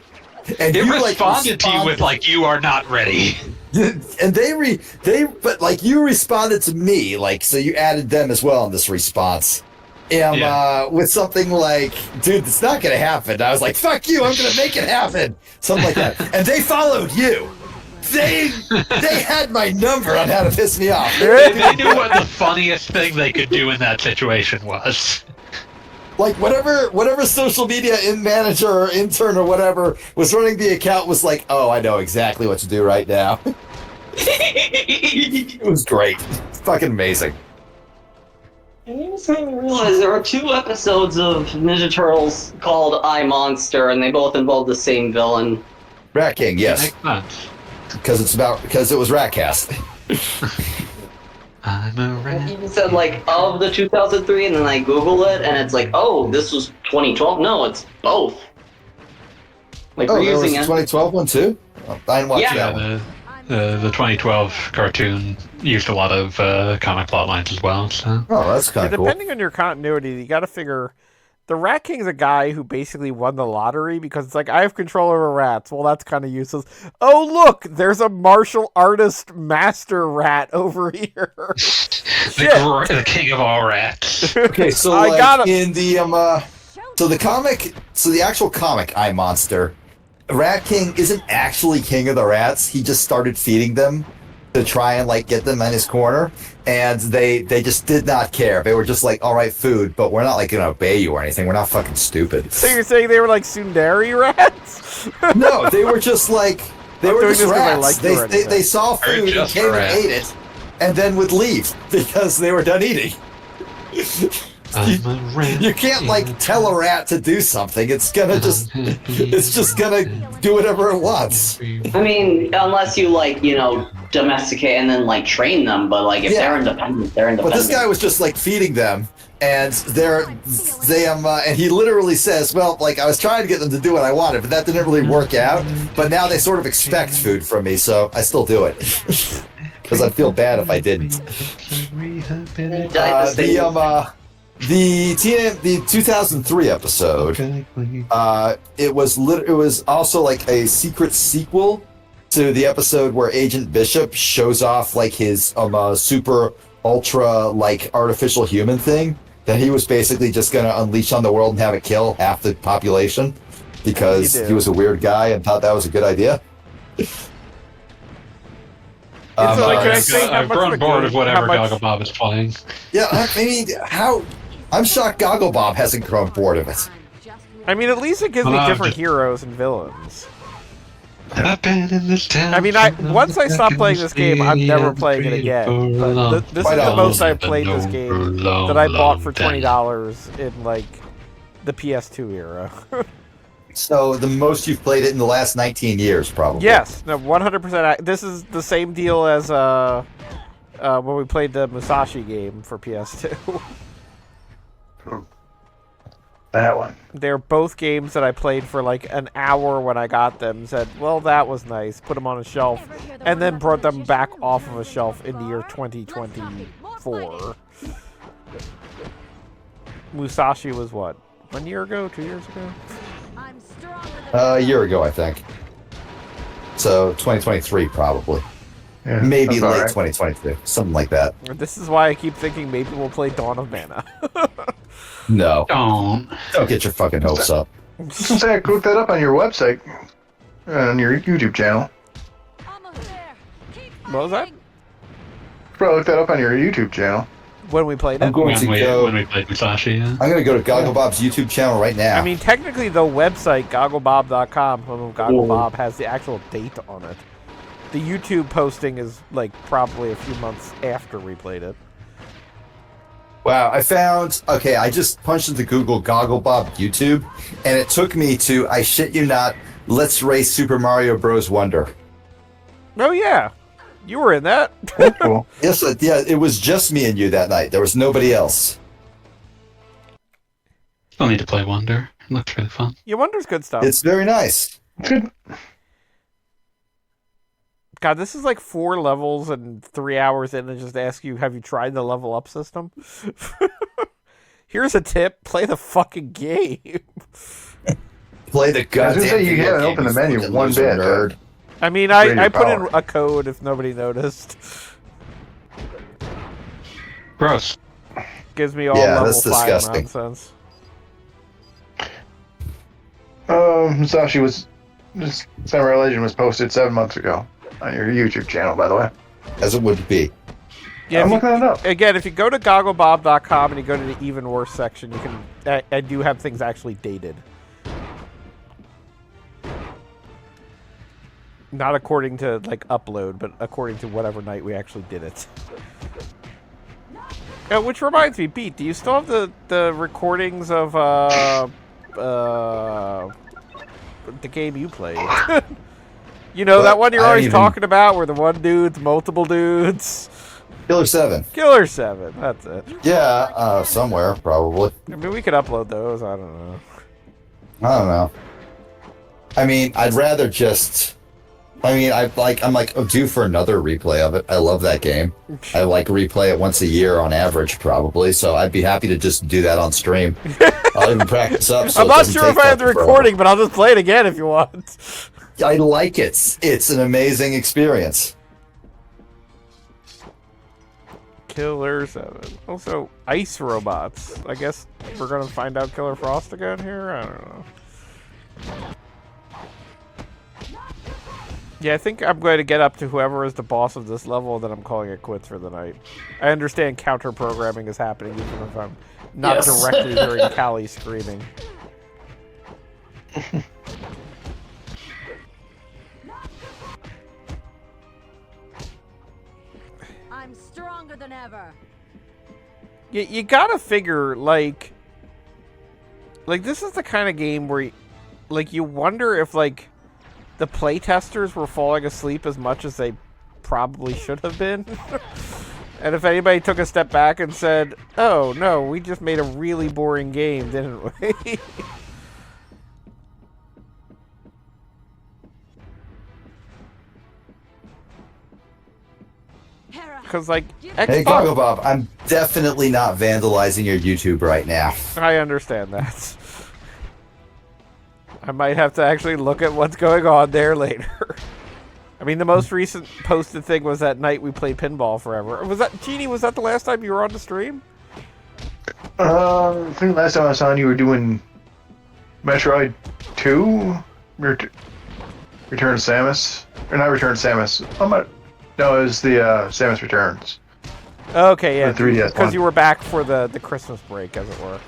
And it you, responded to you with, like, you are not ready. And but, like, you responded to me, like, so you added them as well in this response. With something like, dude, it's not gonna happen. I was like, fuck you, I'm gonna make it happen. Something like that. And they followed you. They had my number on how to piss me off. They knew what the funniest thing they could do in that situation was. Like, whatever social media manager or intern or whatever was running the account was like, oh, I know exactly what to do right now. It was great. It's fucking amazing. I just made me realize there are 2 episodes of Ninja Turtles called I Monster, and they both involve the same villain. Rat King, yes. Because it was Ratcast. I'm a rat. It even said, like, of the 2003, and then I Google it, and it's like, oh, this was 2012? No, it's both. Like, we're there was using a 2012 one too? Oh, I didn't watch that one. The 2012 cartoon used a lot of comic plot lines as well. So. Oh, that's kind of cool. Depending on your continuity, you got to figure the Rat King's a guy who basically won the lottery because it's like, I have control over rats. Well, that's kind of useless. Oh, look, there's a martial artist master rat over here. The king of all rats. Okay, so I got him. In the the actual comic I Monster, Rat King isn't actually king of the rats. He just started feeding them to try and like get them in his corner, and they just did not care. They were just like, all right, food, but we're not like gonna obey you or anything. We're not fucking stupid. So you're saying they were like tsundere rats? No, they were just like they were just rats. They saw food and came and ate it, and then would leave because they were done eating. You can't like tell a rat to do something. It's just gonna do whatever it wants. I mean, unless you like, domesticate and then like train them, but like if they're independent, they're independent. But this guy was just like feeding them, and and he literally says, well, like I was trying to get them to do what I wanted, but that didn't really work out. But now they sort of expect food from me, so I still do it. Because I'd feel bad if I didn't. The 2003 episode, it was also like a secret sequel to the episode where Agent Bishop shows off like his super ultra like artificial human thing that he was basically just gonna unleash on the world and have it kill half the population because he was a weird guy and thought that was a good idea. I've grown bored of whatever Gogglebob is playing. Yeah, I mean, I'm shocked Gogglebob hasn't grown bored of it. I mean, at least it gives me different heroes and villains. I've been in this town. I mean, once I stop playing this game, I'm never playing it again. But this is the most I've played this game that I bought for $20 in like the PS2 era. So the most you've played it in the last 19 years, probably. Yes, no, 100%. This is the same deal as when we played the Musashi game for PS2. That one. They're both games that I played for like an hour when I got them. Said, well, that was nice. Put them on a shelf. And then brought them back off of a shelf in the year 2024. Musashi was what? 1 year ago? 2 years ago? A year ago, I think. So 2023, probably. Yeah, Maybe that's all late right. 2023. Something like that. This is why I keep thinking maybe we'll play Dawn of Mana. No. Don't. Don't get your fucking hopes up. Since I looked that up on your website, on your YouTube channel. What was that? Probably look that up on your YouTube channel. When we played I'm it? going When to we, go. when we played Musashi, yeah. I'm going to go to Gogglebob's YouTube channel right now. I mean, technically, the website, gogglebob.com, Gogglebob has the actual date on it. The YouTube posting is, like, probably a few months after we played it. Wow, I found... Okay, I just punched into Google Gogglebob YouTube, and it took me to, I shit you not, Let's Race Super Mario Bros. Wonder. Oh, yeah. You were in that. Cool. Yes, yeah, it was just me and you that night. There was nobody else. Still need to play Wonder. It looks really fun. Yeah, Wonder's good stuff. It's very nice. Good. God, this is like 4 levels and 3 hours in and just ask you, have you tried the level up system? Here's a tip, play the fucking game. Play the I was goddamn gonna say you video haven't game, opened the you menu fucking one loser bit. nerd. I mean, Radio I put in power. a code if nobody noticed. Gross. Gives me all Yeah, level that's 5 disgusting. nonsense. Musashi was... This Samurai Legend was posted 7 months ago on your YouTube channel, by the way. As it would be. Yeah, I'm if looking it up. Again, if you go to gogglebob.com and you go to the even worse section, you can. I do have things actually dated. Not according to like upload, but according to whatever night we actually did it. Which reminds me, Pete, do you still have the recordings of the game you played? You know, What? that one you're I don't always even- talking about, where the one dude's multiple dudes. Killer 7. Killer 7, that's it. Yeah, somewhere, probably. I mean, we could upload those. I don't know. I don't know. I mean, I'd rather just... I'm due for another replay of it. I love that game. I replay it once a year on average, probably. So I'd be happy to just do that on stream. I'll even practice up. So I'm it not doesn't sure if take I have the fucking recording, but I'll just play it again if you want. forever. I like it. It's an amazing experience. Killer 7. Also, ice robots. I guess we're gonna find out Killer Frost again here? I don't know. Yeah, I think I'm going to get up to whoever is the boss of this level, then I'm calling it quits for the night. I understand counter-programming is happening, even if I'm not Yes. directly hearing Callie screaming. I'm stronger than ever. You gotta figure, like this is the kind of game where, you wonder if, the playtesters were falling asleep as much as they probably should have been. And if anybody took a step back and said, oh, no, we just made a really boring game, didn't we? Because, Hey, Xbox... Gogglebob, I'm definitely not vandalizing your YouTube right now. I understand that. I might have to actually look at what's going on there later. I mean, the most recent posted thing was that night we played pinball forever. Was that, Genie, was that the last time you were on the stream? I think last time I saw you were doing Metroid 2? Return of Samus? Or not Return of Samus. No, it was the Samus Returns. Okay, yeah. The 3DS Because one. you were back for the Christmas break, as it were.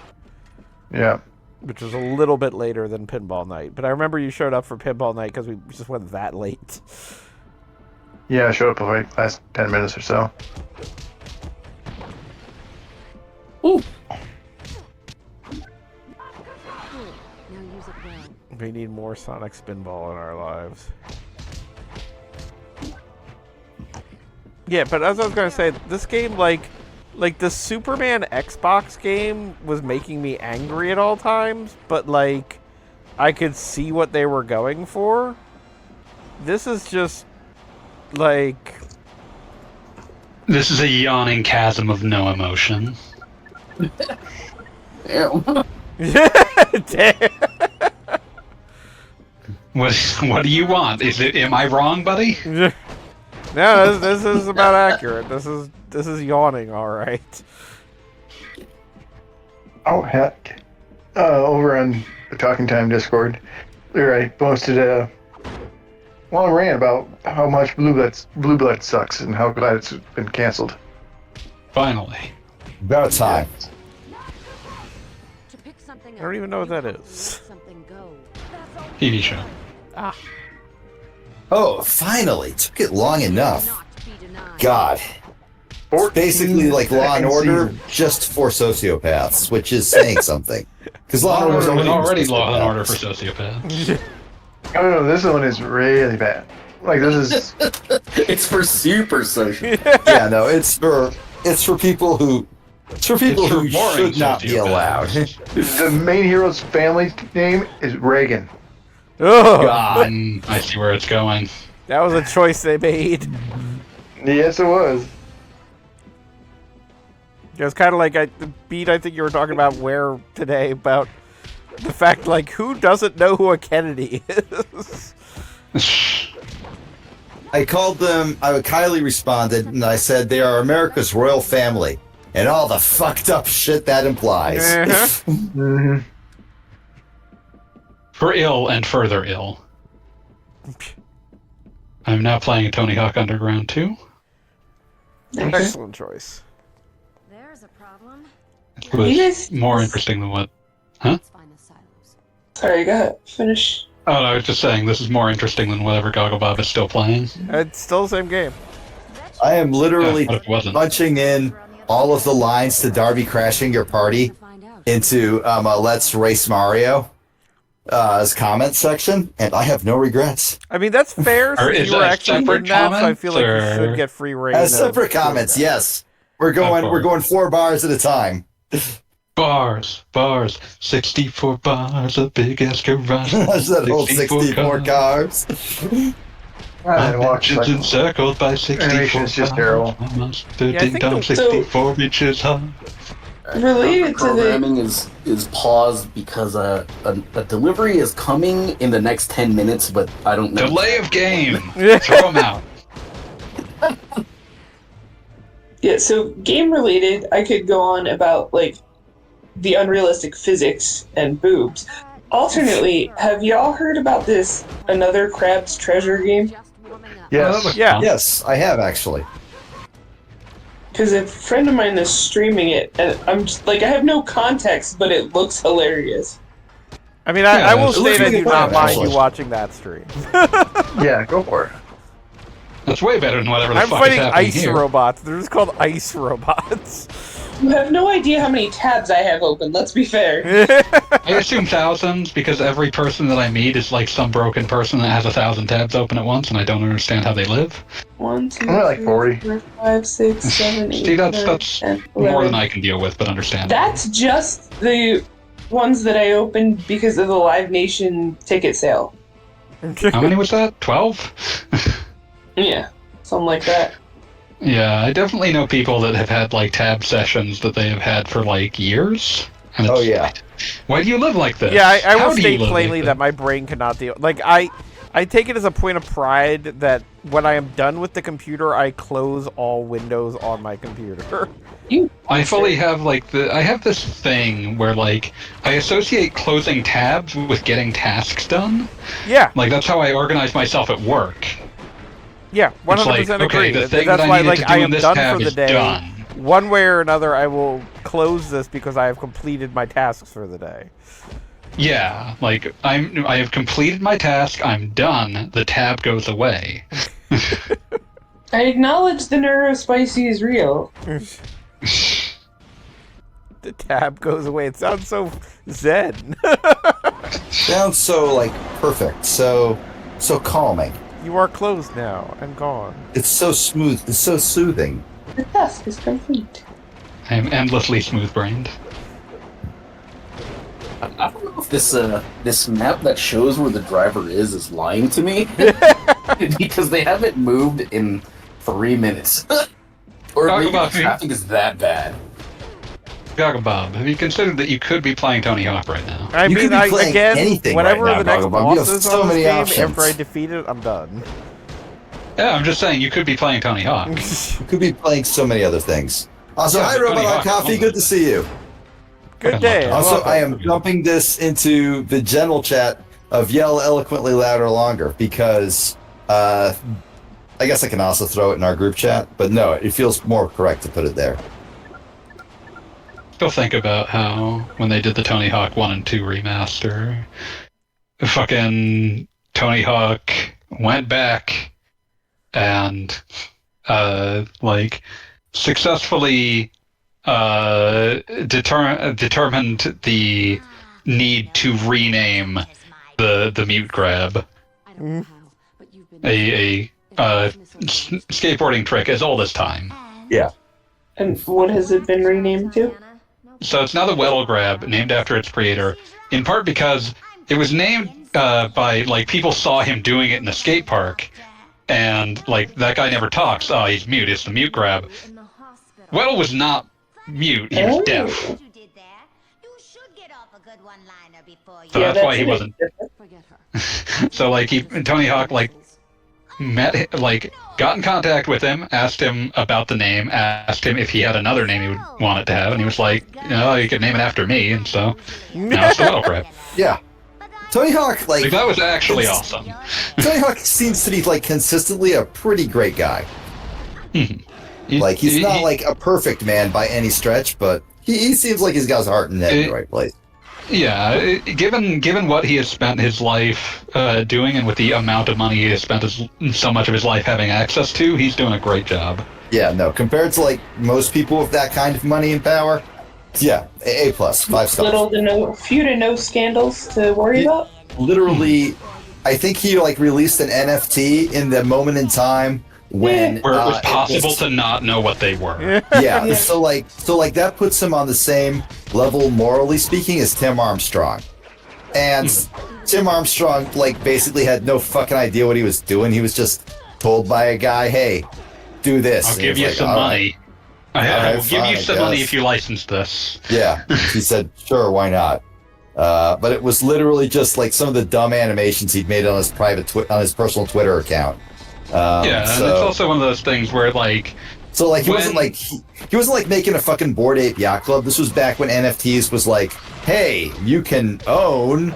Yeah. Which was a little bit later than pinball night. But I remember you showed up for pinball night because we just went that late. Yeah, I showed up for like last 10 minutes or so. Now use it well. We need more Sonic Spinball in our lives. Yeah, but as I was gonna say, this game, like the Superman Xbox game was making me angry at all times, but like, I could see what they were going for. This is just, like... This is a yawning chasm of no emotion. Damn. Damn. What do you want? Am I wrong, buddy? No, this is about accurate. This is yawning, all right. Oh heck! Over on the Talking Time Discord, I posted a long rant about how much Blue Blood sucks and how glad it's been canceled. Finally. About time. I don't even know what that is. TV show. Ah. Oh, finally! Took it long enough. God. It's basically like Law and Order, just for sociopaths, which is saying something. Because Law and Order was already Law and Order for sociopaths. Oh no, this one is really bad. Like this is. It's for super social. Yeah, no, it's for people who boring should not be allowed. The main hero's family name is Reagan. Oh, God. I see where it's going. that was a choice they made. Yes, it was. It was kind of like Beat. I think you were talking about where today about the fact, like, who doesn't know who a Kennedy is? I called them. Kylie responded, and I said they are America's royal family, and all the fucked up shit that implies. Uh-huh. For ill and further ill. I'm now playing Tony Hawk Underground 2. Excellent choice. There's a problem. It was more interesting than what... Huh? Let's find the silos. Sorry, go ahead. Finish. Oh, no, I was just saying this is more interesting than whatever Gogglebob is still playing. It's still the same game. I am literally Yeah, what if it wasn't? punching in all of the lines to Darby crashing your party into Let's Race Mario as comment section, and I have no regrets. I mean, that's fair. Or Since is you were that actually in separate that, so I feel like you comments, should or- get free reign. As of separate doing comments, that. yes. We're going 4 bars at a time. Bars, 64 bars, a big ass garage. That's that whole 64 cars. I watched It's like encircled by 64 animation is just terrible. bars. I 13 think times the- 64 inches high. Related to the Programming is paused because a delivery is coming in the next 10 minutes, but I don't know. Delay of game. Throw them out. yeah, so game related, I could go on about like the unrealistic physics and boobs. Alternately, have y'all heard about this another Crab's Treasure game? Yes. Yeah. Yes, I have actually. Because a friend of mine is streaming it, and I'm just like, I have no context, but it looks hilarious. I mean, Yeah, I will it say looks that I like do a not plan, mind actually. you watching that stream. Yeah, go for it. That's way better than whatever the I'm fuck fighting is happening ice here. robots. They're just called ice robots. You have no idea how many tabs I have open, let's be fair. I assume thousands because every person that I meet is like some broken person that has 1,000 tabs open at once, and I don't understand how they live. 1, 2, I'm at like 40. 3, 4, 5, 6, 7, 8, See, that's 9, 10, more 11. than I can deal with, but understand. That's just the ones that I opened because of the Live Nation ticket sale. How many was that? 12? Yeah, something like that. Yeah, I definitely know people that have had like tab sessions that they have had for like years. And it's Oh, yeah. like, why do you live like this? Yeah, I How will do you state live plainly like that my brain cannot deal. Like, I take it as a point of pride that when I am done with the computer, I close all windows on my computer. I fully have like I have this thing where like I associate closing tabs with getting tasks done. Yeah, Like that's how I organize myself at work. yeah, 100% like, agree. okay, the thing That's that I why, needed like, to do I in am this done tab for the is day. done. One way or another, I will close this because I have completed my tasks for the day. Yeah, like I have completed my task. I'm done. The tab goes away. I acknowledge the neurospicy is real. The tab goes away. It sounds so zen. Sounds so like perfect, so calming. You are closed now and gone. It's so smooth. It's so soothing. The task is complete. I am endlessly smooth-brained. I don't know if this map that shows where the driver is lying to me because they haven't moved in 3 minutes, or Talk maybe the about me. traffic is that bad. Bob, have you considered that you could be playing Tony Hawk right now? I You mean, could be playing anything whatever right now, the next Gogglebum. You boss have is so on this many game, options. after I defeat it, I'm done. Yeah, I'm just saying you could be playing Tony Hawk. You could be playing so many other things. Also, Yeah, hi, but Tony Robot on Hawk, Coffee. come Good on. to see you. Good day. Also, welcome. I am dumping this into the general chat of yell eloquently louder longer because I guess I can also throw it in our group chat, but no, it feels more correct to put it there. Still think about how when they did the Tony Hawk 1 and 2 remaster, fucking Tony Hawk went back and like successfully determined the need to rename the mute grab. A skateboarding trick as old as time. Yeah. And what has it been renamed to? So it's now the Weddle Grab, named after its creator, in part because it was named by, like, people saw him doing it in a skate park, and, like, that guy never talks. Oh, he's mute. It's the mute grab. Weddle was not mute. He was deaf. So Yeah, that's why that's he it. wasn't. So, like, Tony Hawk, like, got in contact with him, asked him about the name, asked him if he had another name he would want it to have, and he was like, you could name it after me, and so now it's the Weddle Grab. Yeah. Tony Hawk, Like, that was actually awesome. Tony Hawk seems to be, like, consistently a pretty great guy. Like, he's not, like, a perfect man by any stretch, but he seems like he's got his heart and head in the right place. Yeah, given what he has spent his life doing, and with the amount of money he has spent so much of his life having access to, he's doing a great job. Yeah, no, compared to, like, most people with that kind of money and power, yeah, A+, 5 stars. Few to no scandals to worry about. Literally, I think he, like, released an NFT in the moment in time when where it was possible to not know what they were. Yeah, so that puts him on the same level, morally speaking, as Tim Armstrong. And Tim Armstrong, like, basically had no fucking idea what he was doing. He was just told by a guy, hey, do this. I'll give you some money. I will give you some money if you license this. Yeah, he said, sure, why not? But it was literally just like some of the dumb animations he'd made on his on his personal Twitter account. And it's also one of those things where, like, he wasn't like he wasn't like making a fucking Bored Ape Yacht Club. This was back when NFTs was like, hey, you can own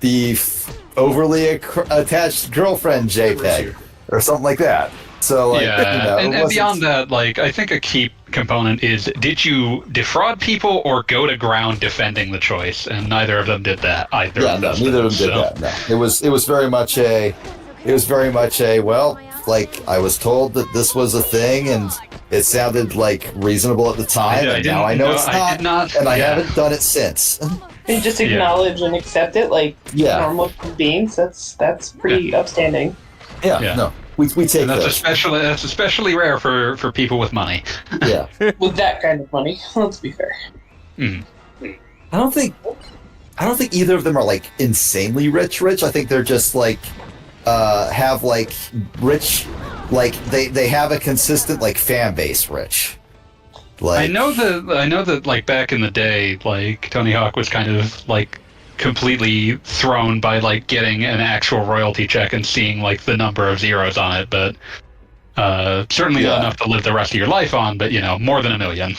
the overly attached girlfriend JPEG or something like that. So, like, and beyond that, like, I think a key component is, did you defraud people or go to ground defending the choice? And neither of them did that either. Yeah, no, neither of them did that. No, it was very much a well, like, I was told that this was a thing, and it sounded like reasonable at the time, and now I know it's not, and I haven't done it since. And just acknowledge and accept it like normal beings. That's pretty upstanding. Yeah, no. We take and that's those. especially rare for people with money. Yeah. With that kind of money, let's be fair. I don't think either of them are, like, insanely rich. I think they're just, like, have, like, rich, like, they have a consistent, like, fan base rich. Like, I know that like back in the day, like, Tony Hawk was kind of, like, completely thrown by, like, getting an actual royalty check and seeing, like, the number of zeros on it, but certainly not enough to live the rest of your life on, but, more than $1 million.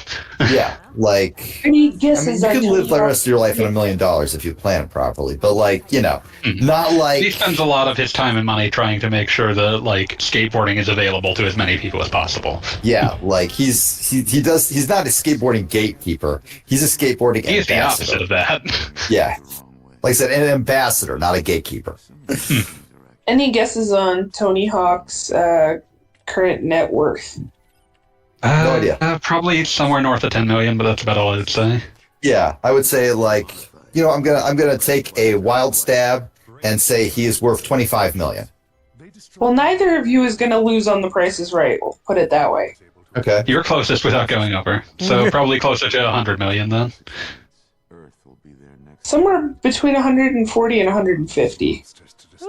Yeah, like, Any guesses? you can live the rest of your life on $1 million if you plan it properly, but, like, not like... He spends a lot of his time and money trying to make sure that, like, skateboarding is available to as many people as possible. Yeah, like, he's not a skateboarding gatekeeper. He's a skateboarding ambassador. He's the opposite of that. Yeah. Like I said, an ambassador, not a gatekeeper. Any guesses on Tony Hawk's current net worth? No idea. Probably somewhere north of 10 million, but that's about all I'd say. Yeah, I would say, like, I'm gonna take a wild stab and say he is worth 25 million. Well, neither of you is going to lose on The Price is Right. We'll put it that way. Okay. You're closest without going over, so probably closer to 100 million then. Somewhere between 140 and 150.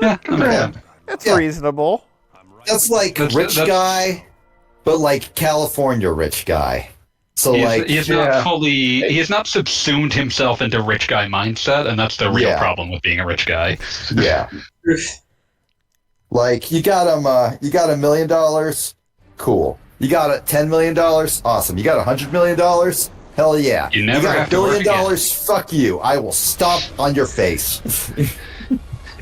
Yeah, that makes sense. It's reasonable. That's like rich guy, but like California rich guy. So He has not subsumed himself into rich guy mindset, and that's the real problem with being a rich guy. Yeah. Like you got him, you got $1 million, cool. You got $10 million, awesome. You got $100 million, hell yeah. You never got have $1 to work billion, again. fuck you. I will stomp on your face.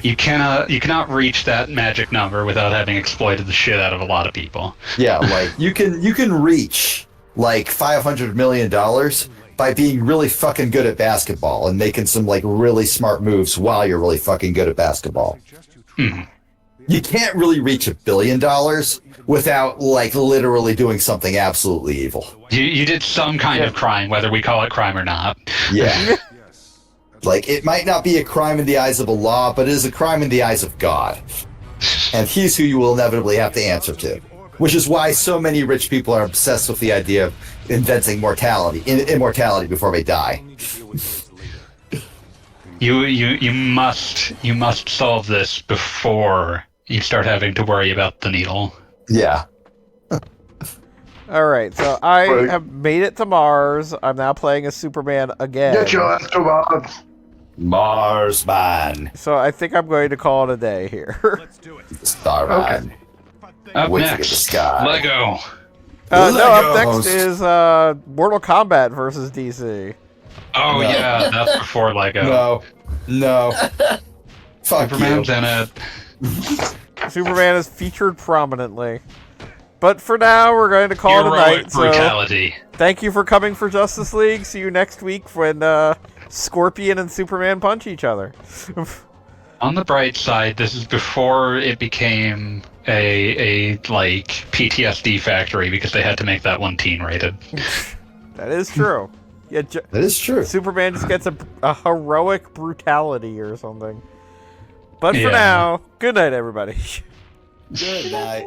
You cannot reach that magic number without having exploited the shit out of a lot of people. Yeah, like you can reach like $500 million by being really fucking good at basketball and making some like really smart moves while you're really fucking good at basketball. You can't really reach $1 billion without like literally doing something absolutely evil. You did some kind of crime, whether we call it crime or not. Yeah. Like, it might not be a crime in the eyes of Allah, but it is a crime in the eyes of God. And he's who you will inevitably have to answer to. Which is why so many rich people are obsessed with the idea of inventing immortality before they die. You must solve this before you start having to worry about the needle. Yeah. Alright, so I have made it to Mars. I'm now playing as Superman again. Get your ass to Mars. Marsman. So I think I'm going to call it a day here. Let's do it. Starman. Up Wait to get the next, sky. Lego. No, up Legos. next is Mortal Kombat versus DC. Oh No. yeah, that's before Lego. No. Fuck Superman's you. in it. Superman is featured prominently. But for now, we're going to call it a Heroic night. brutality. So thank you for coming for Justice League. See you next week when Scorpion and Superman punch each other. On the bright side, this is before it became a like PTSD factory because they had to make that one teen rated. That is true. Yeah, That is true. Superman just gets a heroic brutality or something. But for Yeah. now, good night, everybody. Good night.